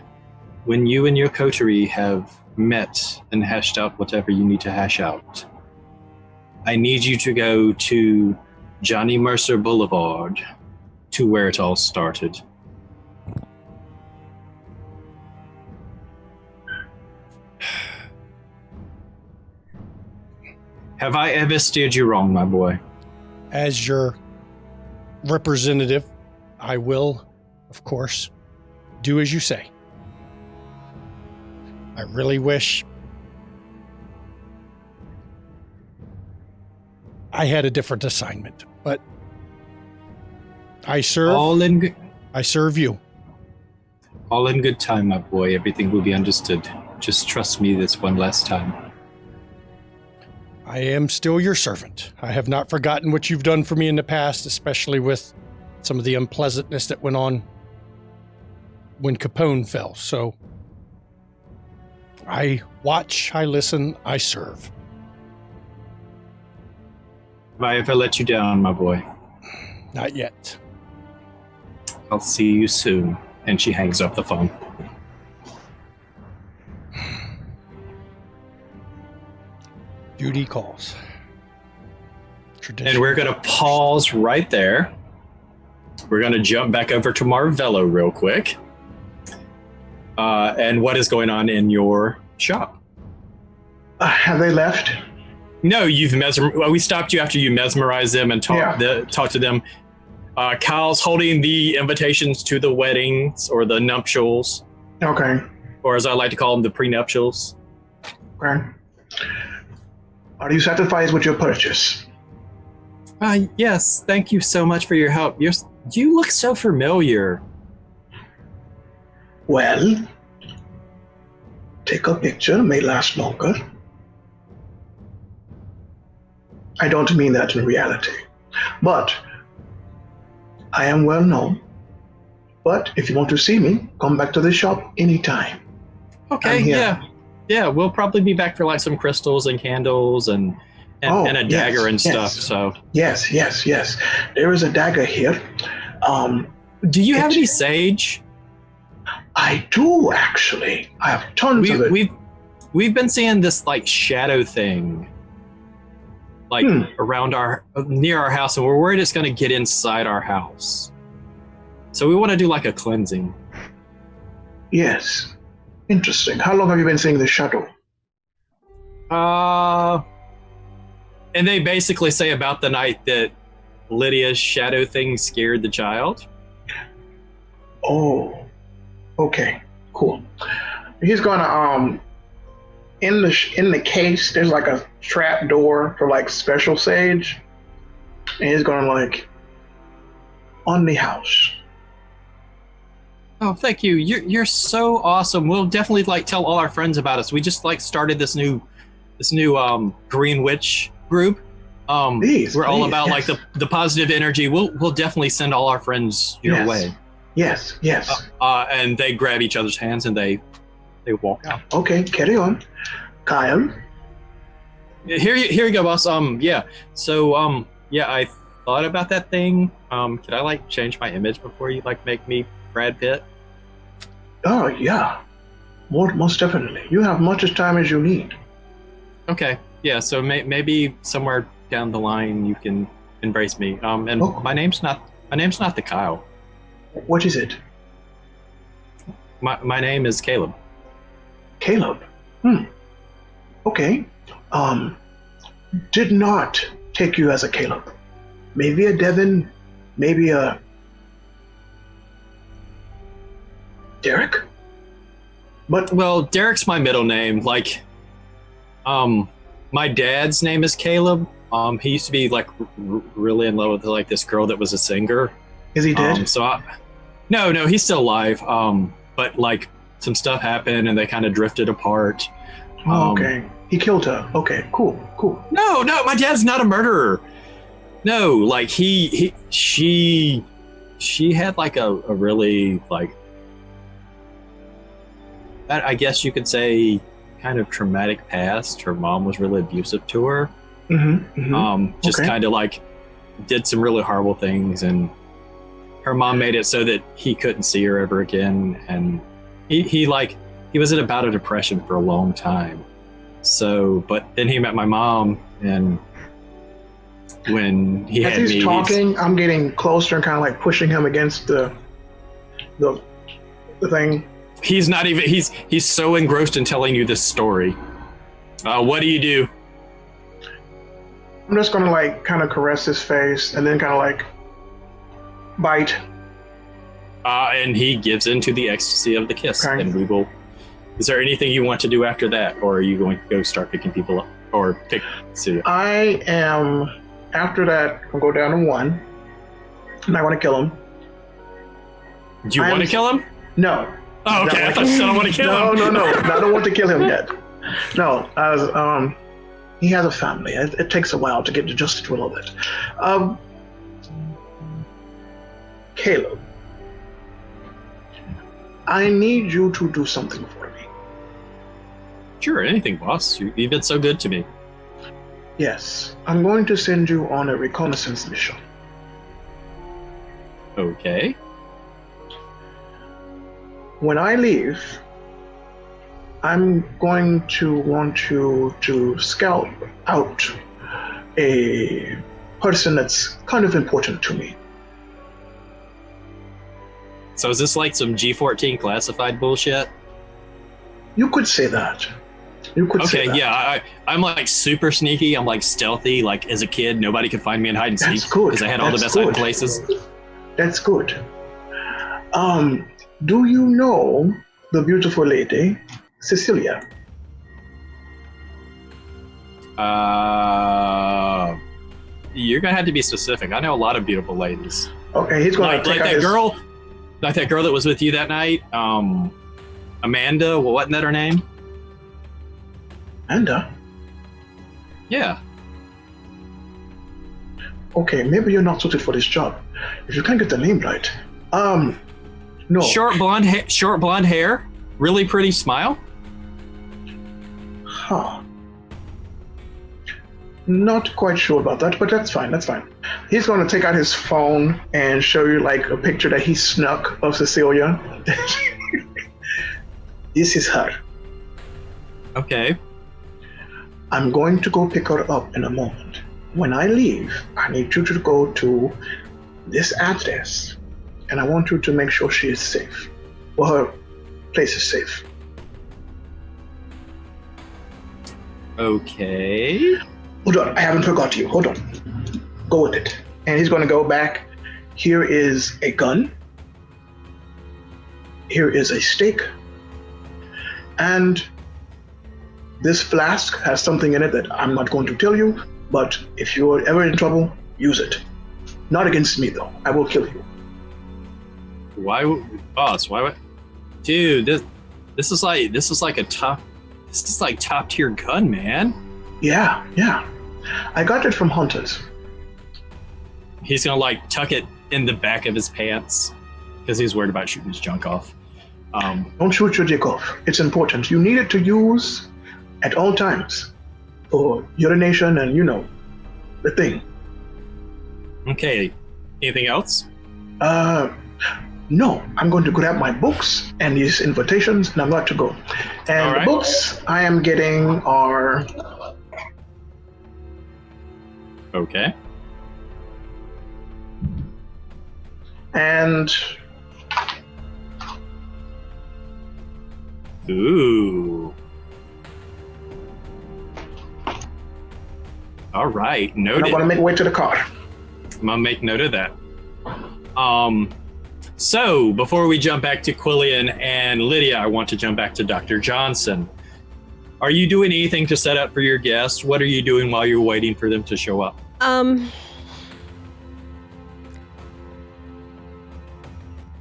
when you and your coterie have met and hashed out whatever you need to hash out. I need you to go to Johnny Mercer Boulevard, to where it all started. Have I ever steered you wrong, my boy? As your representative, I will, of course, do as you say. I really wish I had a different assignment, but I serve. I serve you. All in good time, my boy. Everything will be understood. Just trust me this one last time. I am still your servant. I have not forgotten what you've done for me in the past, especially with some of the unpleasantness that went on when Capone fell. So I watch, I listen, I serve. Have I ever let you down, my boy? Not yet. I'll see you soon. And she hangs up the phone. Duty calls. Tradition. And we're going to pause right there. We're going to jump back over to Marvello real quick. And what is going on in your shop? Have they left? No, we stopped you after you mesmerized them and talked to them. Kyle's holding the invitations to the weddings or the nuptials. Okay. Or as I like to call them, the prenuptials. Okay. Are you satisfied with your purchase? Yes, thank you so much for your help. You look so familiar. Well, take a picture, may last longer. I don't mean that in reality, but I am well known. But if you want to see me, come back to the shop anytime. Okay, yeah, we'll probably be back for like some crystals and candles and a dagger and stuff. So yes. There is a dagger here. Do you have any sage? I do actually. I have tons of it. We've been seeing this like shadow thing, like around near our house, and we're worried it's going to get inside our house. So we want to do like a cleansing. Yes. Interesting. How long have you been seeing the shadow? And they basically say about the night that Lydia's shadow thing scared the child. Oh, okay, cool. He's gonna in the case there's like a trap door for like special sage, and he's gonna like on the house. Oh, thank you. You're so awesome. We'll definitely like tell all our friends about us. We just like started this new Green Witch group. We're all about like the positive energy. We'll definitely send all our friends your way. Yes. And they grab each other's hands and they walk out. Okay, carry on, Kyle. Here you go, boss. So I thought about that thing. Could I like change my image before you like make me Brad Pitt? Oh yeah, most definitely. You have much as time as you need. Okay, yeah. So maybe somewhere down the line you can embrace me. My name's not the Kyle. What is it? My name is Caleb. Caleb. Okay. Did not take you as a Caleb. Maybe a Devin. Maybe a Derek? But Well, Derek's my middle name. Like, my dad's name is Caleb. He used to be like really in love with like this girl that was a singer. is he dead? No, he's still alive. But like some stuff happened and they kind of drifted apart. Okay. He killed her. Okay, cool. No, my dad's not a murderer. No, like she had like a really like, I guess you could say, kind of traumatic past. Her mom was really abusive to her. Just Okay. kind of like did some really horrible things, and her mom made it so that he couldn't see her ever again, and he was in a bout of depression for a long time. So, but then he met my mom, and when he As had he's me, talking, I'm getting closer and kind of like pushing him against the thing. he's not even he's so engrossed in telling you this story. What do you do? I'm just gonna like kind of caress his face and then kind of like bite. And he gives into the ecstasy of the kiss, Okay. and we will. Is there anything you want to do after that, or are you going to go start picking people up, or pick? See, I am, after that, I'll go down to 1, and I want to kill him. do you I want to am- kill him? No. Oh, okay. I thought you said I want to kill him. No. I don't want to kill him yet. No, he has a family. It takes a while to get adjusted to all of it. Caleb, I need you to do something for me. Sure, anything, boss. You've been so good to me. Yes, I'm going to send you on a reconnaissance mission. Okay. When I leave, I'm going to want you to scout out a person that's kind of important to me. So is this like some G14 classified bullshit? You could say that. Okay, yeah, I'm like super sneaky. I'm like stealthy. Like as a kid, nobody could find me in hide and That's seek good. because I had all the That's best hiding good. places. That's good. Do you know the beautiful lady, Cecilia? You're gonna have to be specific. I know a lot of beautiful ladies. Okay, he's going Like to take out that his... girl, like that girl that was with you that night. Amanda. Well, wasn't that her name? Amanda? Yeah. Okay, maybe you're not suited for this job. If you can't get the name right. No. Short blonde hair, really pretty smile. Huh. Not quite sure about that, but that's fine. He's going to take out his phone and show you like a picture that he snuck of Cecilia. This is her. Okay. I'm going to go pick her up in a moment. When I leave, I need you to go to this address, and I want you to make sure she is safe. Well, her place is safe. Okay. Hold on, I haven't forgot you. Hold on. Go with it. And he's going to go back. Here is a gun. Here is a stake. And this flask has something in it that I'm not going to tell you, but if you're ever in trouble, use it. Not against me, though. I will kill you. Why, boss? Why would, dude? This is like top tier gun, man. Yeah. I got it from hunters. He's gonna like tuck it in the back of his pants because he's worried about shooting his junk off. Don't shoot your dick off. It's important. You need it to use at all times for urination and, the thing. Okay. Anything else? No. I'm going to grab my books and these invitations, and I'm going to go. And All right. the books I am getting are... Okay. And... Ooh. All right. I'm Noted. going to make way to the car. I'm gonna make note of that. So, before we jump back to Quillian and Lydia, I want to jump back to Dr. Johnson. Are you doing anything to set up for your guests? What are you doing while you're waiting for them to show up?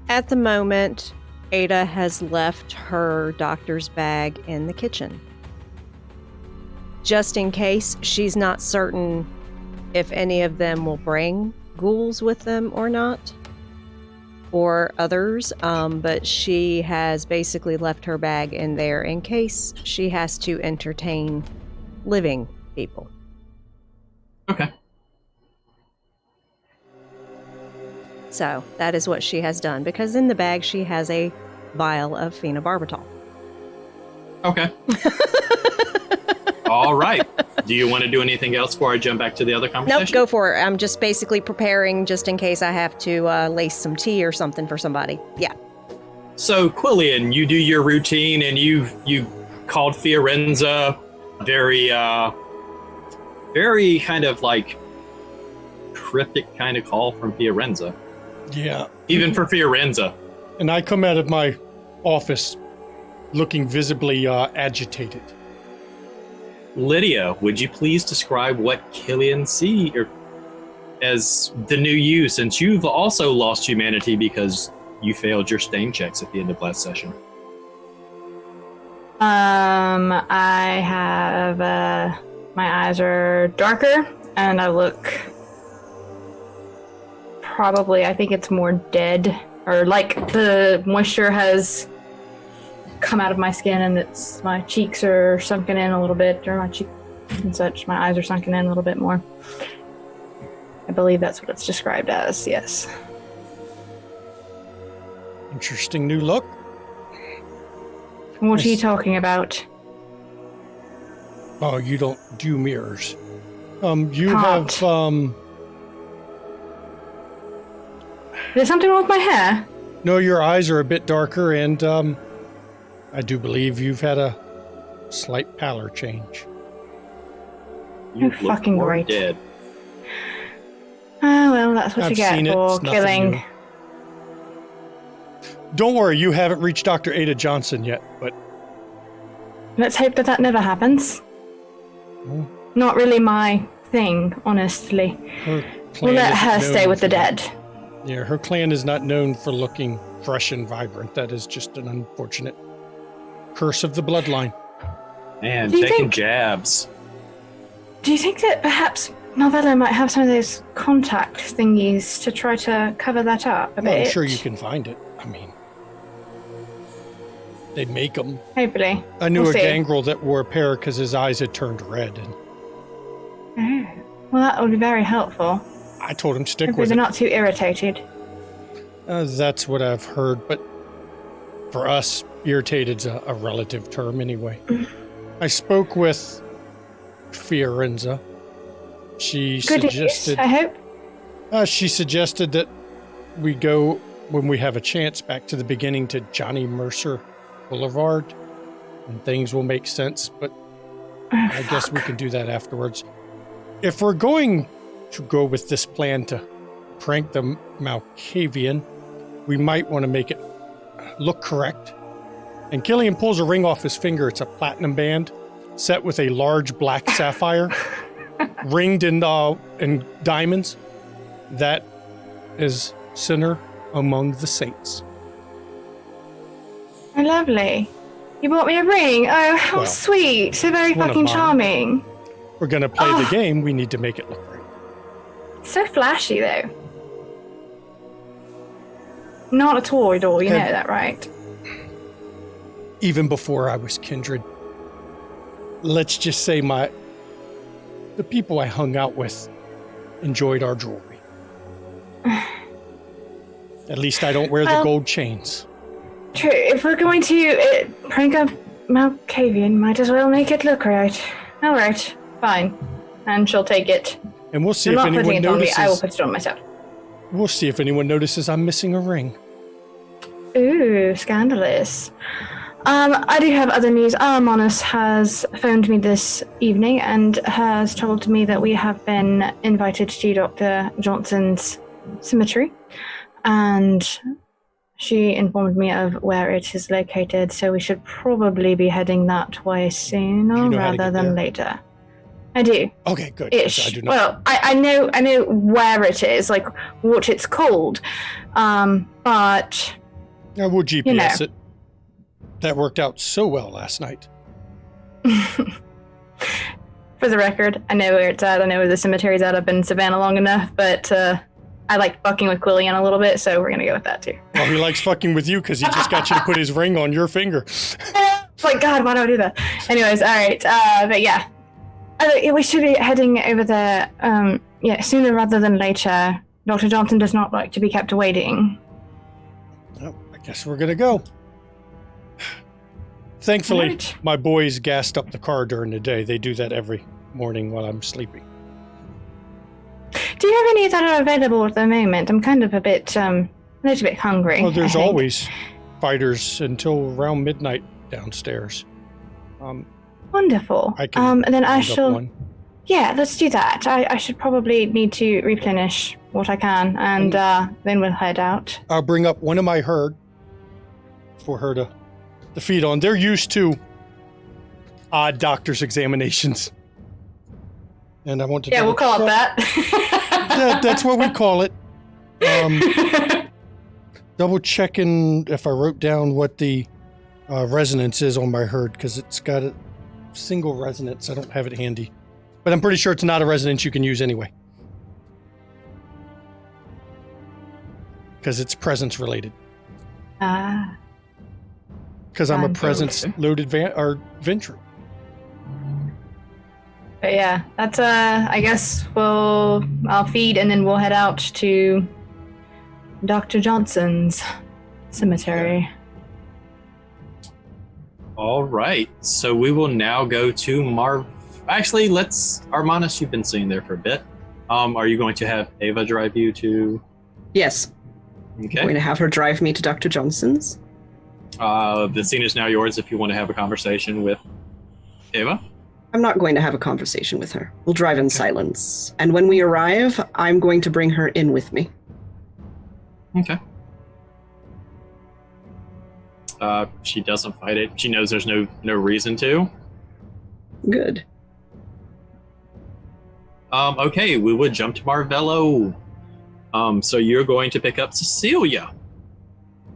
At the moment, Ada has left her doctor's bag in the kitchen. Just in case, she's not certain if any of them will bring ghouls with them or not, or others, but she has basically left her bag in there in case she has to entertain living people. Okay. So that is what she has done, because in the bag she has a vial of phenobarbital. Okay. All right. Do you want to do anything else before I jump back to the other conversation? Nope, go for it. I'm just basically preparing just in case I have to lace some tea or something for somebody. Yeah. So, Quillian, you do your routine, and you called Fiorenza very kind of like cryptic kind of call from Fiorenza. Yeah. Even for Fiorenza. And I come out of my office looking visibly agitated. Lydia, would you please describe what Quillian sees as the new you, since you've also lost humanity because you failed your stain checks at the end of last session? I have my eyes are darker, and I look probably, I think it's more dead, or like the moisture has come out of my skin and it's my cheeks are sunken in a little bit, or my cheeks and such. My eyes are sunken in a little bit more. I believe that's what it's described as, yes. Interesting new look. What are you talking about? Oh, you don't do mirrors. You Can't. have, There's something wrong with my hair? no, your eyes are a bit darker, and, I do believe you've had a slight pallor change. You Oh, look fucking more great. dead. Oh, well, that's what I've you get seen it. for It's nothing killing. new. Don't worry, you haven't reached Dr. Ada Johnson yet, but Let's hope that never happens. well, Not really my thing, honestly. her clan We'll let isn't her known stay with the for that. dead. Yeah, her clan is not known for looking fresh and vibrant. That is just an unfortunate curse of the bloodline. Man, Do you taking think- jabs. Do you think that perhaps Novella might have some of those contact thingies to try to cover that up a Well, bit? I'm sure you can find it. I mean, they make them. Hopefully. I knew We'll a see. gangrel that wore a pair because his eyes had turned red, and Oh. Well, that would be very helpful. I told him stick Hopefully with they're it. not too irritated. That's what I've heard, but for us, irritated's a relative term anyway. I spoke with Fiorenza. She Good news, suggested I hope. she suggested that we go, when we have a chance, back to the beginning to Johnny Mercer Boulevard, and things will make sense, but I guess we can do that afterwards. If we're going to go with this plan to prank the Malkavian, we might want to make it look correct. And Killian pulls a ring off his finger. It's a platinum band set with a large black sapphire ringed in diamonds. That is sinner among the saints. Oh, lovely. You bought me a ring. Oh, how Well, sweet. So very one of fucking mine. charming. We're going to play the Oh. game. We need to make it look right. So flashy, though. Not a toy doll, you know Have- that, right? Even before I was kindred, let's just say the people I hung out with enjoyed our jewelry. At least I don't wear the Well- gold chains. True. If we're going to prank a Malkavian, might as well make it look right. All right, fine. And she'll take it. And we'll see I'm if not putting anyone it on me. I will notices. put it on myself. We'll see if anyone notices I'm missing a ring. Ooh, scandalous. I do have other news. Armanus has phoned me this evening and has told me that we have been invited to Dr. Johnson's cemetery. And She informed me of where it is located, so we should probably be heading that way sooner You know how to rather get than there? later. I do. Okay, good. 'cause I Ish. do not. Well, I know where it is, like what it's called. But I will GPS know. it. That worked out so well last night. for the record, I know where it's at. I know where the cemetery's at. I've been in Savannah long enough, but I like fucking with Quillian a little bit, so we're gonna go with that too. Well, he likes fucking with you because he just got you to put his ring on your finger. It's like, God, why do I do that? Anyways, all right. But yeah, we should be heading over there. Sooner rather than later. Dr. Johnson does not like to be kept waiting. Well, I guess we're gonna go. Thankfully, Right. my boys gassed up the car during the day. They do that every morning while I'm sleeping. Do you have any that are available at the moment? I'm kind of a little bit hungry. Well, there's I think. always fighters until around midnight downstairs. Wonderful. I can and then I round up shall. one. Yeah, let's do that. I should probably need to replenish what I can, and then we'll head out. I'll bring up one of my herd for her to feed on. They're used to odd doctor's examinations. And I want to Yeah, we'll call it that. That's what we call it. Double checking if I wrote down what the resonance is on my herd, because it's got a single resonance. I don't have it handy. But I'm pretty sure it's not a resonance you can use anyway. Because it's presence related. Because I'm a presence loaded Ventru. But yeah, that's I guess I'll feed and then we'll head out to Dr. Johnson's cemetery. All right. So we will now go to Actually, Armanis, you've been sitting there for a bit. Are you going to have Ava drive you to? Yes. Okay. I'm going to have her drive me to Dr. Johnson's. The scene is now yours if you want to have a conversation with Ava. I'm not going to have a conversation with her. We'll drive in silence. And when we arrive, I'm going to bring her in with me. Okay. She doesn't fight it. She knows there's no reason to. Good. Okay, we would jump to Marvello. So you're going to pick up Cecilia.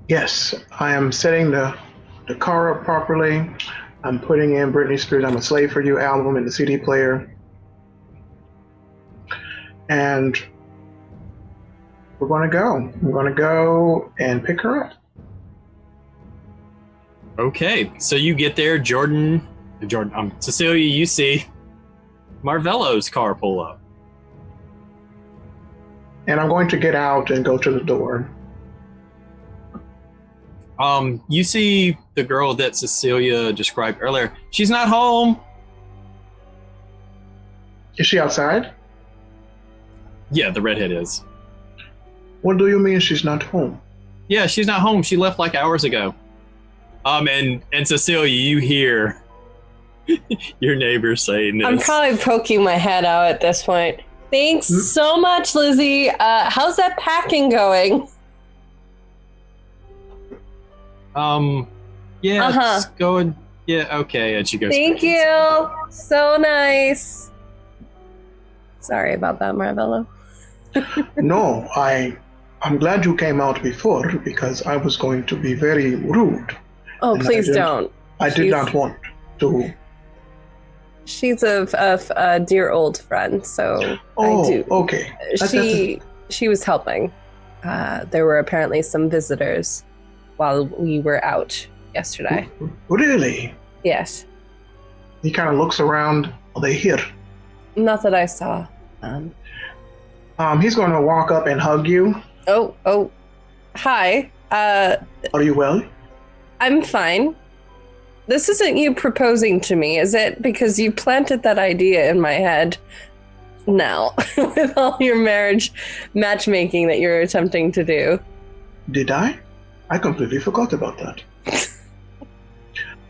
Yes, I am setting the car up properly. I'm putting in Britney Spears' I'm a Slave for You album in the CD player. And we're going to go. I'm going to go and pick her up. Okay, so you get there, Cecilia, you see Marvello's car pull up. And I'm going to get out and go to the door. You see the girl that Cecilia described earlier. She's not home. Is she outside? Yeah, the redhead is. What do you mean she's not home? Yeah, she's not home. She left like hours ago. And Cecilia, you hear your neighbor saying this. I'm probably poking my head out at this point. Thanks so much, Lizzie. How's that packing going? Yeah, it's going. Yeah, okay. And she goes. Thank you. So nice. Sorry about that, Marvello. No, I'm glad you came out before because I was going to be very rude. Oh, please don't. I did not want to. She's a dear old friend, so I do. Okay. She was helping. There were apparently some visitors while we were out yesterday. Really? Yes. He kind of looks around. Are they here? Not that I saw. He's going to walk up and hug you. Oh. Hi. Are you well? I'm fine. This isn't you proposing to me, is it? Because you planted that idea in my head now with all your marriage matchmaking that you're attempting to do. Did I? I completely forgot about that.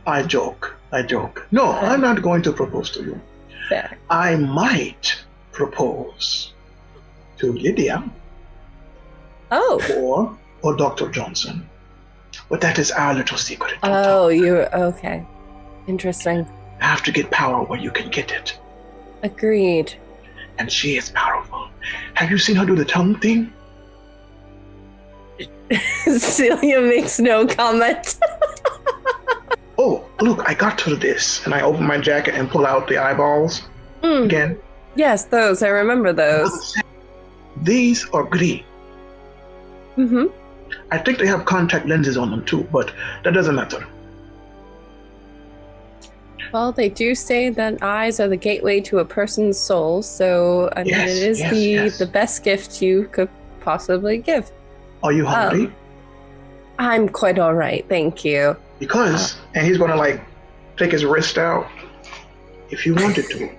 I joke. No, I'm not going to propose to you. Fair. I might propose to Lydia. Oh. Or Dr. Johnson. But that is our little secret. Oh, okay. Interesting. I have to get power where you can get it. Agreed. And she is powerful. Have you seen her do the tongue thing? Celia makes no comment. Oh, look, I got her this. And I open my jacket and pull out the eyeballs again. Yes, those. I remember those. These are green. Mm-hmm. I think they have contact lenses on them too, but that doesn't matter. Well, they do say that eyes are the gateway to a person's soul, so I mean, it is the best gift you could possibly give. Are you hungry? I'm quite all right, thank you. Because, and he's going to like take his wrist out if you wanted to.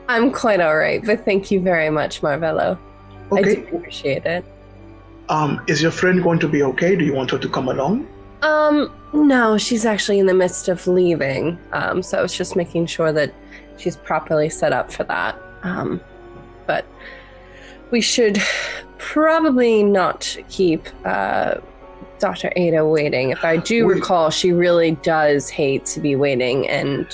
I'm quite all right, but thank you very much, Marvello. Okay. I do appreciate it. Is your friend going to be okay? Do you want her to come along? No, she's actually in the midst of leaving. So I was just making sure that she's properly set up for that. But we should probably not keep Dr. Ada waiting. If I do recall, she really does hate to be waiting, and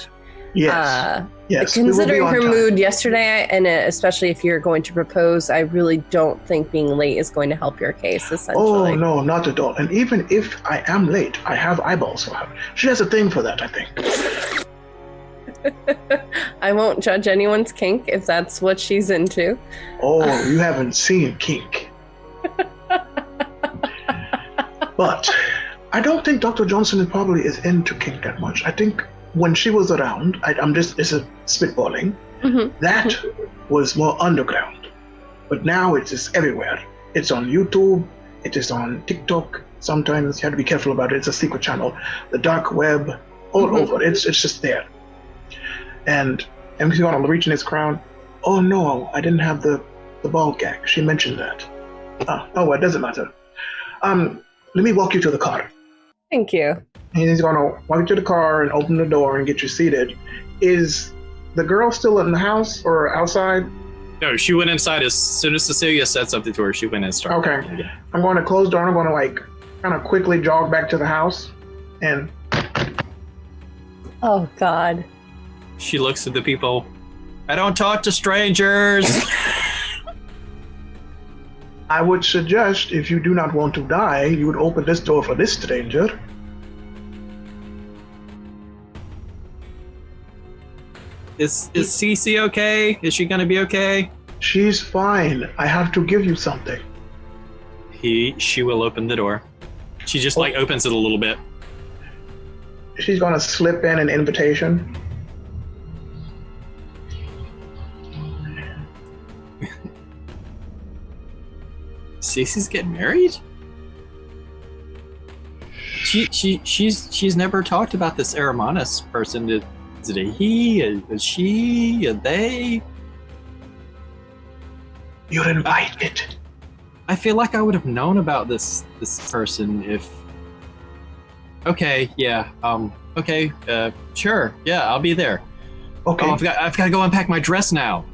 yes, considering her mood yesterday, and especially if you're going to propose, I really don't think being late is going to help your case, essentially. Oh, no, not at all. And even if I am late, I have eyeballs for her. She has a thing for that, I think. I won't judge anyone's kink if that's what she's into. Oh, you haven't seen kink. But I don't think Dr. Johnson probably is into kink that much. I think when she was around, it's a spitballing, that was more underground. But now it is everywhere. It's on YouTube, it is on TikTok. Sometimes you have to be careful about it. It's a secret channel. The dark web, all over. It's just there. And he's going to reach in his crown. Oh no, I didn't have the ball gag. She mentioned that. Oh, it doesn't matter. Let me walk you to the car. Thank you. And he's going to walk you to the car and open the door and get you seated. Is the girl still in the house or outside? No, she went inside as soon as Cecilia said something to her. She went in and started. Okay. I'm going to close the door and I'm going to like kind of quickly jog back to the house. And oh God. She looks at the people. I don't talk to strangers. I would suggest, if you do not want to die, you would open this door for this stranger. Is Cece okay? Is she gonna be okay? She's fine. I have to give you something. She will open the door. She just like opens it a little bit. She's gonna slip in an invitation. Cece's getting married? She's never talked about this Aramanus person. Is it a he? A she? A they? You're invited. I feel like I would have known about this person if. Okay, yeah. Okay. Sure. Yeah, I'll be there. Okay. Oh, I've got to go unpack my dress now.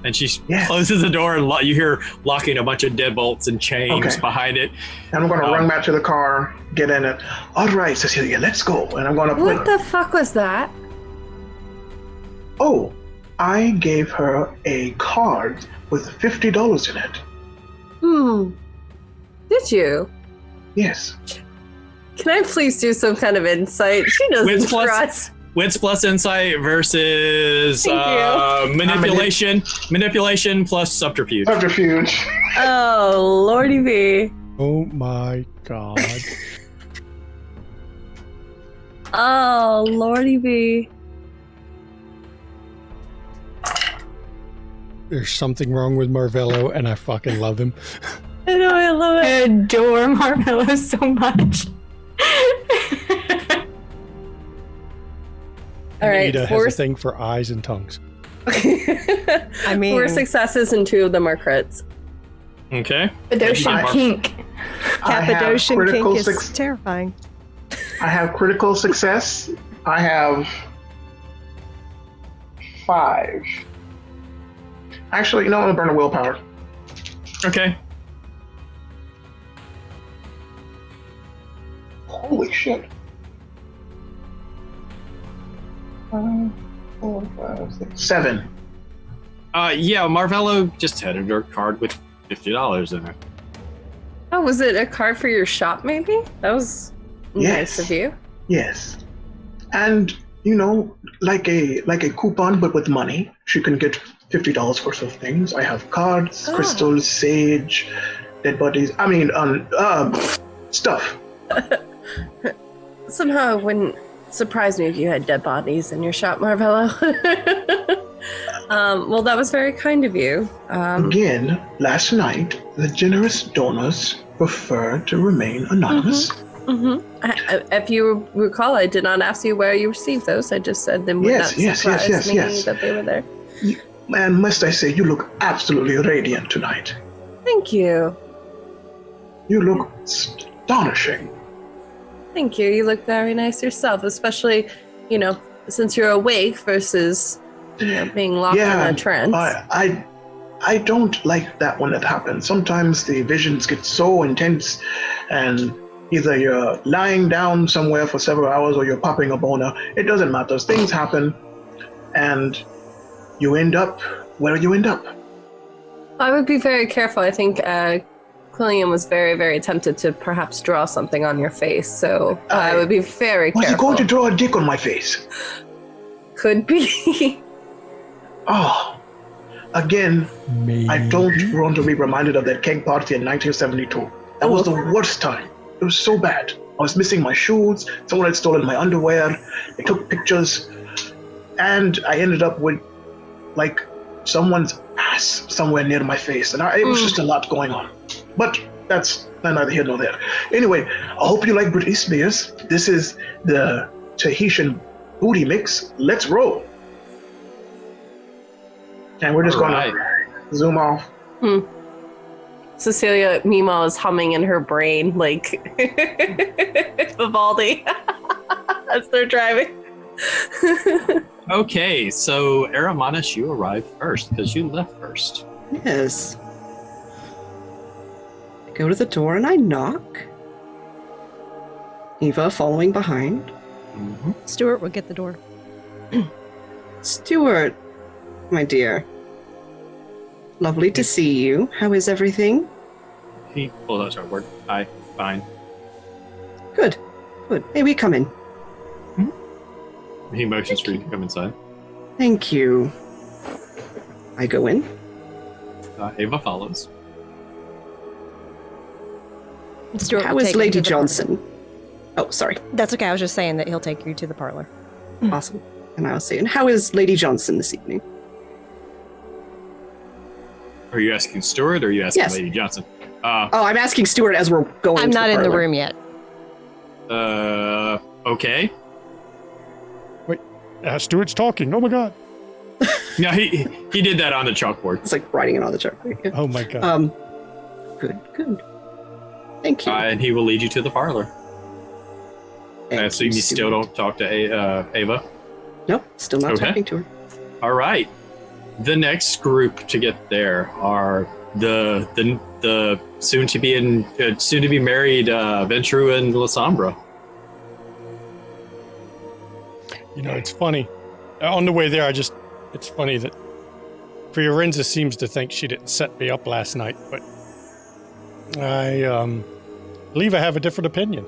And she closes the door, and you hear locking a bunch of deadbolts and chains behind it. And I'm going to run back to the car, get in it. All right, Cecilia, let's go. And I'm going to What the fuck was that? Oh, I gave her a card with $50 in it. Did you? Yes. Can I please do some kind of insight? She doesn't trust. Wits plus insight versus manipulation. Manipulation plus subterfuge. Subterfuge. Oh, Lordy V. Oh my God. Oh, Lordy V. There's something wrong with Marvello, and I fucking love him. I know, I love it. I adore Marvello so much. And all right, Ada has a thing for eyes and tongues. I mean, 4 successes and 2 of them are crits. Okay. Cappadocian kink. Cappadocian kink is terrifying. I have critical success. I have 5. Actually, you know, I'm going to burn a willpower. Okay. Holy shit. 5, 4, 5, 6, 7. Yeah, Marvello just had her card with $50 in it. Oh, was it a card for your shop, maybe? That was nice of you. Yes. And, you know, like a coupon, but with money. She can get $50 worth of things. I have cards, crystals, sage, dead bodies. I mean, stuff. Somehow it wouldn't surprise me if you had dead bodies in your shop, Marvello. Well, that was very kind of you. Again, last night, the generous donors preferred to remain anonymous. If you recall, I did not ask you where you received those. I just said them would not surprise me that they were there. And must I say, you look absolutely radiant tonight. Thank you. You look astonishing. Thank you. You look very nice yourself, especially, you know, since you're awake versus, you know, being locked in a trance. I don't like that when it happens. Sometimes the visions get so intense, and either you're lying down somewhere for several hours or you're popping a boner. It doesn't matter. Things happen, and you end up where you end up. I would be very careful. I think Quillian was very, very tempted to perhaps draw something on your face, so I would be very careful. Was he going to draw a dick on my face? Could be. Oh, again, Maybe. I don't want to be reminded of that keg party in 1972. That was the worst time. It was so bad. I was missing my shoes, someone had stolen my underwear, they took pictures, and I ended up with, like, someone's ass somewhere near my face, and it was just a lot going on. But that's neither here nor there. Anyway, I hope you like Britney Spears. This is the Tahitian booty mix. Let's roll. And we're just going to zoom off. Cecilia, meanwhile, is humming in her brain, like, Vivaldi as they're driving. Okay, so Aramanus, you arrived first because you left first. Yes. I go to the door and I knock. Eva following behind. Stuart will get the door. Stuart, my dear. Lovely to see you. How is everything? He pulled out our word. Hi, fine. Good. Good. May we come in? He motions for you to come inside. Thank you. I go in. Ava follows. Stuart How will is take him Lady to the Johnson? Oh, sorry. parlor. That's okay. I was just saying that he'll take you to the parlor. Awesome. And I'll say, and how is Lady Johnson this evening? Are you asking Stuart or are you asking Yes. Lady Johnson? I'm asking Stuart as we're going I'm to not the in the parlor. room yet. Okay. Stuart's talking. Oh my god. No, he did that on the chalkboard. It's like writing it on the chalkboard. Oh my god. Good. Thank you. And he will lead you to the parlor. I assume you still don't talk to Ava? Nope, still not Okay. talking to her. All right. The next group to get there are the soon to be married Ventru and Lysambra. You know, it's funny. On the way there, it's funny that Fiorenza seems to think she didn't set me up last night, but I believe I have a different opinion.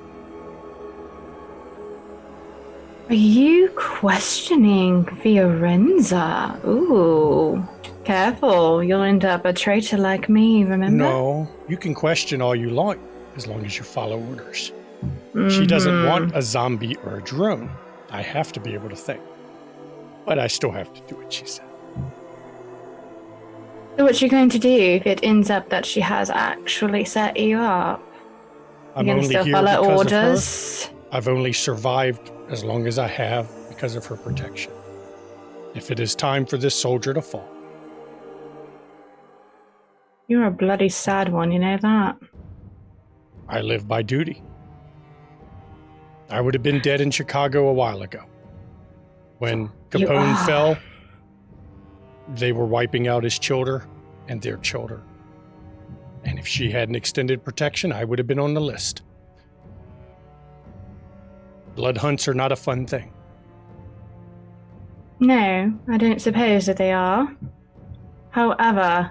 Are you questioning Fiorenza? Ooh, careful. You'll end up a traitor like me, remember? No, you can question all you like, as long as you follow orders. She doesn't want a zombie or a drone. I have to be able to think. But I still have to do what she said. So what's she going to do if it ends up that she has actually set you up? I'm You're going to only still here follow because orders? of her. I've only survived as long as I have because of her protection. If it is time for this soldier to fall. You're a bloody sad one, you know that? I live by duty. I would have been dead in Chicago a while ago. When Capone fell, they were wiping out his children and their children. And if she hadn't extended protection, I would have been on the list. Blood hunts are not a fun thing. No, I don't suppose that they are. However,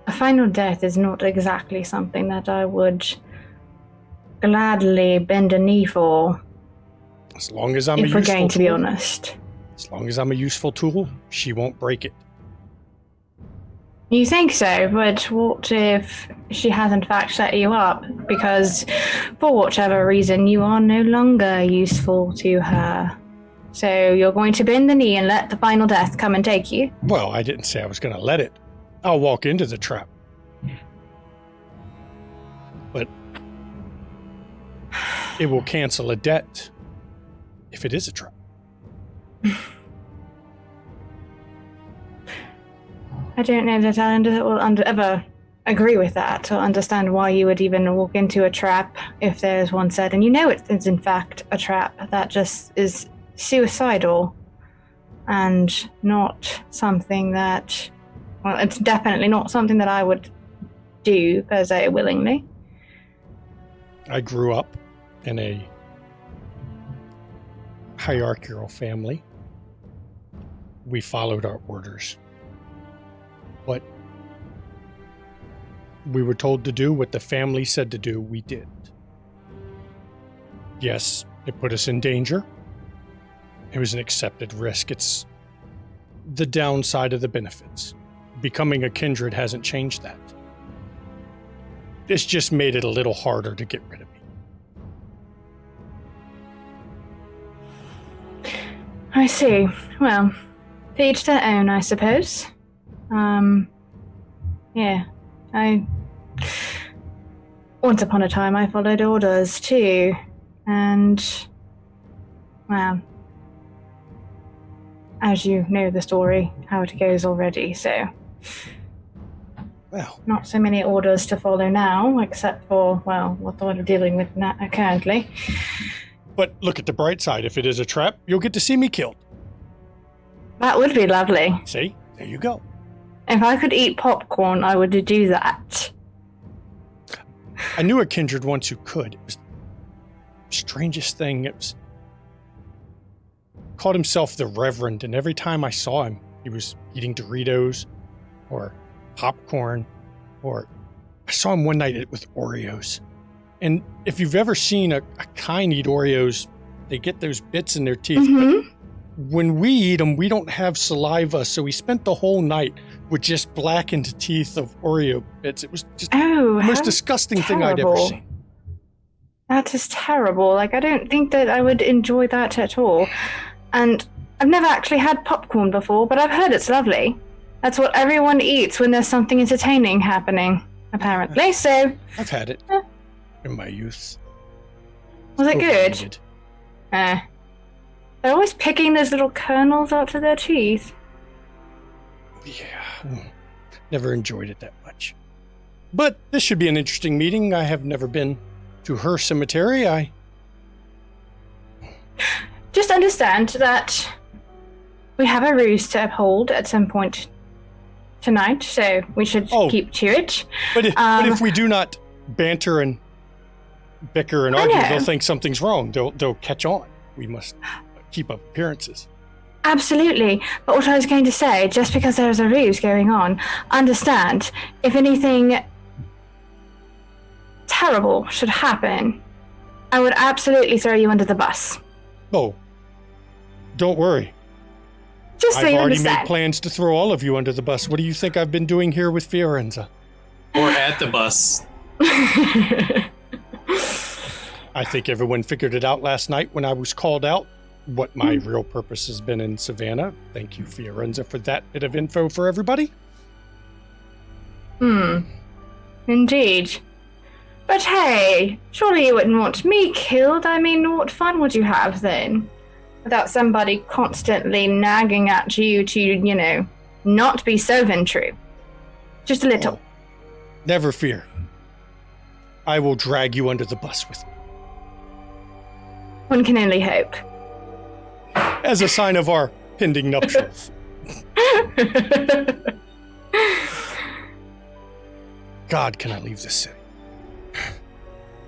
a final death is not exactly something that I would gladly bend a knee for. As long as I'm a if we're useful going to be tool, honest. as long as I'm a useful tool, she won't break it. You think so, but what if she has in fact set you up because for whatever reason you are no longer useful to her? So you're going to bend the knee and let the final death come and take you? Well, I didn't say I was going to let it. I'll walk into the trap. But it will cancel a debt if it is a trap. I don't know that I will ever agree with that or understand why you would even walk into a trap if there's one set and you know it is in fact a trap that just is suicidal and not something that, well, it's definitely not something that I would do per se willingly. I grew up in a hierarchical family. We followed our orders. What we were told to do, what the family said to do, we did. Yes, it put us in danger. It was an accepted risk. It's the downside of the benefits. Becoming a kindred hasn't changed that. It's just made it a little harder to get rid of me. I see. Well, to each their own, I suppose. Yeah, once upon a time I followed orders too, and, well, as you know the story, how it goes already, so. Well, not so many orders to follow now, except for, well, what we're dealing with now, currently. But look at the bright side. If it is a trap, you'll get to see me killed. That would be lovely. See? There you go. If I could eat popcorn, I would do that. I knew a kindred once who could. It was the strangest thing. It was called himself the Reverend, and every time I saw him, he was eating Doritos or popcorn, or I saw him one night with Oreos. And if you've ever seen a kind eat Oreos, they get those bits in their teeth. Mm-hmm. But when we eat them, we don't have saliva, so we spent the whole night with just blackened teeth of Oreo bits. It was just the most disgusting thing I'd ever seen. That is terrible. Like, I don't think that I would enjoy that at all. And I've never actually had popcorn before, but I've heard it's lovely. That's what everyone eats when there's something entertaining happening, apparently, so... I've had it in my youth. Was it good? They're always picking those little kernels out of their teeth. Yeah, never enjoyed it that much. But this should be an interesting meeting. I have never been to her cemetery. Just understand that we have a ruse to uphold at some point tonight, so we should keep to it. But if we do not banter and bicker and argue, they'll think something's wrong. They'll catch on. We must keep up appearances. Absolutely. But what I was going to say, just because there's a ruse going on, understand, if anything terrible should happen, I would absolutely throw you under the bus. Oh, don't worry. Just so I've you already understand. made plans to throw all of you under the bus. What do you think I've been doing here with Fiorenza? Or at the bus. I think everyone figured it out last night when I was called out, what my real purpose has been in Savannah. Thank you, Fiorenza, for that bit of info for everybody. Indeed. But hey, surely you wouldn't want me killed. I mean, what fun would you have then? Without somebody constantly nagging at you to, not be so true. Just a little. Never fear. I will drag you under the bus with me. One can only hope. As a sign of our pending nuptials. God, can I leave this city?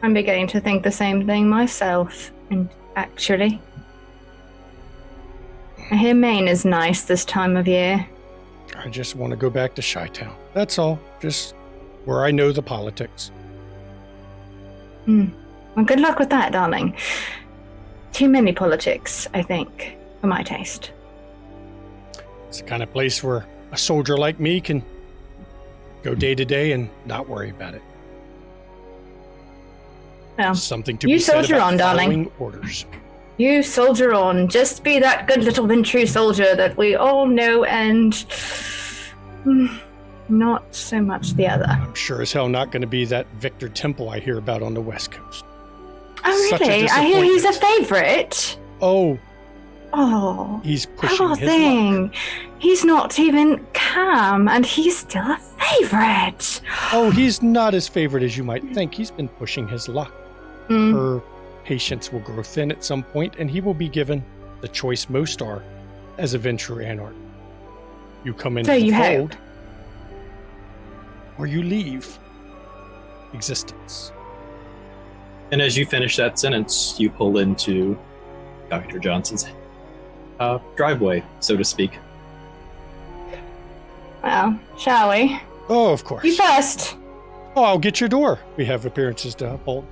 I'm beginning to think the same thing myself. And actually. I hear Maine is nice this time of year. I just want to go back to Chi-Town. That's all. Just where I know the politics. Well, good luck with that, darling. Too many politics, I think, for my taste. It's the kind of place where a soldier like me can go day to day and not worry about it. Well, Something to you be said soldier about on, darling. following orders. You soldier on. Just be that good little wintry soldier that we all know and not so much the other. I'm sure as hell not going to be that Victor Temple I hear about on the West Coast. Oh, Such a really? I hear he's a disappointment. favorite. Oh, Oh, he's pushing poor his thing. luck. He's not even Cam, and he's still a favorite. Oh, he's not as favorite as you might think. He's been pushing his luck. Her patience will grow thin at some point, and he will be given the choice most are as a venture anarch. You come into So the you fold, hope. or you leave existence. And as you finish that sentence, you pull into Dr. Johnson's driveway, so to speak. Well, shall we? Oh, of course. You first. Oh, I'll get your door. We have appearances to uphold.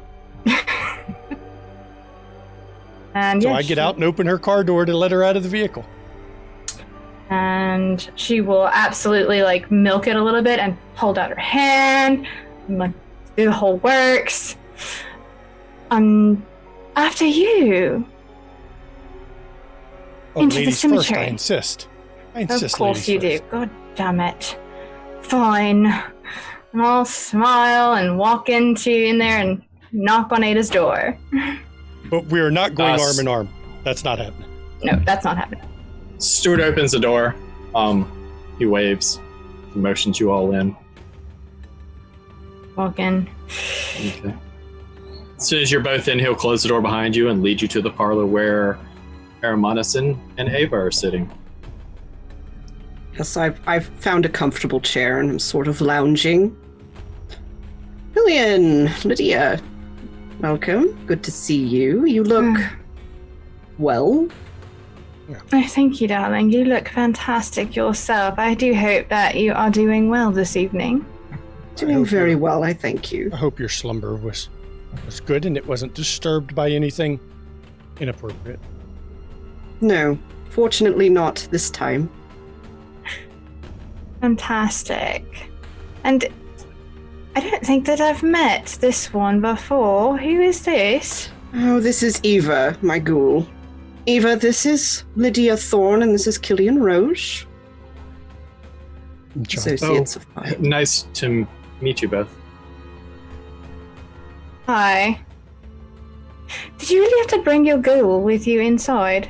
And So yeah, I get out and open her car door to let her out of the vehicle. And she will absolutely like milk it a little bit and hold out her hand, and, like do the whole works. After you. Oh, Into the ladies first, I cemetery. insist. I insist. Of course you ladies do. first. God damn it. Fine. And I'll smile and walk in there and knock on Ada's door. But we are not going Us. arm in arm. That's not happening. No, that's not happening. Stuart opens the door. He waves, motions you all in. Walk in. Okay. As soon as you're both in, he'll close the door behind you and lead you to the parlor where Aramonison and Ava are sitting. Yes, I've found a comfortable chair and I'm sort of lounging. Lillian, Lydia, welcome. Good to see you. You look well. Oh, thank you, darling. You look fantastic yourself. I do hope that you are doing well this evening. Doing very well, I thank you. I hope your slumber was good and it wasn't disturbed by anything inappropriate. No, fortunately not this time. Fantastic. And I don't think that I've met this one before. Who is this? Oh, this is Eva, my ghoul. Eva, this is Lydia Thorne and this is Killian Roche. Associates of mine. Nice to meet you both. Hi. Did you really have to bring your ghoul with you inside?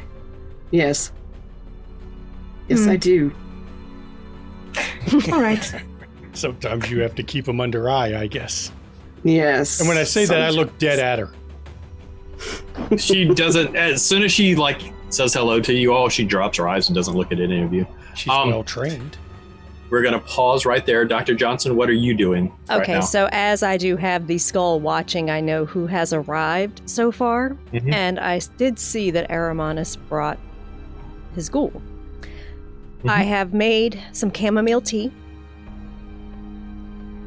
Yes. Yes, I do. All right. Sometimes you have to keep them under eye, I guess. Yes. And when I say that, I look dead at her. She doesn't. As soon as she says hello to you all, she drops her eyes and doesn't look at any of you. She's well trained. We're gonna pause right there. Dr. Johnson, what are you doing? Okay, right now? so as I do have the skull watching, I know who has arrived so far, Mhm. and I did see that Aramonus brought his ghoul. I have made some chamomile tea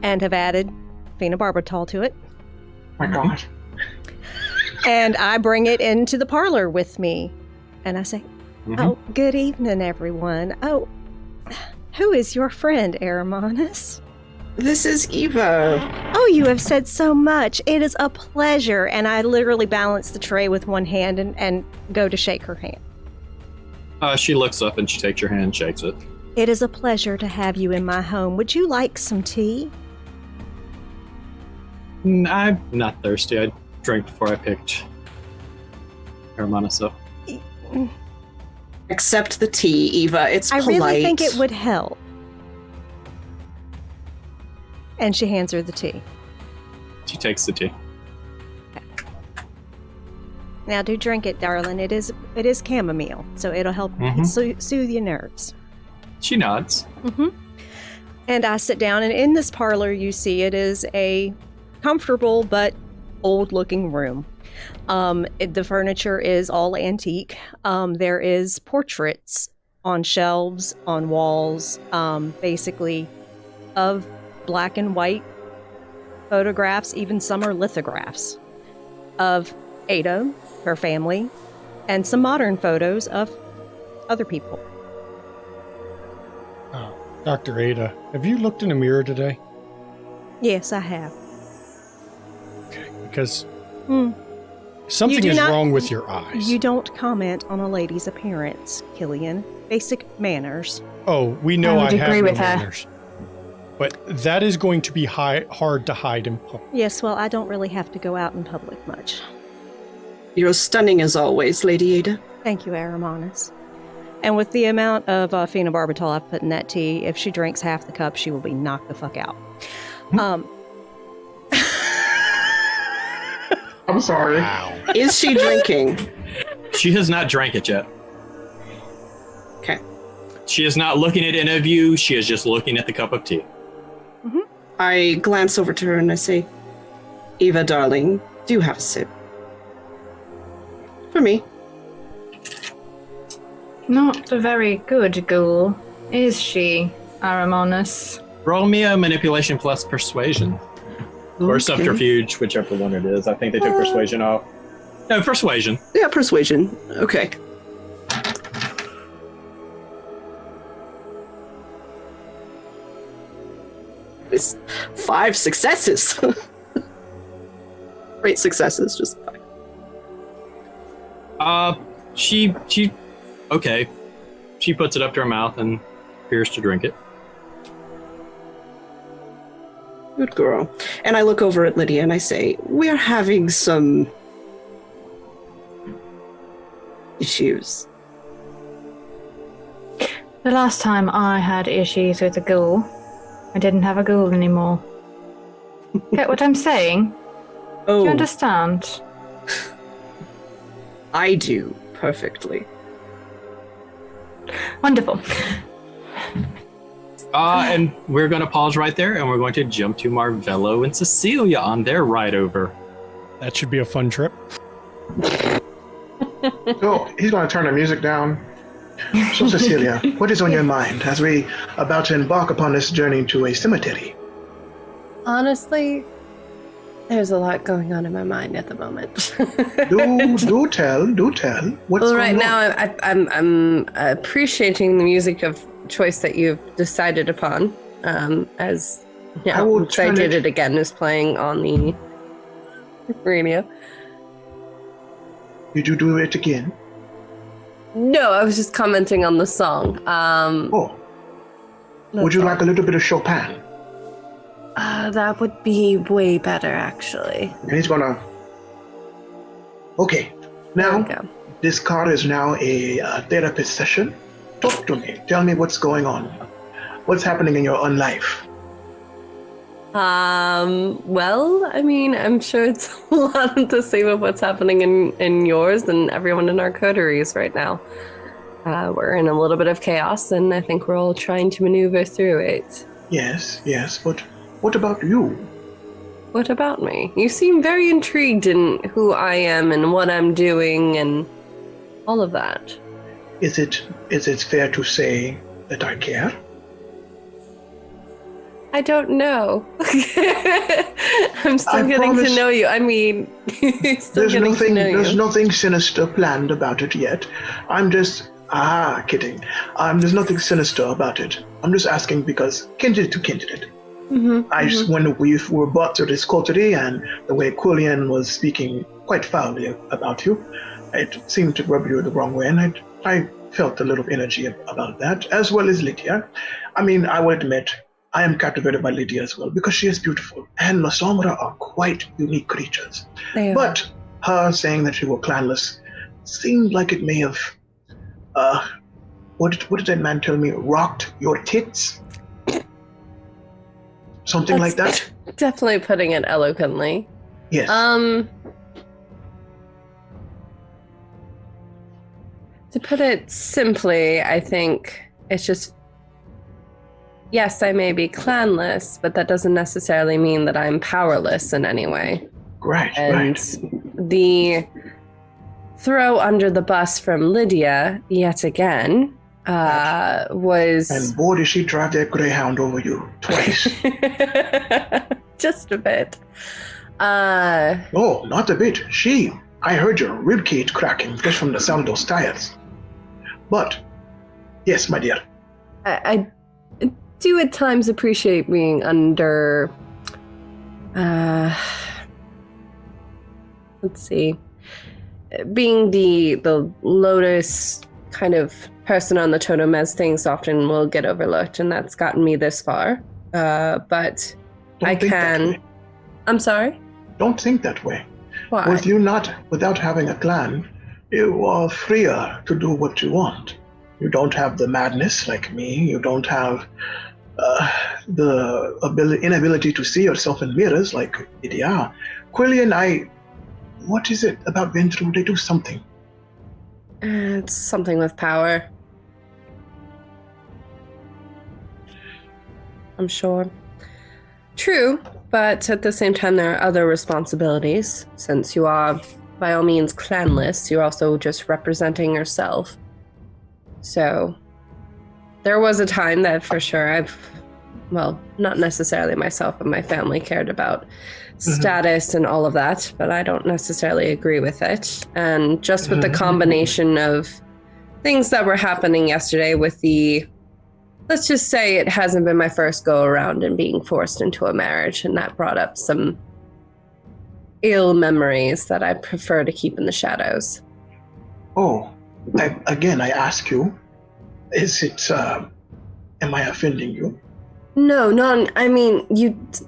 and have added phenobarbital to it, My God. and I bring it into the parlor with me, and I say, "Oh, good evening, everyone. Oh, who is your friend, Aramonus?" This is Eva. Oh, you have said so much. It is a pleasure. And I literally balance the tray with one hand and go to shake her hand. She looks up and she takes your hand and shakes it. It is a pleasure to have you in my home. Would you like some tea? I'm not thirsty. I drank before I picked Hermanos up. Accept the tea, Eva. It's I polite. really think it would help. And she hands her the tea. She takes the tea. Now do drink it, darling. It is chamomile, so it'll help soothe your nerves. She nods. And I sit down, and in this parlor, you see it is a comfortable but old-looking room. The furniture is all antique. There is portraits on shelves, on walls, basically of black and white photographs. Even some are lithographs of Ada, her family, and some modern photos of other people. Dr. Ada, have you looked in the mirror today? Yes, I have. Okay, because something You is do not- wrong with your eyes. You don't comment on a lady's appearance, Killian. Basic manners. Oh, we know I I would have agree no with her. manners. But that is going to be hard to hide in public. Yes, well, I don't really have to go out in public much. You're stunning as always, Lady Ada. Thank you, Aramanus. And with the amount of phenobarbital I've put in that tea, if she drinks half the cup, she will be knocked the fuck out. I'm sorry. Wow. Is she drinking? She has not drank it yet. Okay. She is not looking at any of you. She is just looking at the cup of tea. I glance over to her and I say, Eva, darling, do have a sip. For me. Not a very good ghoul, is she, Aramonus? Roll me a manipulation plus persuasion. Or Okay. subterfuge, whichever one it is. I think they took persuasion off. No, persuasion. Yeah, persuasion. Okay. It's 5 successes. Great successes, just 5. She, okay. She puts it up to her mouth and appears to drink it. Good girl. And I look over at Lydia and I say, we're having some issues. The last time I had issues with a ghoul, I didn't have a ghoul anymore. Get what I'm saying? Do Oh, you understand? I do perfectly. Wonderful. And we're going to pause right there, and we're going to jump to Marvello and Cecilia on their ride over. That should be a fun trip. So he's going to turn the music down. So Cecilia, what is on your mind as we about to embark upon this journey to a cemetery? Honestly, there's a lot going on in my mind at the moment. Do tell. What's Well, going right on? now I'm appreciating the music of choice that you've decided upon. As yeah, I will which I turn did it- it again is playing on the radio. Did you do it again? No, I was just commenting on the song. Oh, would you like a little bit of Chopin? That would be way better, actually. And he's gonna. Okay, There we now go. this car is now a therapist session. Talk to me. Tell me what's going on. What's happening in your own life? Well, I mean, I'm sure it's a lot the same of what's happening in yours and everyone in our coteries right now. We're in a little bit of chaos, and I think we're all trying to maneuver through it. Yes, but what about you? What about me? You seem very intrigued in who I am and what I'm doing and all of that. Is it fair to say that I care? I don't know. I'm still I getting promise- to know you. I mean, still getting to know There's you. nothing sinister planned about it yet. I'm just kidding. There's nothing sinister about it. I'm just asking because kindred to kindred. When we were brought to this coterie and the way Quillian was speaking quite foully about you, it seemed to rub you the wrong way, and I felt a little energy about that, as well as Lydia. I mean, I will admit, I am captivated by Lydia as well, because she is beautiful, and Masomra are quite unique creatures. They are. But her saying that you were clanless seemed like it may have, what did that man tell me? Rocked your tits? Something like that? Definitely putting it eloquently. Yes. To put it simply, I think it's just, yes, I may be clanless, but that doesn't necessarily mean that I'm powerless in any way. Right, And the throw under the bus from Lydia, yet again, was... And boy, did she drive that Greyhound over you twice. Just a bit. Oh, not a bit. I heard your ribcage cracking just from the sound of those tires. But, yes, my dear. I do at times appreciate being under... let's see. Being the Lotus kind of person on the totem, as things often will get overlooked, and that's gotten me this far. But Don't I think that can... way. I'm sorry? Don't think that way. Why? With you without having a clan, you are freer to do what you want. You don't have the madness like me. You don't have the inability to see yourself in mirrors like Lydia. Quillian, what is it about Ventru? They do something. It's something with power. I'm sure. True, but at the same time, there are other responsibilities. Since you are, by all means, clanless, you're also just representing yourself. So, there was a time that for sure not necessarily myself, but my family cared about status and all of that, but I don't necessarily agree with it. And just with the combination of things that were happening yesterday with let's just say it hasn't been my first go around in being forced into a marriage, and that brought up some ill memories that I prefer to keep in the shadows. Oh, I ask you, am I offending you? No, I mean,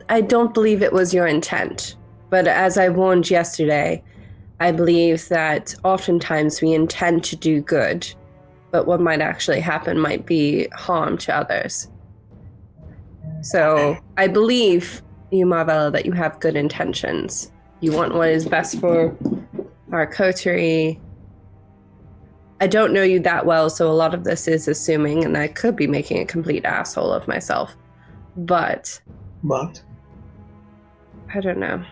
I don't believe it was your intent. But as I warned yesterday, I believe that oftentimes we intend to do good, but what might actually happen might be harm to others. So I believe you, Marvella, that you have good intentions. You want what is best for our coterie. I don't know you that well, so a lot of this is assuming, and I could be making a complete asshole of myself. But I don't know.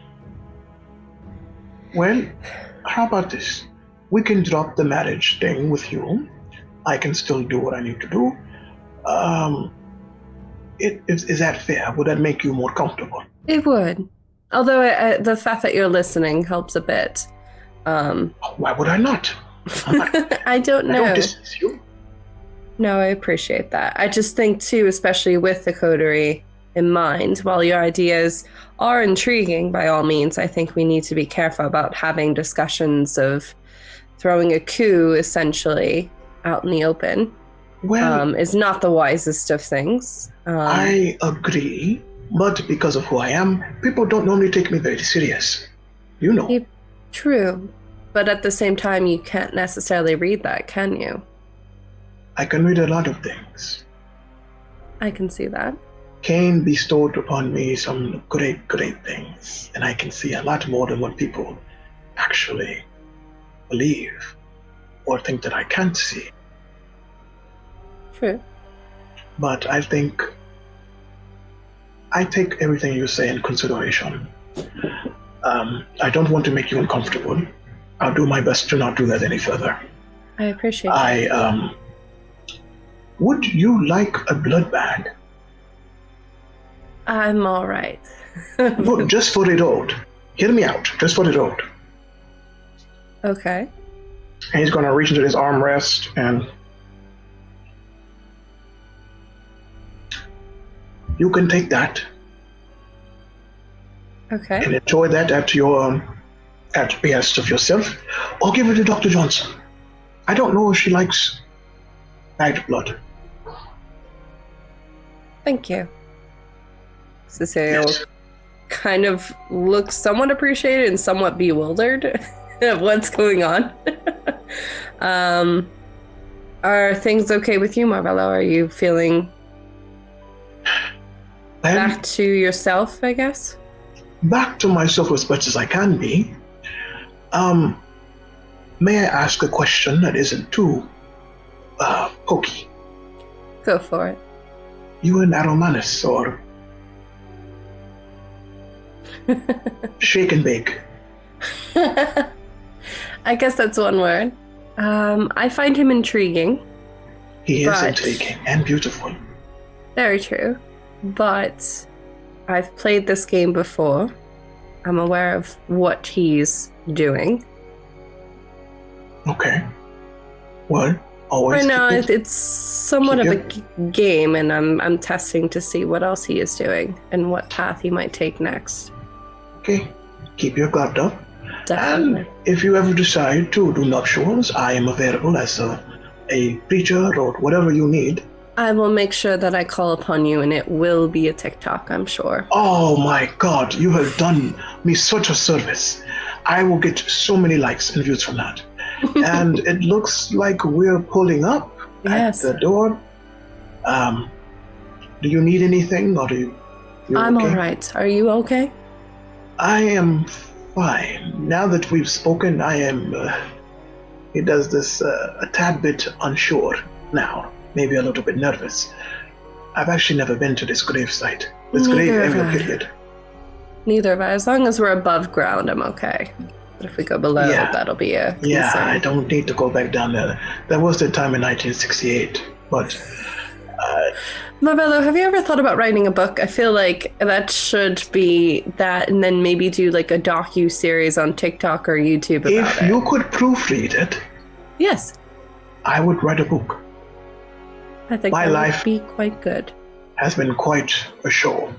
Well, how about this? We can drop the marriage thing with you. I can still do what I need to do. Is that fair? Would that make you more comfortable? It would. Although the fact that you're listening helps a bit. Why would I not? I don't know. I don't distance you. No, I appreciate that. I just think, too, especially with the coterie in mind, while your ideas are intriguing, by all means, I think we need to be careful about having discussions of throwing a coup, essentially, out in the open. Well, is not the wisest of things. I agree, but because of who I am, people don't normally take me very serious. You know. True, but at the same time, you can't necessarily read that, can you? I can read a lot of things. I can see that. Cain bestowed upon me some great, great things, and I can see a lot more than what people actually believe or think that I can't see. True. But I think I take everything you say in consideration. I don't want to make you uncomfortable. I'll do my best to not do that any further. I appreciate that. Would you like a blood bag? I'm all right. No, just for the road. Hear me out. Just for the road. Okay. And he's going to reach into his armrest and you can take that. Okay. And enjoy that at your behest of yourself, or give it to Dr. Johnson. I don't know if she likes bagged blood. Thank you. Cecile kind of looks somewhat appreciated and somewhat bewildered at what's going on. Are things okay with you, Marvella? Are you feeling back to yourself, I guess? Back to myself as much as I can be. May I ask a question that isn't too pokey? Go for it. You and Aromanus, or shake and bake? I guess that's one word. I find him intriguing. He is intriguing and beautiful. Very true. But I've played this game before. I'm aware of what he's doing. Okay. Well, always. Right now, it's somewhat of a game, and I'm testing to see what else he is doing and what path he might take next. Okay. Keep your guard up. Definitely. And if you ever decide to do nuptials, I am available as a preacher or whatever you need. I will make sure that I call upon you, and it will be a TikTok, I'm sure. Oh my God, you have done me such a service. I will get so many likes and views from that. And it looks like we're pulling up at the door. Do you need anything, or you I'm okay? all right. Are you okay? I am fine. Now that we've spoken, I am, he does this a tad bit unsure now. Maybe a little bit nervous. I've actually never been to this grave site. This grave area, period. Neither have I. As long as we're above ground, I'm okay. But if we go below, that'll be a concern. Yeah, I don't need to go back down there. That was the time in 1968, but... Marvello, have you ever thought about writing a book? I feel like that should be that, and then maybe do like a docu-series on TikTok or YouTube about it. If you could proofread it... Yes. I would write a book. I think my life would be quite good. Has been quite a show.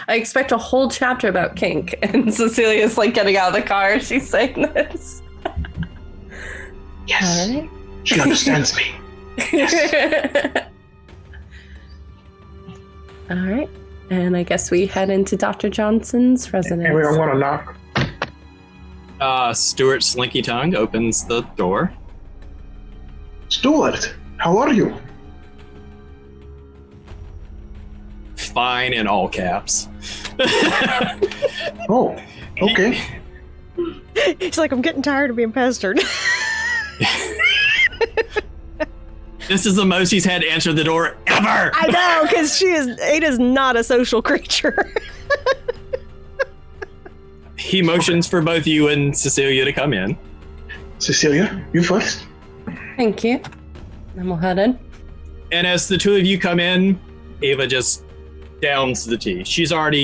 I expect a whole chapter about kink, and Cecilia's like getting out of the car as she's saying this. Yes. All right. She understands me. Yes. All right. And I guess we head into Dr. Johnson's residence. And we don't want to knock. Stuart Slinky Tongue opens the door. Stuart, how are you? Fine in all caps. Oh, okay. He's like, I'm getting tired of being pestered. This is the most he's had to answer the door ever. I know, because Ada's not a social creature. He motions for both you and Cecilia to come in. Cecilia, you first. Thank you. Then we'll head in. And as the two of you come in, Ava just downs the tea. She's over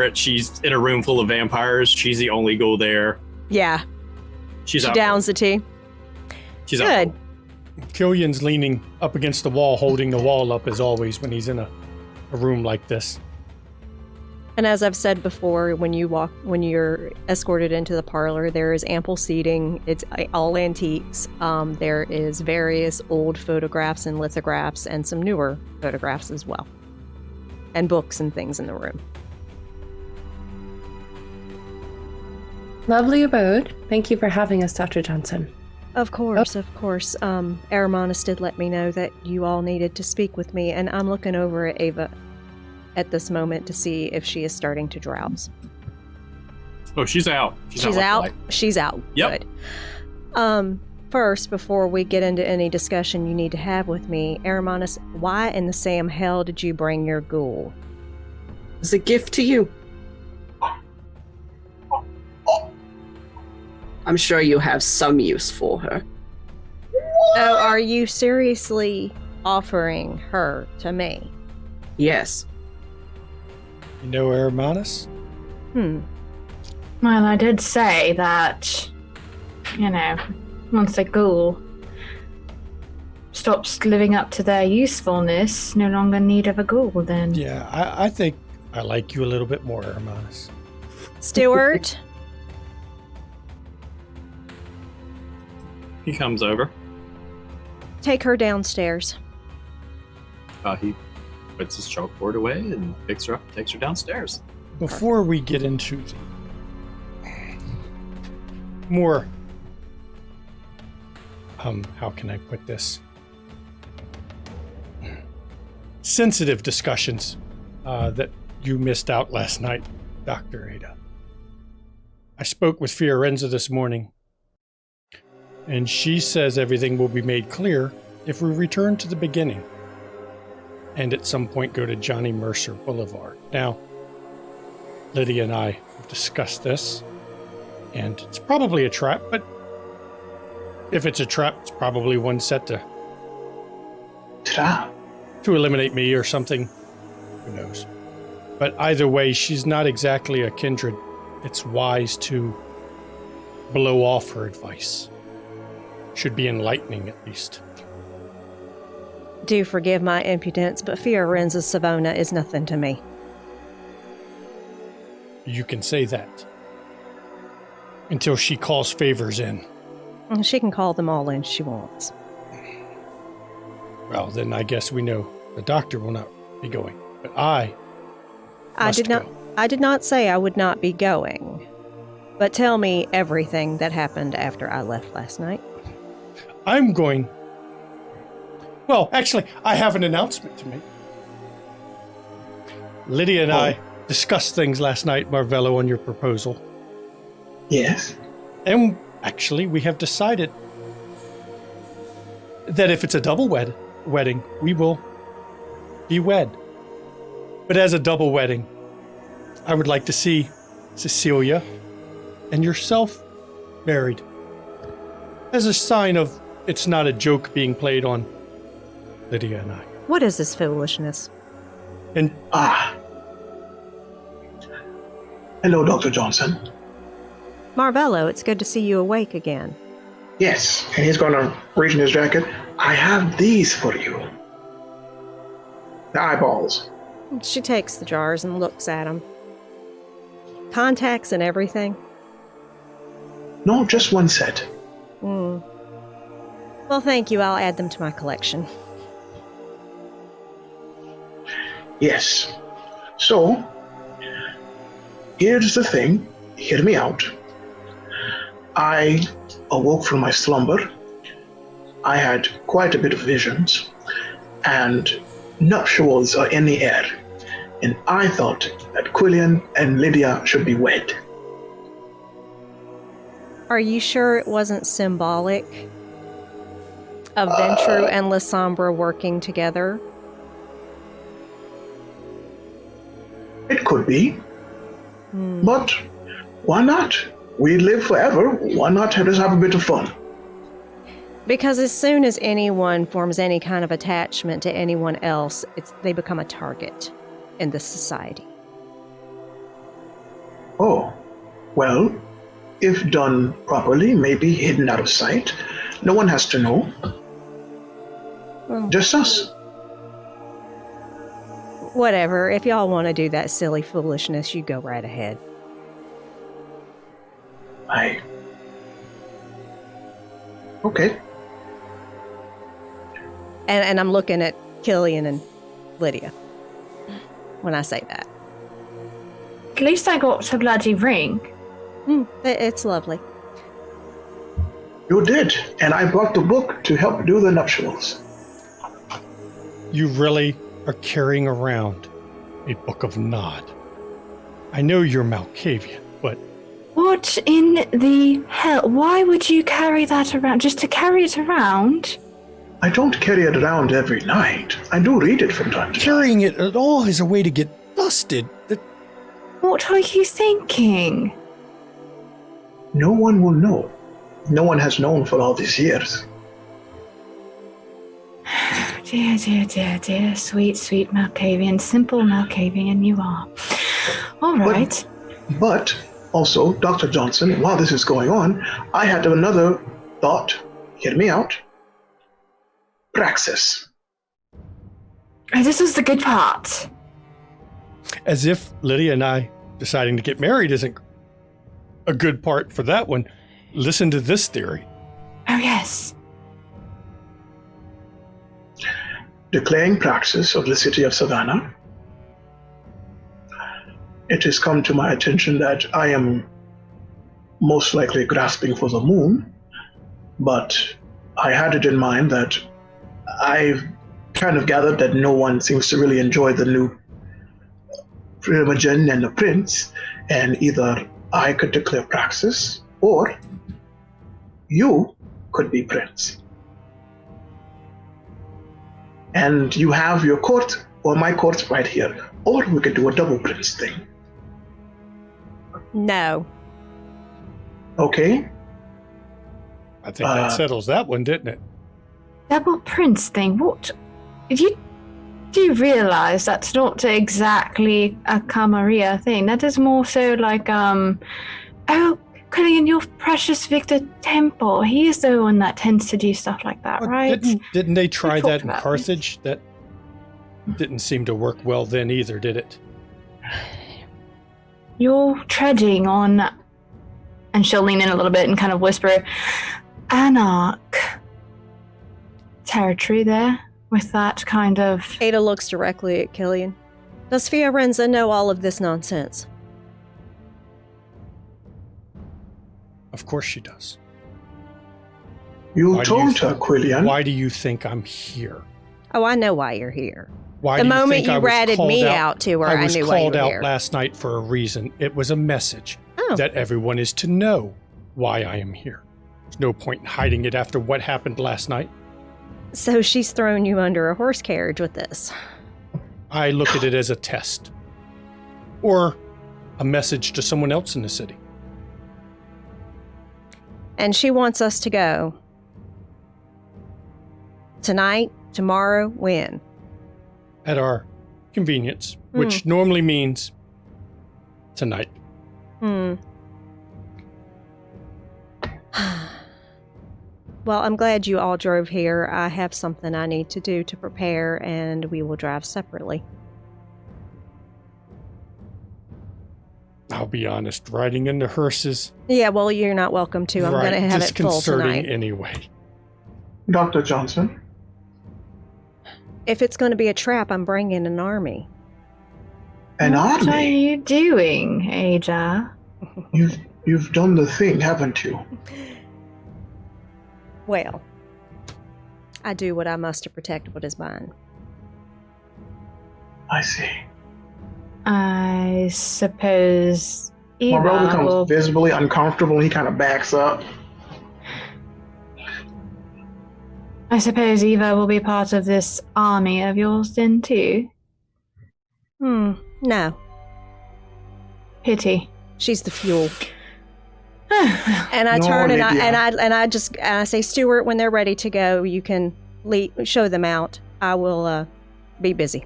it. She's in a room full of vampires. She's the only ghoul there. Yeah. She downs the tea. She's good. Killian's leaning up against the wall, holding the wall up as always when he's in a room like this. And as I've said before, when you're escorted into the parlor, there is ample seating. It's all antiques. There is various old photographs and lithographs and some newer photographs as well. And books and things in the room. Lovely abode. Thank you for having us, Dr. Johnson. Of course. Aramonis did let me know that you all needed to speak with me, and I'm looking over at Ava at this moment to see if she is starting to drowse. Oh, she's out. She's out? She's out. Yep. Good. First, before we get into any discussion you need to have with me, Aramonis, why in the Sam hell did you bring your ghoul? It's a gift to you. I'm sure you have some use for her. Oh, are you seriously offering her to me? Yes. You know Aramonis? Well, I did say that, once a ghoul stops living up to their usefulness, no longer need of a ghoul then. Yeah, I think I like you a little bit more, Aramonis. Stuart? He comes over. Take her downstairs. He puts his chalkboard away and picks her up and takes her downstairs. Before we get into the more, how can I put this? Sensitive discussions that you missed out last night, Dr. Ada. I spoke with Fiorenza this morning, and she says everything will be made clear if we return to the beginning and at some point go to Johnny Mercer Boulevard. Now, Lydia and I have discussed this, and it's probably a trap, but if it's a trap, it's probably one set to Trap? eliminate me or something. Who knows? But either way, she's not exactly a kindred. It's wise to blow off her advice. Should be enlightening, at least. Do forgive my impudence, but Fiorenza's Savannah is nothing to me. You can say that. Until she calls favors in. She can call them all in she wants. Well, then I guess we know the doctor will not be going. But I did not say I would not be going. But tell me everything that happened after I left last night. I'm going. Well, actually, I have an announcement to make. Lydia and I discussed things last night, Marvello, on your proposal. Yes. And actually, we have decided that if it's a double wedding, we will be wed. But as a double wedding, I would like to see Cecilia and yourself married. As a sign of it's not a joke being played on Lydia and I. What is this foolishness? And Hello, Dr. Johnson. Marvello, it's good to see you awake again. Yes, and he's going to reach in his jacket. I have these for you. The eyeballs. She takes the jars and looks at them. Contacts and everything? No, just one set. Well, thank you. I'll add them to my collection. Yes. So, here's the thing. Hear me out. I awoke from my slumber. I had quite a bit of visions, and nuptials are in the air. And I thought that Quillian and Lydia should be wed. Are you sure it wasn't symbolic of Ventru and Lysombra working together? It could be. But why not? We live forever. Why not just have a bit of fun? Because as soon as anyone forms any kind of attachment to anyone else, they become a target in this society. Oh, well, if done properly, maybe hidden out of sight. No one has to know. Well, just us. Whatever. If y'all want to do that silly foolishness, you go right ahead. Okay. And I'm looking at Killian and Lydia when I say that. At least I got a bloody ring. It's lovely. You did, and I brought the book to help do the nuptials. You really are carrying around a Book of Nod. I know you're Malkavian, but... What in the hell? Why would you carry that around? Just to carry it around? I don't carry it around every night. I do read it from time to time. Carrying it at all is a way to get busted. What are you thinking? No one will know. No one has known for all these years. Dear, dear, dear, dear, sweet, sweet Malkavian, simple Malkavian you are. All right. But also, Dr. Johnson, while this is going on, I had another thought. Hear me out. Praxis. This is the good part. As if Lydia and I deciding to get married isn't a good part for that one. Listen to this theory. Oh, yes. Declaring praxis of the city of Savannah. It has come to my attention that I am most likely grasping for the moon, but I had it in mind that I've kind of gathered that no one seems to really enjoy the new Primogen and the prince, and either I could declare praxis, or you could be prince. And you have your court, or my court right here, or we could do a double prince thing. No. Okay. I think that settles that one, didn't it? Double prince thing. What? Do you realize that's not exactly a Camarilla thing? That is more so like, oh, Quillian, your precious Victor Temple. He is the one that tends to do stuff like that, But right? Didn't they try that in about Carthage? That didn't seem to work well then either, did it? You're treading on, and she'll lean in a little bit and kind of whisper, Anarch territory there with that kind of... Ada looks directly at Killian. Does Fiorenza know all of this nonsense? Of course she does. You told her, Quillian. Why do you think I'm here? Oh, I know why you're here. Why The do you moment think you I was ratted called me out out to her, I was knew why you called were out here. last night for a reason. It was a message Oh. that everyone is to know why I am here. There's no point in hiding it after what happened last night. So she's thrown you under a horse carriage with this. I look at it as a test. Or a message to someone else in the city. And she wants us to go. Tonight, tomorrow, when? At our convenience, which normally means tonight. Well, I'm glad you all drove here. I have something I need to do to prepare, and we will drive separately. I'll be honest, riding in the hearses. Yeah, well, you're not welcome to. I'm going to have it full disconcerting tonight. anyway. Dr. Johnson. If it's going to be a trap, I'm bringing an army. An What are army? you doing, Ada? You've done the thing, haven't you? Well, I do what I must to protect what is mine. I see. I suppose My brother Eva becomes will... visibly uncomfortable and he kind of backs up. I suppose Eva will be part of this army of yours then too? No. Pity. She's the fuel. And I No, turn and Lydia. I say, Stuart, when they're ready to go, you can show them out. I will be busy.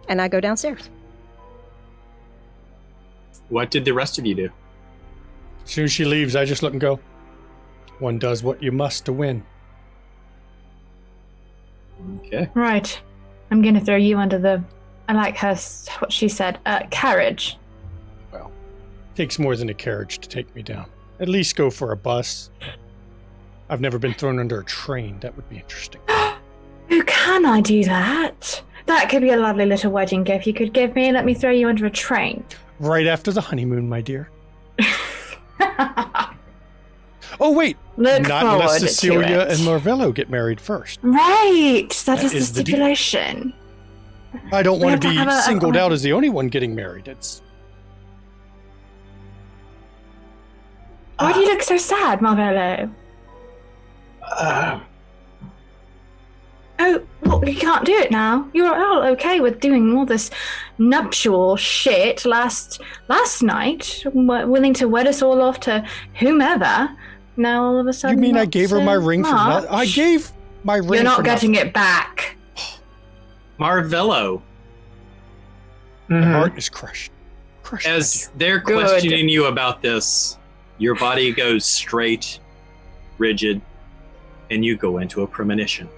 And I go downstairs. What did the rest of you do? As soon as she leaves, I just look and go, one does what you must to win. Okay. Right. I'm going to throw you under the... I like what she said. Carriage. Well, takes more than a carriage to take me down. At least go for a bus. I've never been thrown under a train. That would be interesting. Oh, can I do that? That could be a lovely little wedding gift you could give me. Let me throw you under a train. Right after the honeymoon, my dear. Oh, wait. Look Not forward unless to Cecilia it. and Marvello get married first. Right. That is the is the deal. stipulation. I don't We want have to to be have a- singled out as the only one getting married. It's Why do you look so sad, Marvello? Oh, well, you can't do it now. You were all okay with doing all this nuptial shit last night, willing to wed us all off to whomever. Now all of a you sudden, mean I not gave her so my ring for much. nothing? I gave my ring. You're not for getting nothing. it back. Marvello, My heart is crushed. Crushed. my as dear. they're Good. questioning you about this, your body goes straight, rigid, and you go into a premonition.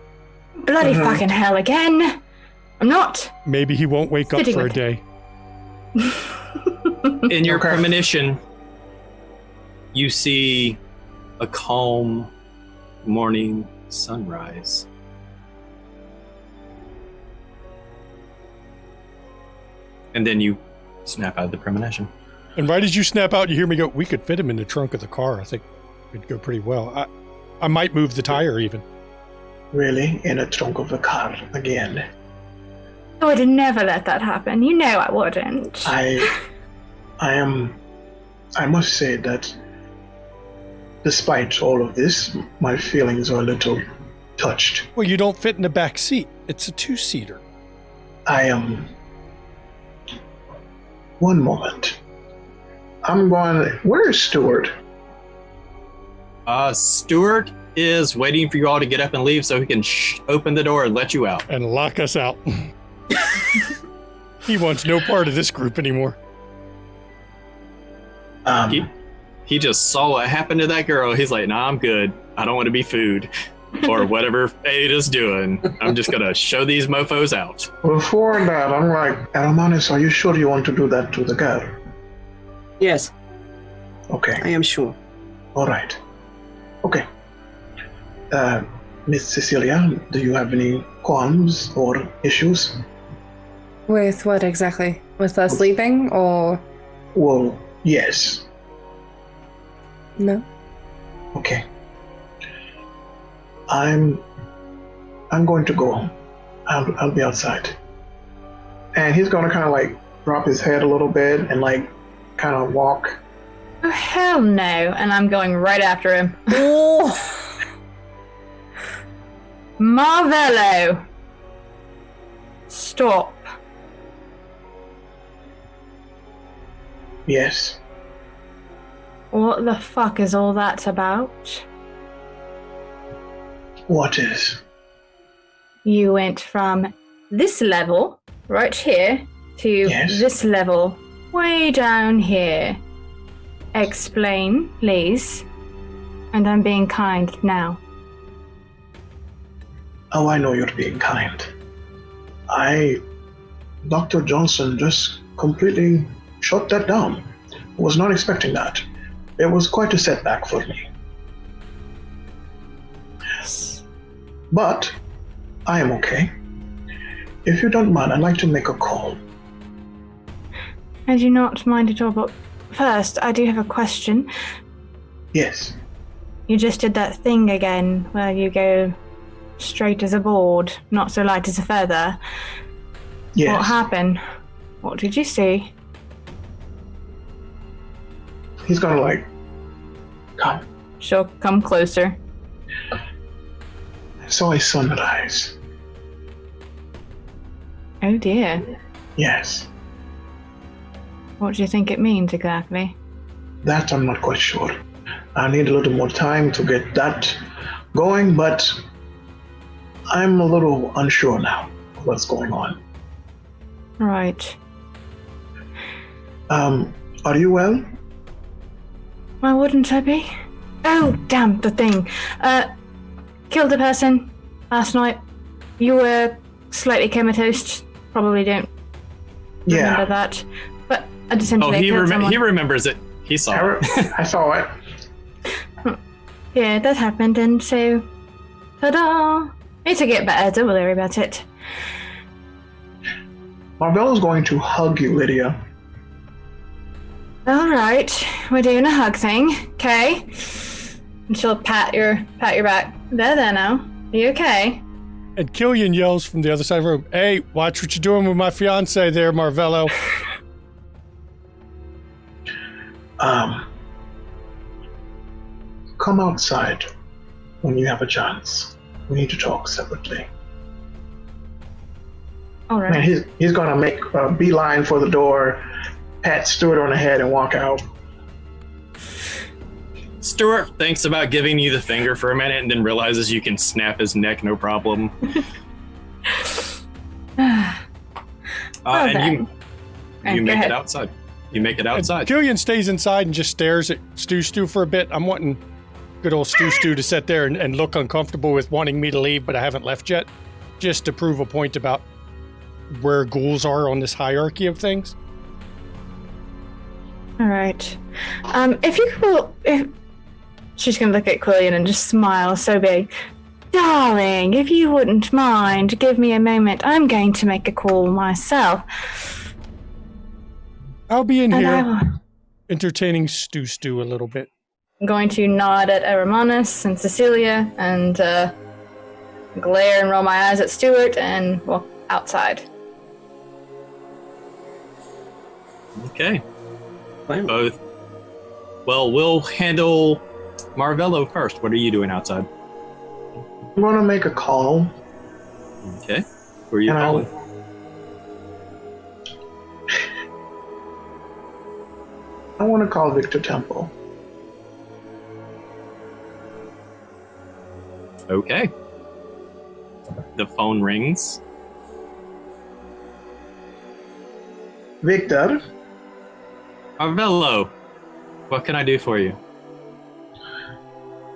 Bloody fucking hell again. I'm not. Maybe he won't wake up Sitting for a with- day. In your Okay. premonition, you see a calm morning sunrise. And then you snap out of the premonition. And right as you snap out, you hear me go, we could fit him in the trunk of the car. I think it'd go pretty well. I might move the tire even. Really? In a trunk of the car again. I would never let that happen. You know I wouldn't. I must say that despite all of this, my feelings are a little touched. Well, you don't fit in the back seat. It's a two-seater. I am... One moment. I'm going. Where is Stuart? Stuart is waiting for you all to get up and leave so he can open the door and let you out. And lock us out. He wants no part of this group anymore. He just saw what happened to that girl. He's like, nah, I'm good. I don't want to be food. Or whatever Ada's doing. I'm just going to show these mofos out. Before that, I'm like, Aramanus, are you sure you want to do that to the girl? Yes, Okay. I am sure. All right. Okay. Miss Cecilia, do you have any qualms or issues? With what exactly? With us leaving or Well, yes. no? Okay. I'm going to go. I'll be outside. And he's gonna kind of like drop his head a little bit and like kind of walk. Oh, hell no. And I'm going right after him. Marvello. Stop. Yes. What the fuck is all that about? What is? You went from this level, right here, to Yes. this level, way down here. Explain, please. And I'm being kind now. Oh, I know you're being kind. Dr. Johnson just completely shut that down. Was not expecting that. It was quite a setback for me. But I am okay. If you don't mind, I'd like to make a call. I do not mind at all, but first, I do have a question. Yes. You just did that thing again, where you go straight as a board, not so light as a feather. Yes. What happened? What did you see? He's gonna like come. She'll come closer. I saw a sunrise. Oh dear. Yes. What do you think it means exactly? That I'm not quite sure. I need a little more time to get that going, but I'm a little unsure now of what's going on. Right. Are you well? Why wouldn't I be? Oh, damn, the thing. Killed a person last night. You were slightly comatose. Probably don't remember that. But I essentially killed someone. He remembers it. He saw it. I saw it. Yeah, that happened, and so... Ta-da! It'll get better, don't worry about it. Marvella's going to hug you, Lydia. Alright, we're doing a hug thing, okay? And she'll pat your back. There now. Are you okay? And Killian yells from the other side of the room, "Hey, watch what you're doing with my fiance there, Marvello." Come outside when you have a chance. We need to talk separately. Alright. Man, he's gonna make a beeline for the door, pat Stuart on the head, and walk out. Stuart thinks about giving you the finger for a minute and then realizes you can snap his neck no problem. And you make it outside. You make it outside. Killian stays inside and just stares at Stu for a bit. I'm wanting good old Stu to sit there and look uncomfortable with wanting me to leave, but I haven't left yet, just to prove a point about where ghouls are on this hierarchy of things. Alright. If you could... She's gonna look at Quillian and just smile so big. Darling, if you wouldn't mind, give me a moment. I'm going to make a call myself. I'll be in here entertaining Stu a little bit. I'm going to nod at Aramanus and Cecilia and glare and roll my eyes at Stuart and walk outside. Okay. Wow. Both. Well, we'll handle Marvello first. What are you doing outside? I'm gonna make a call. Okay. Who are you calling? I want to call Victor Temple. Okay. The phone rings. Victor, Arvello, what can I do for you?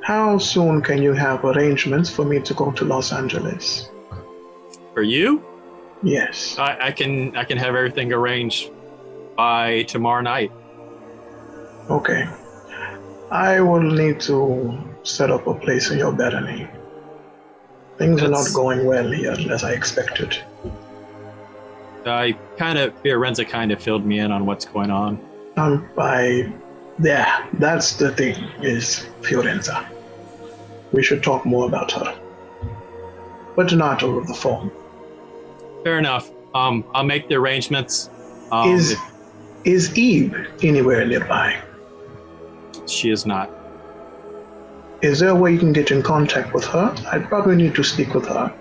how soon can you have arrangements for me to go to Los Angeles? For you? Yes. I can have everything arranged by tomorrow night. Okay. I will need to set up a place in your Bethany. Things are not going well here as I expected. Fiorenza kind of filled me in on what's going on. That's the thing, is Fiorenza. We should talk more about her. But not over the phone. Fair enough. I'll make the arrangements. Is Eve anywhere nearby? She is not. Is there a way you can get in contact with her? I probably need to speak with her.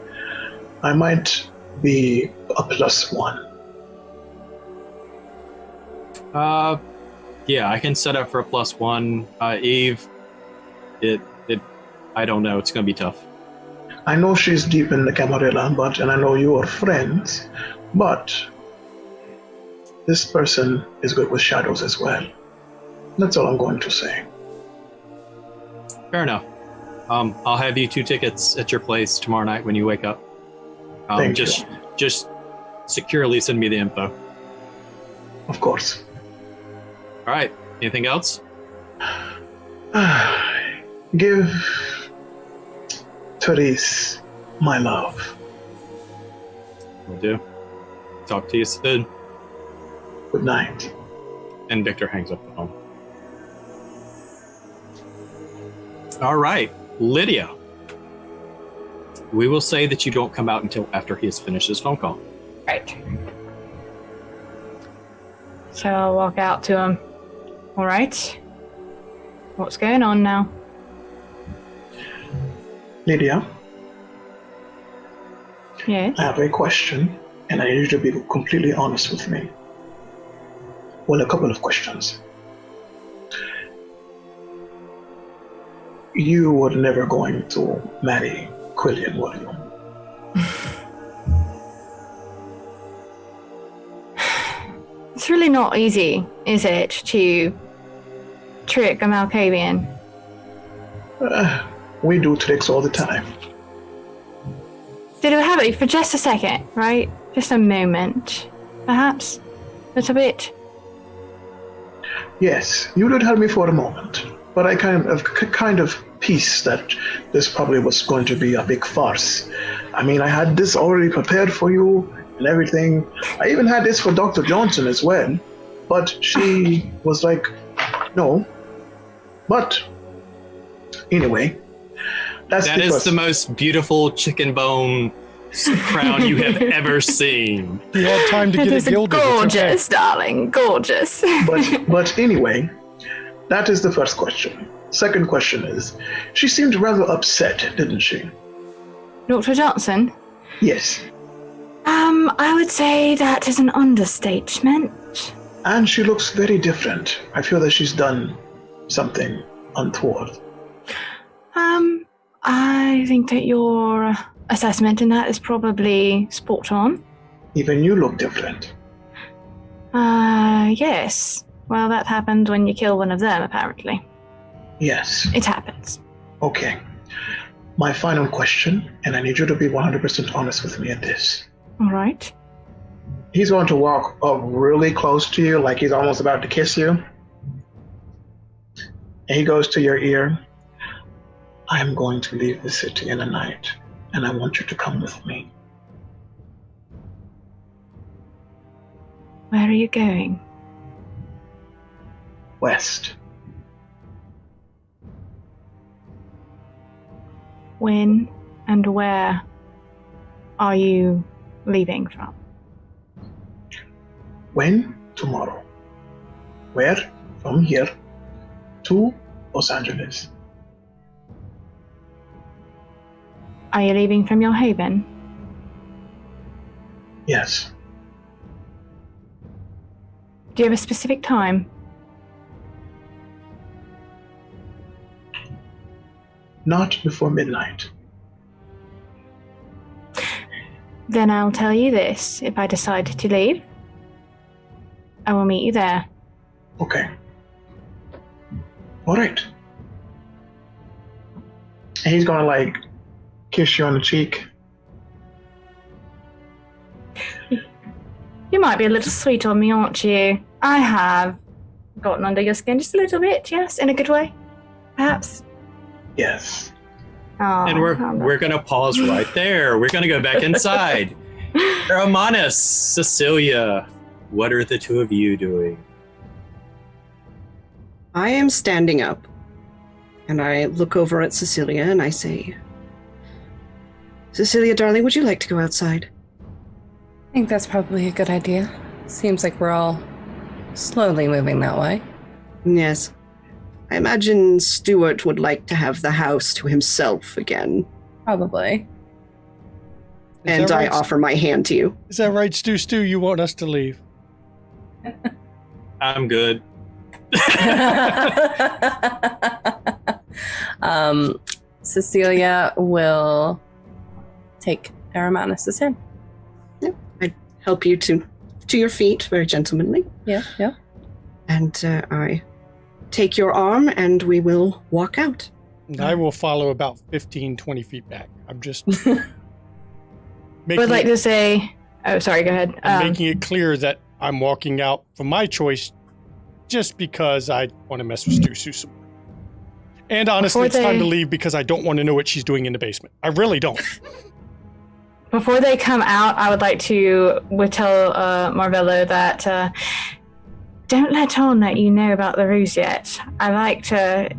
I might be a +1. Yeah, I can set up for a +1. Eve, I don't know. It's going to be tough. I know she's deep in the Camarilla, and I know you are friends, but this person is good with shadows as well. That's all I'm going to say. Fair enough. I'll have you 2 tickets at your place tomorrow night when you wake up. Thank you. Just securely send me the info. Of course. All right. Anything else? Give Therese my love. Will do. Talk to you soon. Good night. And Victor hangs up the phone. All right, Lydia. We will say that you don't come out until after he has finished his phone call. Right. So I'll walk out to him. All right. What's going on now? Lydia, Yes. I have a question, and I need you to be completely honest with me. Well, a couple of questions. You were never going to marry Quillian, were you? It's really not easy, is it, to trick a Malkavian? We do tricks all the time. Did we have it for just a second, right? Just a moment. Perhaps? A little bit? Yes, you did help me for a moment, but I kind of pieced that this probably was going to be a big farce. I mean, I had this already prepared for you and everything. I even had this for Dr. Johnson as well, but she was like, no. But anyway, that is the most beautiful chicken bone crown you have ever seen. He had time to get it gilded. Gorgeous, darling, gorgeous. But anyway, that is the first question. Second question is, she seemed rather upset, didn't she? Dr. Johnson? Yes. I would say that is an understatement. And she looks very different. I feel that she's done something untoward. I think that your assessment in that is probably spot on. Even you look different. Yes. Well, that happened when you kill one of them, apparently. Yes. It happens. Okay. My final question, and I need you to be 100% honest with me at this. All right. He's going to walk up really close to you, like he's almost about to kiss you. And he goes to your ear. I am going to leave the city in the night, and I want you to come with me. Where are you going? West. When and where are you leaving from? When? Tomorrow. Where? From here to Los Angeles. Are you leaving from your haven? Yes. Do you have a specific time? Not before midnight. Then I'll tell you this. If I decide to leave, I will meet you there. Okay. All right. And he's gonna like kiss you on the cheek. You might be a little sweet on me, aren't you? I have gotten under your skin just a little bit, yes, in a good way, perhaps. Yes. Oh, And we're gonna pause right there. We're gonna go back inside. Romanus, Cecilia, what are the two of you doing? I am standing up, and I look over at Cecilia and I say, Cecilia, darling, would you like to go outside? I think that's probably a good idea. Seems like we're all slowly moving that way. Yes. I imagine Stuart would like to have the house to himself again. Probably. And I offer my hand to you. Is that right, Stu? You want us to leave? I'm good. Cecilia will take Aramanus' hand. I help you to your feet, very gentlemanly. Yeah. And I take your arm and we will walk out. And I will follow about 15, 20 feet back. I'm just I would like to say... Oh, sorry, go ahead. making it clear that I'm walking out for my choice just because I want to mess with Stu some more. And honestly, it's time to leave because I don't want to know what she's doing in the basement. I really don't. Before they come out, I would like to tell Marvello that don't let on that you know about the ruse yet. I like to,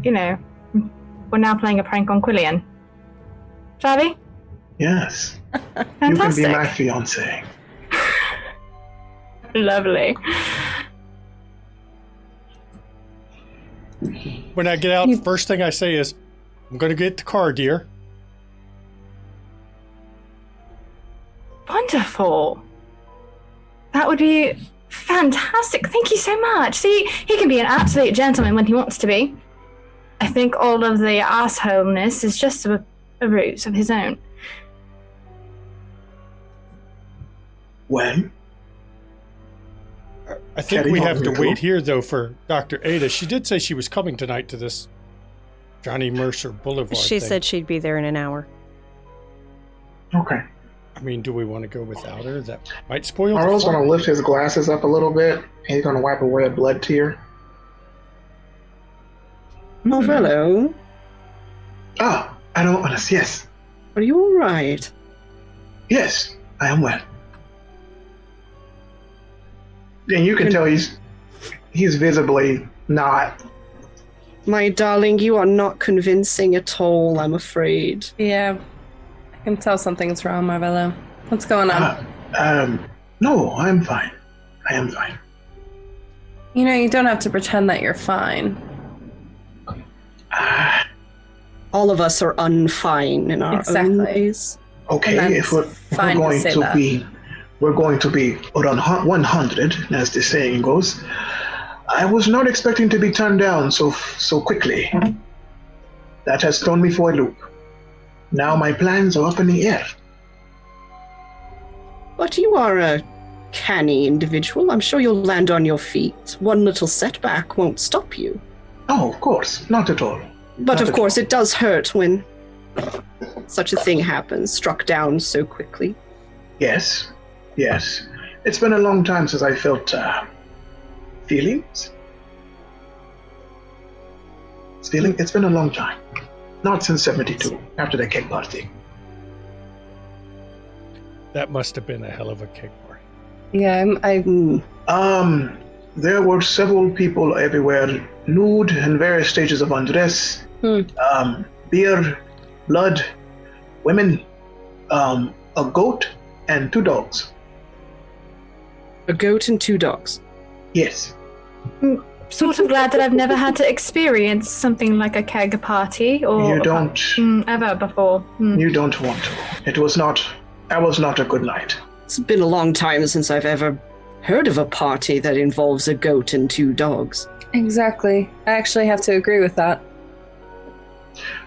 we're now playing a prank on Quillian. Shall we? Yes. Fantastic. You can be my fiancé. Lovely. When I get out, the first thing I say is, I'm going to get the car, dear. Wonderful. That would be fantastic. Thank you so much. See, he can be an absolute gentleman when he wants to be. I think all of the assholeness is just a ruse of his own. When? I think we have to wait here, though, for Dr. Ada. She did say she was coming tonight to this Johnny Mercer Boulevard She thing. said she'd be there in an hour. Okay. I mean, do we want to go without her? That might spoil Marlo's the fun. going to lift his glasses up a little bit, and he's going to wipe away a blood tear. Oh, hello. Ah, I don't want to. Yes. Are you all right? Yes, I am well. And you can tell he's visibly not. My darling, you are not convincing at all, I'm afraid. Yeah. I can tell something's wrong, Marvello. What's going on? No, I'm fine. I am fine. You don't have to pretend that you're fine. All of us are unfine in our own ways. Okay, if we're going to be, we're going to be around 100, as the saying goes. I was not expecting to be turned down so quickly. That has thrown me for a loop. Now my plans are up in the air. But you are a canny individual. I'm sure you'll land on your feet. One little setback won't stop you. Oh, of course. Not at all. But of course, it does hurt when such a thing happens, struck down so quickly. Yes. It's been a long time since I felt feelings. It's been a long time. Not since 72, after the cake party. That must have been a hell of a cake party. Yeah, There were several people everywhere, nude in various stages of undress. Beer, blood, women, a goat, and 2 dogs. A goat and 2 dogs? Yes. Sort of glad that I've never had to experience something like a keg party or you don't ever before. You don't want to. That was not a good night. It's been a long time since I've ever heard of a party that involves a goat and 2 dogs. Exactly. I actually have to agree with that.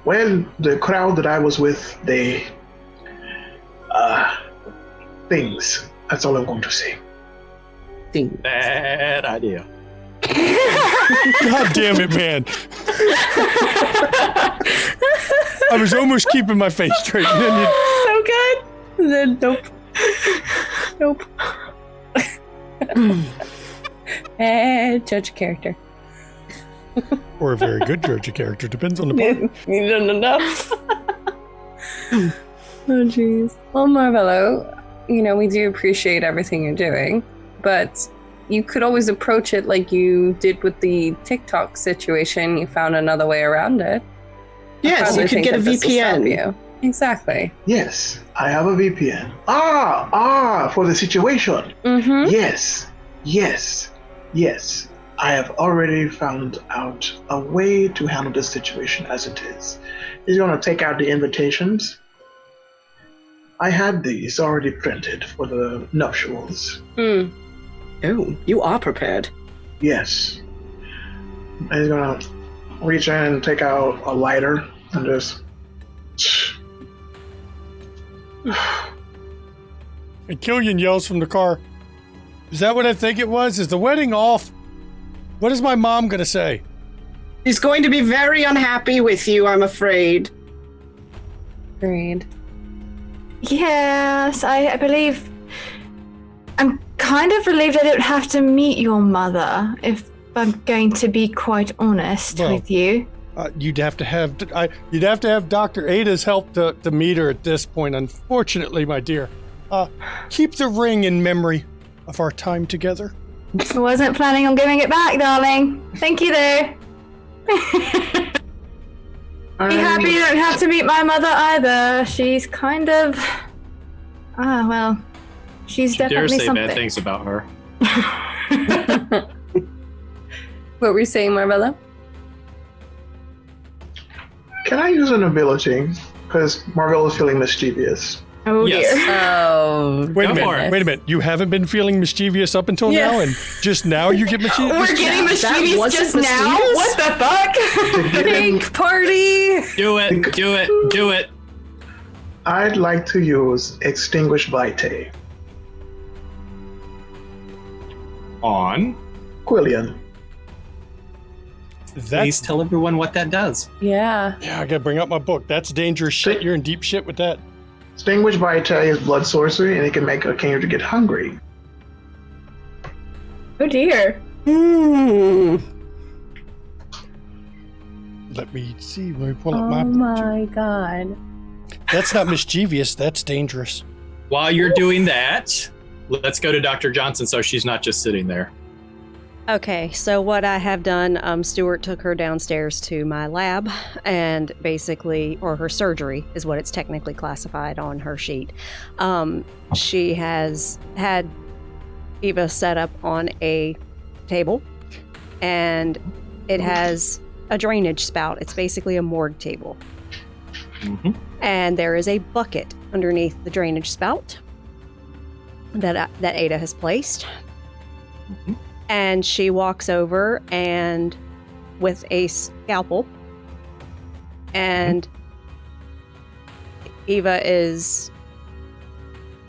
Well, the crowd that I was with, they... things. That's all I'm going to say. Things. Bad idea. God damn it, man. I was almost keeping my face straight. And then So good. And then nope. Nope. Judge a character. or a very good Georgia character, depends on the part. You don't know. Oh, jeez. Well, Marvello, we do appreciate everything you're doing, but you could always approach it like you did with the TikTok situation. You found another way around it. Yes, you could get a VPN. Exactly. Yes, I have a VPN. For the situation. Mm-hmm. Yes. I have already found out a way to handle this situation as it is. He's going to take out the invitations. I had these already printed for the nuptials. Mm. Oh, you are prepared. Yes. And he's going to reach in and take out a lighter and just... And Killian yells from the car, "Is that what I think it was? Is the wedding off? What is my mom going to say?" She's going to be very unhappy with you, I'm afraid. Agreed. Yes, I believe. I'm kind of relieved I don't have to meet your mother, if I'm going to be quite honest with you. You'd have to have Dr. Ada's help to meet her at this point, unfortunately, my dear. Keep the ring in memory of our time together. I wasn't planning on giving it back, darling. Thank you, though. Be happy you don't have to meet my mother either. She's kind of... she's definitely Dare say something. bad things about her. What were you saying, Marvello? Can I use an ability? Because Marvel is feeling mischievous. Oh, Yes. dear. Oh, Wait a for minute. You haven't been feeling mischievous up until now, and just now you get mischievous? We're getting mischievous wasn't just now? mischievous? What the fuck? pink party! Do it. I'd like to use Extinguish Vitae. On. Quillian. Please tell everyone what that does. Yeah. Yeah, I gotta bring up my book. That's dangerous shit. You're in deep shit with that. Extinguish Vitae is blood sorcery, and it can make a character get hungry. Oh, dear. Let me see. Let me pull up my Oh book. my god. That's not mischievous. That's dangerous. While you're doing that, let's go to Dr. Johnson so she's not just sitting there. Okay, so what I have done, Stuart took her downstairs to my lab and basically, or her surgery is what it's technically classified on her sheet. She has had Eva set up on a table and it has a drainage spout. It's basically a morgue table. Mm-hmm. And there is a bucket underneath the drainage spout that Ada has placed. Mm-hmm. And she walks over and with a scalpel, and Eva is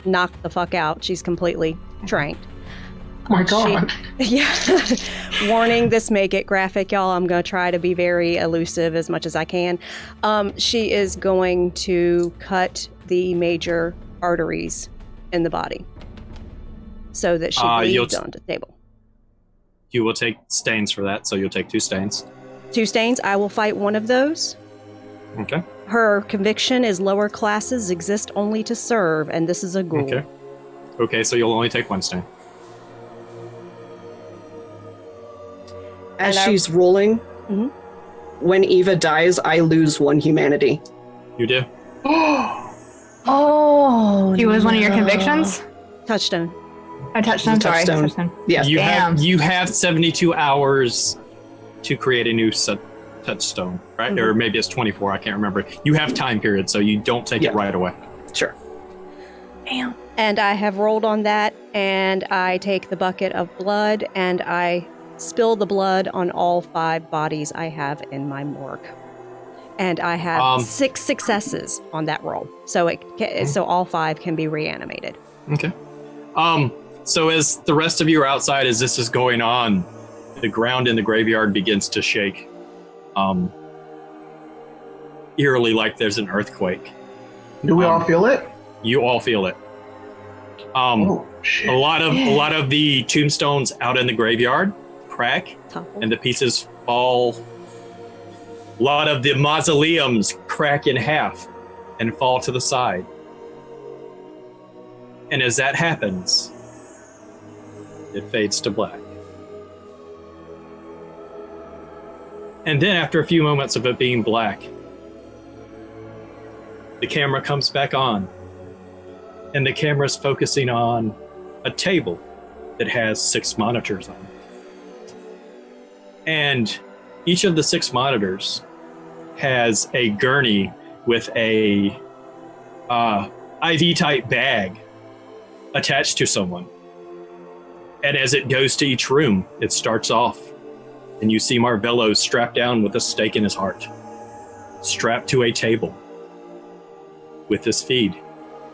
knocked the fuck out. She's completely tranked. Oh my god. Warning, this may get graphic, y'all. I'm going to try to be very elusive as much as I can. She is going to cut the major arteries in the body so that she bleeds onto the table. You will take stains for that, so you'll take 2 stains. 2 stains. I will fight one of those. Okay. Her conviction is lower classes exist only to serve, and this is a ghoul. Okay, so you'll only take 1 stain. As she's rolling, when Eva dies, I lose 1 humanity. You do? Oh, He was one of your convictions? Touchstone. Oh, touchstone, sorry. Touchstone. Yes. You have 72 hours to create a new touchstone, right? Or maybe it's 24, I can't remember. You have time period, so you don't take it right away. Sure. Damn. And I have rolled on that, and I take the bucket of blood, and I spill the blood on all 5 bodies I have in my morgue. And I have 6 successes on that roll. So so all 5 can be reanimated. Okay. So as the rest of you are outside, as this is going on, the ground in the graveyard begins to shake. Eerily, like there's an earthquake. Do we all feel it? You all feel it. Oh, shit. A lot of the tombstones out in the graveyard crack, and the pieces fall. A lot of the mausoleums crack in half and fall to the side. And as that happens, it fades to black. And then after a few moments of it being black, the camera comes back on. And the camera's focusing on a table that has 6 monitors on it. And each of the 6 monitors has a gurney with a IV-type bag attached to someone. And as it goes to each room, it starts off, and you see Marvello strapped down with a stake in his heart, strapped to a table with his feed,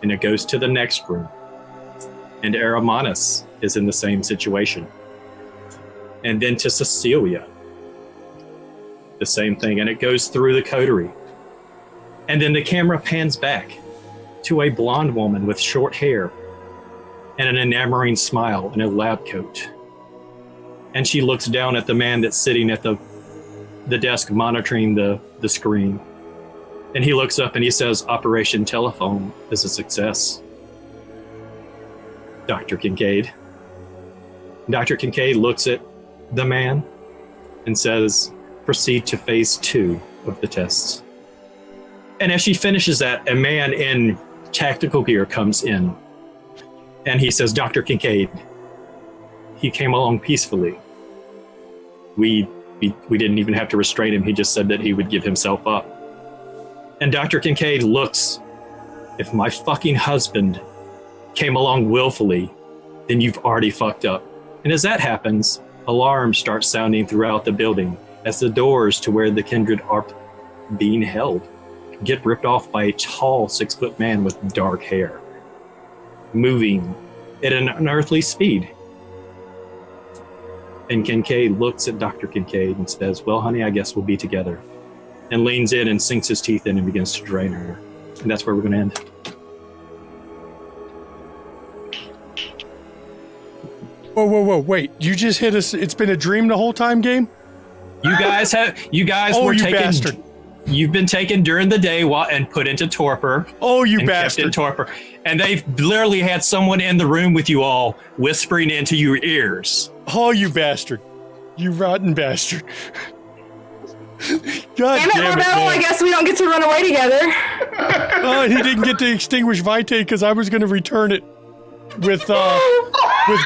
and it goes to the next room. And Aramanus is in the same situation. And then to Cecilia, the same thing, and it goes through the coterie. And then the camera pans back to a blonde woman with short hair and an enamoring smile and a lab coat. And she looks down at the man that's sitting at the desk monitoring the screen. And he looks up and he says, "Operation Telephone is a success, Dr. Kincaid." Dr. Kincaid looks at the man and says, "Proceed to phase 2 of the tests." And as she finishes that, a man in tactical gear comes in. And he says, "Dr. Kincaid, he came along peacefully. We didn't even have to restrain him. He just said that he would give himself up." And Dr. Kincaid looks, "If my fucking husband came along willfully, then you've already fucked up." And as that happens, alarms start sounding throughout the building as the doors to where the kindred are being held get ripped off by a tall 6-foot man with dark hair, moving at an unearthly speed. And Kincaid looks at Dr. Kincaid and says, "Well, honey, I guess we'll be together." And leans in and sinks his teeth in and begins to drain her. And that's where we're going to end. Whoa, wait. You just hit us. It's been a dream the whole time, game? You guys were taken. Bastard. You've been taken during the day and put into torpor. Oh, you and bastard. Kept in torpor. And they've literally had someone in the room with you all whispering into your ears. Oh, you bastard. You rotten bastard. God Damn it, man. I guess we don't get to run away together. Oh, he didn't get to extinguish Vitae because I was going to return it with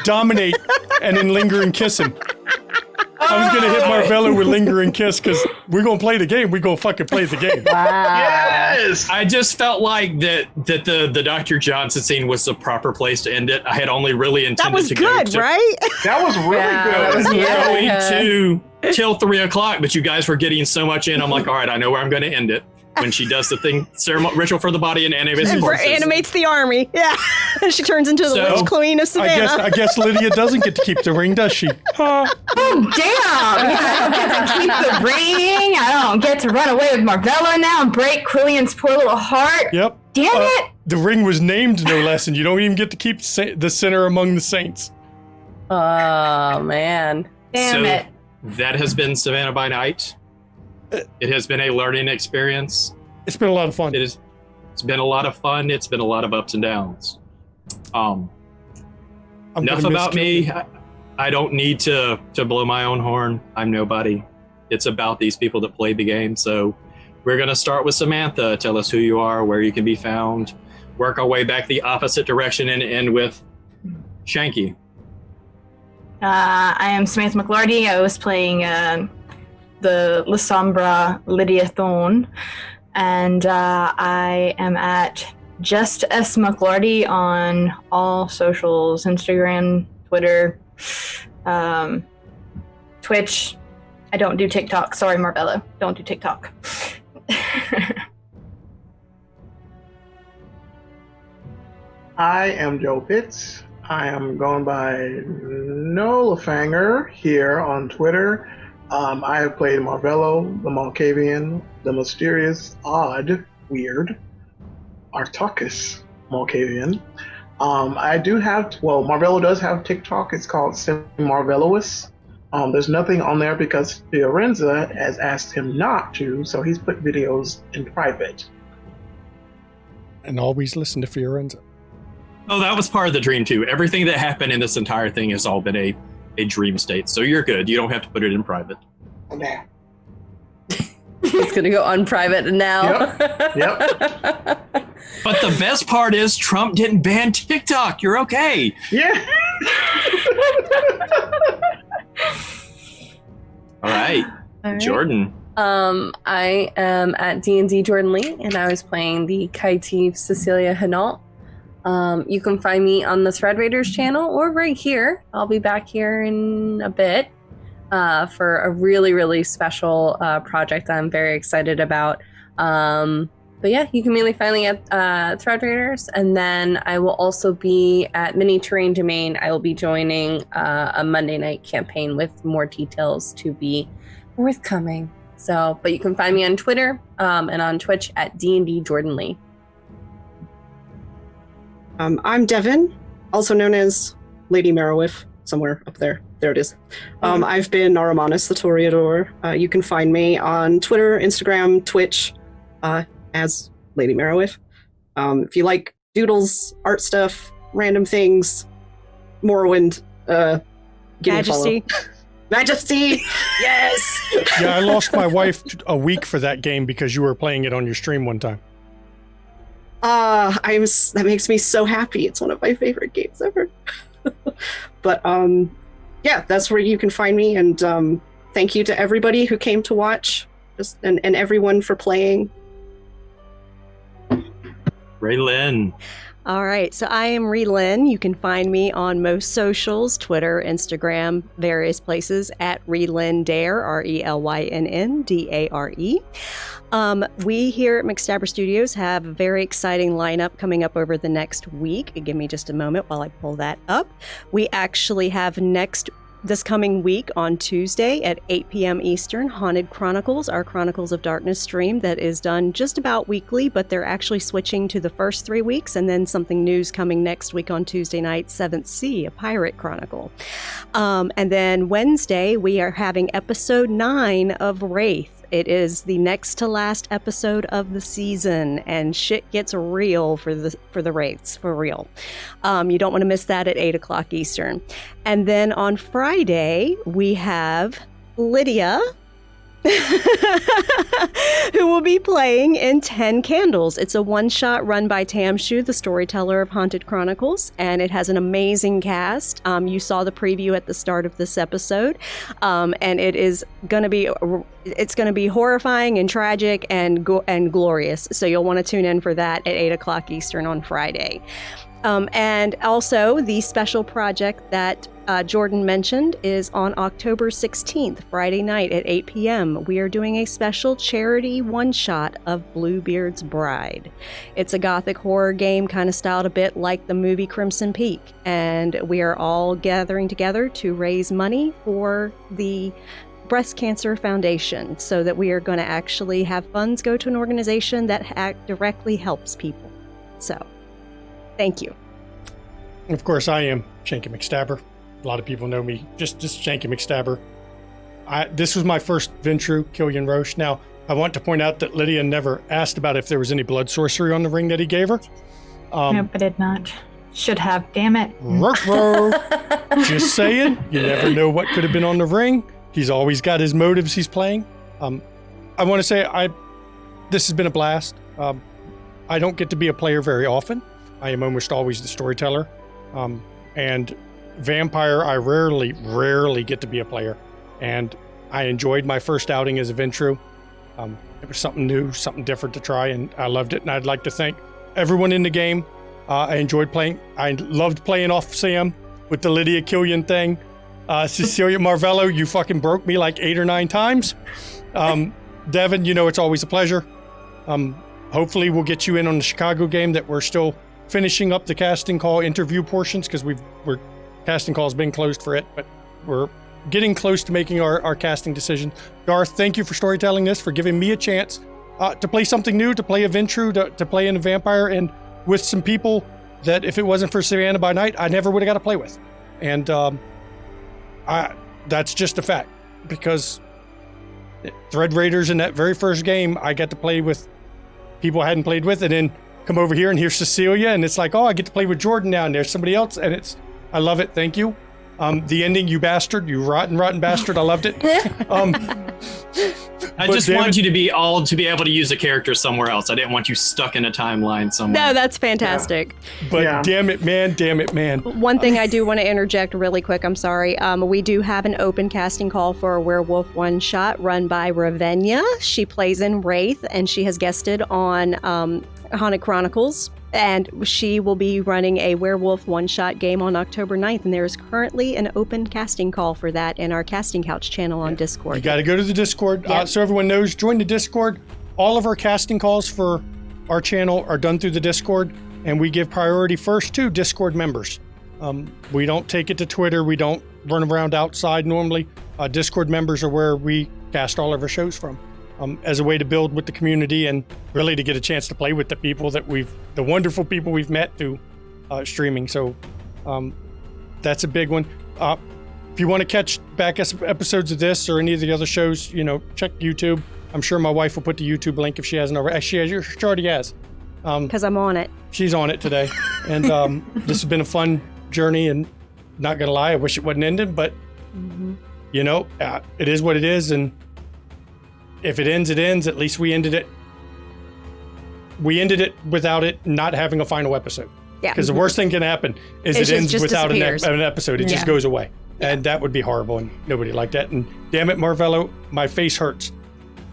Dominate and then Linger and Kiss him. I was going to hit Marvello with Linger and Kiss because we're going to play the game. We're going to fucking play the game. Wow. Yes! I just felt like that the Dr. Johnson scene was the proper place to end it. I had only really intended to go That was good, right? That was really good. Till 3 o'clock, but you guys were getting so much in. I'm like, all right, I know where I'm going to end it. When she does the thing, ritual for the body and animates the corpses. Animates the army. Yeah. She turns into the witch queen of Savannah. I guess Lydia doesn't get to keep the ring, does she? Oh, damn! I don't get to keep the ring. I don't get to run away with Marvello now and break Quillian's poor little heart. Yep. Damn it! The ring was named no less, and you don't even get to keep the sinner among the saints. Oh, man. Damn it. That has been Savannah by Night. It has been a learning experience. It's been a lot of fun. It's been a lot of fun. It's been a lot of ups and downs. Enough about me. I don't need to blow my own horn. I'm nobody. It's about these people that play the game. So we're going to start with Samantha. Tell us who you are, where you can be found. Work our way back the opposite direction and end with Shanky. I am Samantha McLarty. I was playing the La Sombra Lydia Thorne, and I am at Just S McLarty on all socials: Instagram, Twitter, Twitch. I don't do TikTok. Sorry, Marvello. Don't do TikTok. I am Joe Pitts. I am going by Nolafanger here on Twitter. I have played Marvello, the Malkavian, the mysterious, odd, weird, Artakis Malkavian. I do have, Marvello does have TikTok. It's called Marvelloous. There's nothing on there because Fiorenza has asked him not to, so he's put videos in private. And always listen to Fiorenza. Oh, that was part of the dream too. Everything that happened in this entire thing has all been a dream state. So you're good. You don't have to put it in private. Okay. It's gonna go unprivate now. Yep. But the best part is Trump didn't ban TikTok. You're okay. Yeah. All right. Jordan. I am at D&D Jordan Lee, and I was playing the Kaitif Cecilia Hinault. You can find me on the Thread Raiders channel or right here. I'll be back here in a bit for a really, really special project I'm very excited about. But yeah, you can mainly find me at Thread Raiders, and then I will also be at Mini Terrain Domain. I will be joining a Monday night campaign with more details to be forthcoming. So, but you can find me on Twitter and on Twitch at D&D Jordan Lee. I'm Devin, also known as Lady Merowith, somewhere up there. There it is. I've been Naramanis the Toreador. You can find me on Twitter, Instagram, Twitch, as Lady Merowith. If you like doodles, art stuff, random things, Morrowind, give Majesty. me a follow. Majesty! Yes! Yeah, I lost my wife a week for that game because you were playing it on your stream one time. That makes me so happy. It's one of my favorite games ever. But yeah, that's where you can find me. And thank you to everybody who came to watch, and everyone for playing. Raylyn. All right, so I am Relyn. You can find me on most socials, Twitter, Instagram, various places at RelynDare, RelynNNDARE. We here at McStabber Studios have a very exciting lineup coming up over the next week. Give me just a moment while I pull that up. We actually have this coming week on Tuesday at 8 p.m. Eastern, Haunted Chronicles, our Chronicles of Darkness stream that is done just about weekly, but they're actually switching to the first 3 weeks, and then something new's coming next week on Tuesday night, 7th Sea, a Pirate Chronicle. And then Wednesday, we are having episode 9 of Wraith. It is the next to last episode of the season, and shit gets real for the Wraiths, for real. You don't want to miss that at 8 o'clock Eastern. And then on Friday, we have Lydia, who will be playing in 10 Candles. It's a one-shot run by Tamshu, the storyteller of Haunted Chronicles, and it has an amazing cast. You saw the preview at the start of this episode, and it is going to be horrifying and tragic and glorious. So you'll want to tune in for that at 8 o'clock Eastern on Friday. And also, the special project that Jordan mentioned is on October 16th, Friday night at 8 p.m. We are doing a special charity one-shot of Bluebeard's Bride. It's a gothic horror game kind of styled a bit like the movie Crimson Peak, and we are all gathering together to raise money for the Breast Cancer Foundation so that we are going to actually have funds go to an organization that directly helps people. So, thank you. And of course, I am Shanky McStabber. A lot of people know me just Shanky McStabber. This was my first Ventru, Killian Roche. Now, I want to point out that Lydia never asked about if there was any blood sorcery on the ring that he gave her. Nope, I did not. Should have, damn it. Just saying, you never know what could have been on the ring. He's always got his motives he's playing. I want to say this has been a blast. I don't get to be a player very often. I am almost always the storyteller. And Vampire, I rarely get to be a player. And I enjoyed my first outing as a Ventru. It was something new, something different to try, and I loved it. And I'd like to thank everyone in the game. I enjoyed playing. I loved playing off Sam with the Lydia Killian thing. Cecilia Marvello, you fucking broke me like 8 or 9 times. Devin, it's always a pleasure. Hopefully we'll get you in on the Chicago game that we're still finishing up the casting call interview portions because we're casting call's been closed for it, but we're getting close to making our casting decision. Darth, thank you for storytelling this, for giving me a chance to play something new, to play a Ventru, to play in a vampire, and with some people that if it wasn't for Savannah by Night, I never would have got to play with. And that's just a fact, because Thread Raiders in that very first game, I got to play with people I hadn't played with, and then come over here and here's Cecilia, and it's like, oh, I get to play with Jordan now, and there's somebody else, and I love it. Thank you. The ending, you bastard, you rotten bastard. I loved it. I just want you to be able to use a character somewhere else. I didn't want you stuck in a timeline somewhere. No, that's fantastic. Yeah. But damn it, man. One thing I do want to interject really quick, I'm sorry. We do have an open casting call for a werewolf one-shot run by Ravenna. She plays in Wraith, and she has guested on Haunted Chronicles. And she will be running a werewolf one-shot game on October 9th. And there is currently an open casting call for that in our Casting Couch channel on Discord. You got to go to the Discord. Yep. So everyone knows, join the Discord. All of our casting calls for our channel are done through the Discord. And we give priority first to Discord members. We don't take it to Twitter. We don't run around outside normally. Discord members are where we cast all of our shows from. As a way to build with the community and really to get a chance to play with the people the wonderful people we've met through streaming. So that's a big one. If you want to catch back episodes of this or any of the other shows, check YouTube. I'm sure my wife will put the YouTube link if she hasn't already. She already has. Because I'm on it. She's on it today. And this has been a fun journey, and not going to lie, I wish it wasn't ended, but it is what it is. And if it ends, it ends. At least we ended it. We ended it without it not having a final episode. Yeah. Because the worst thing can happen is it ends without an episode. It just goes away. Yeah. And that would be horrible, and nobody liked that. And damn it, Marvello, my face hurts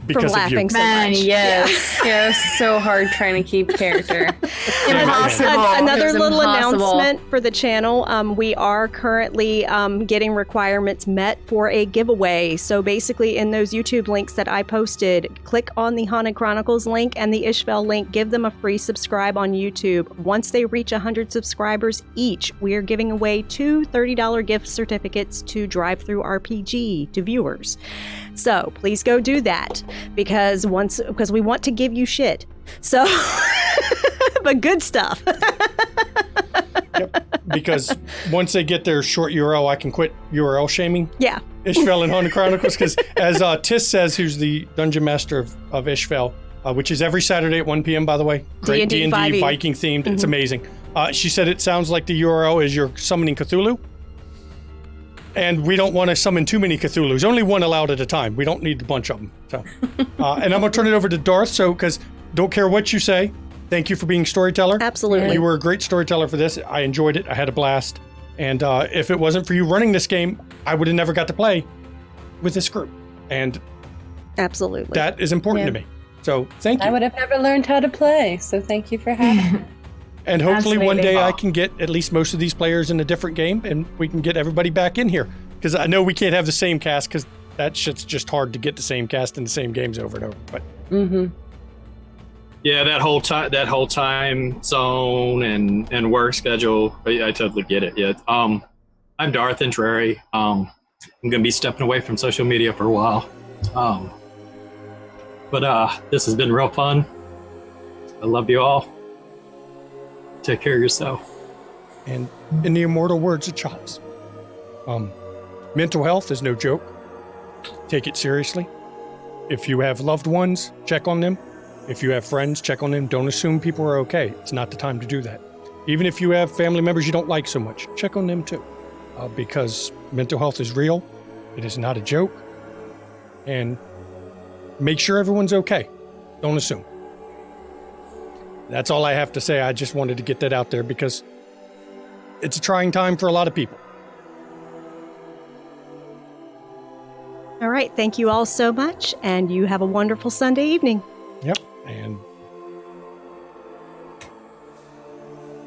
because of you. So much. Yes. Yeah, it's so hard trying to keep character. Impossible. Another little announcement for the channel. We are currently getting requirements met for a giveaway. So basically in those YouTube links that I posted, click on the Haunted Chronicles link and the Ishvel link. Give them a free subscribe on YouTube. Once they reach 100 subscribers each, we are giving away 2 $30 gift certificates to Drive Through RPG to viewers. So please go do that because we want to give you shit. So, but good stuff. Yep. Because once they get their short URL, I can quit URL shaming. Yeah. Ishvel and Haunted Chronicles, because as Tis says, who's the dungeon master of Ishvel, which is every Saturday at 1 p.m. by the way. Great D&D Viking themed. Mm-hmm. It's amazing. She said it sounds like the URL is you're summoning Cthulhu. And we don't want to summon too many Cthulhus. Only one allowed at a time. We don't need a bunch of them. So, and I'm going to turn it over to Darth. So, because don't care what you say, thank you for being storyteller. Absolutely. You were a great storyteller for this. I enjoyed it. I had a blast. And if it wasn't for you running this game, I would have never got to play with this group. And absolutely, that is important to me. So, thank you. I would have never learned how to play. So, thank you for having me. And hopefully one day I can get at least most of these players in a different game and we can get everybody back in here. Because I know we can't have the same cast because that shit's just hard to get the same cast in the same games over and over. But yeah, that whole time zone and work schedule, I totally get it. Yeah. I'm Darth Entreri. I'm gonna be stepping away from social media for a while. But this has been real fun. I love you all. Take care of yourself. And in the immortal words of Chops, mental health is no joke. Take it seriously. If you have loved ones, check on them. If you have friends, check on them. Don't assume people are okay. It's not the time to do that. Even if you have family members you don't like so much, check on them too. Because mental health is real. It is not a joke. And make sure everyone's okay. Don't assume. That's all I have to say. I just wanted to get that out there because it's a trying time for a lot of people. All right. Thank you all so much. And you have a wonderful Sunday evening. Yep. And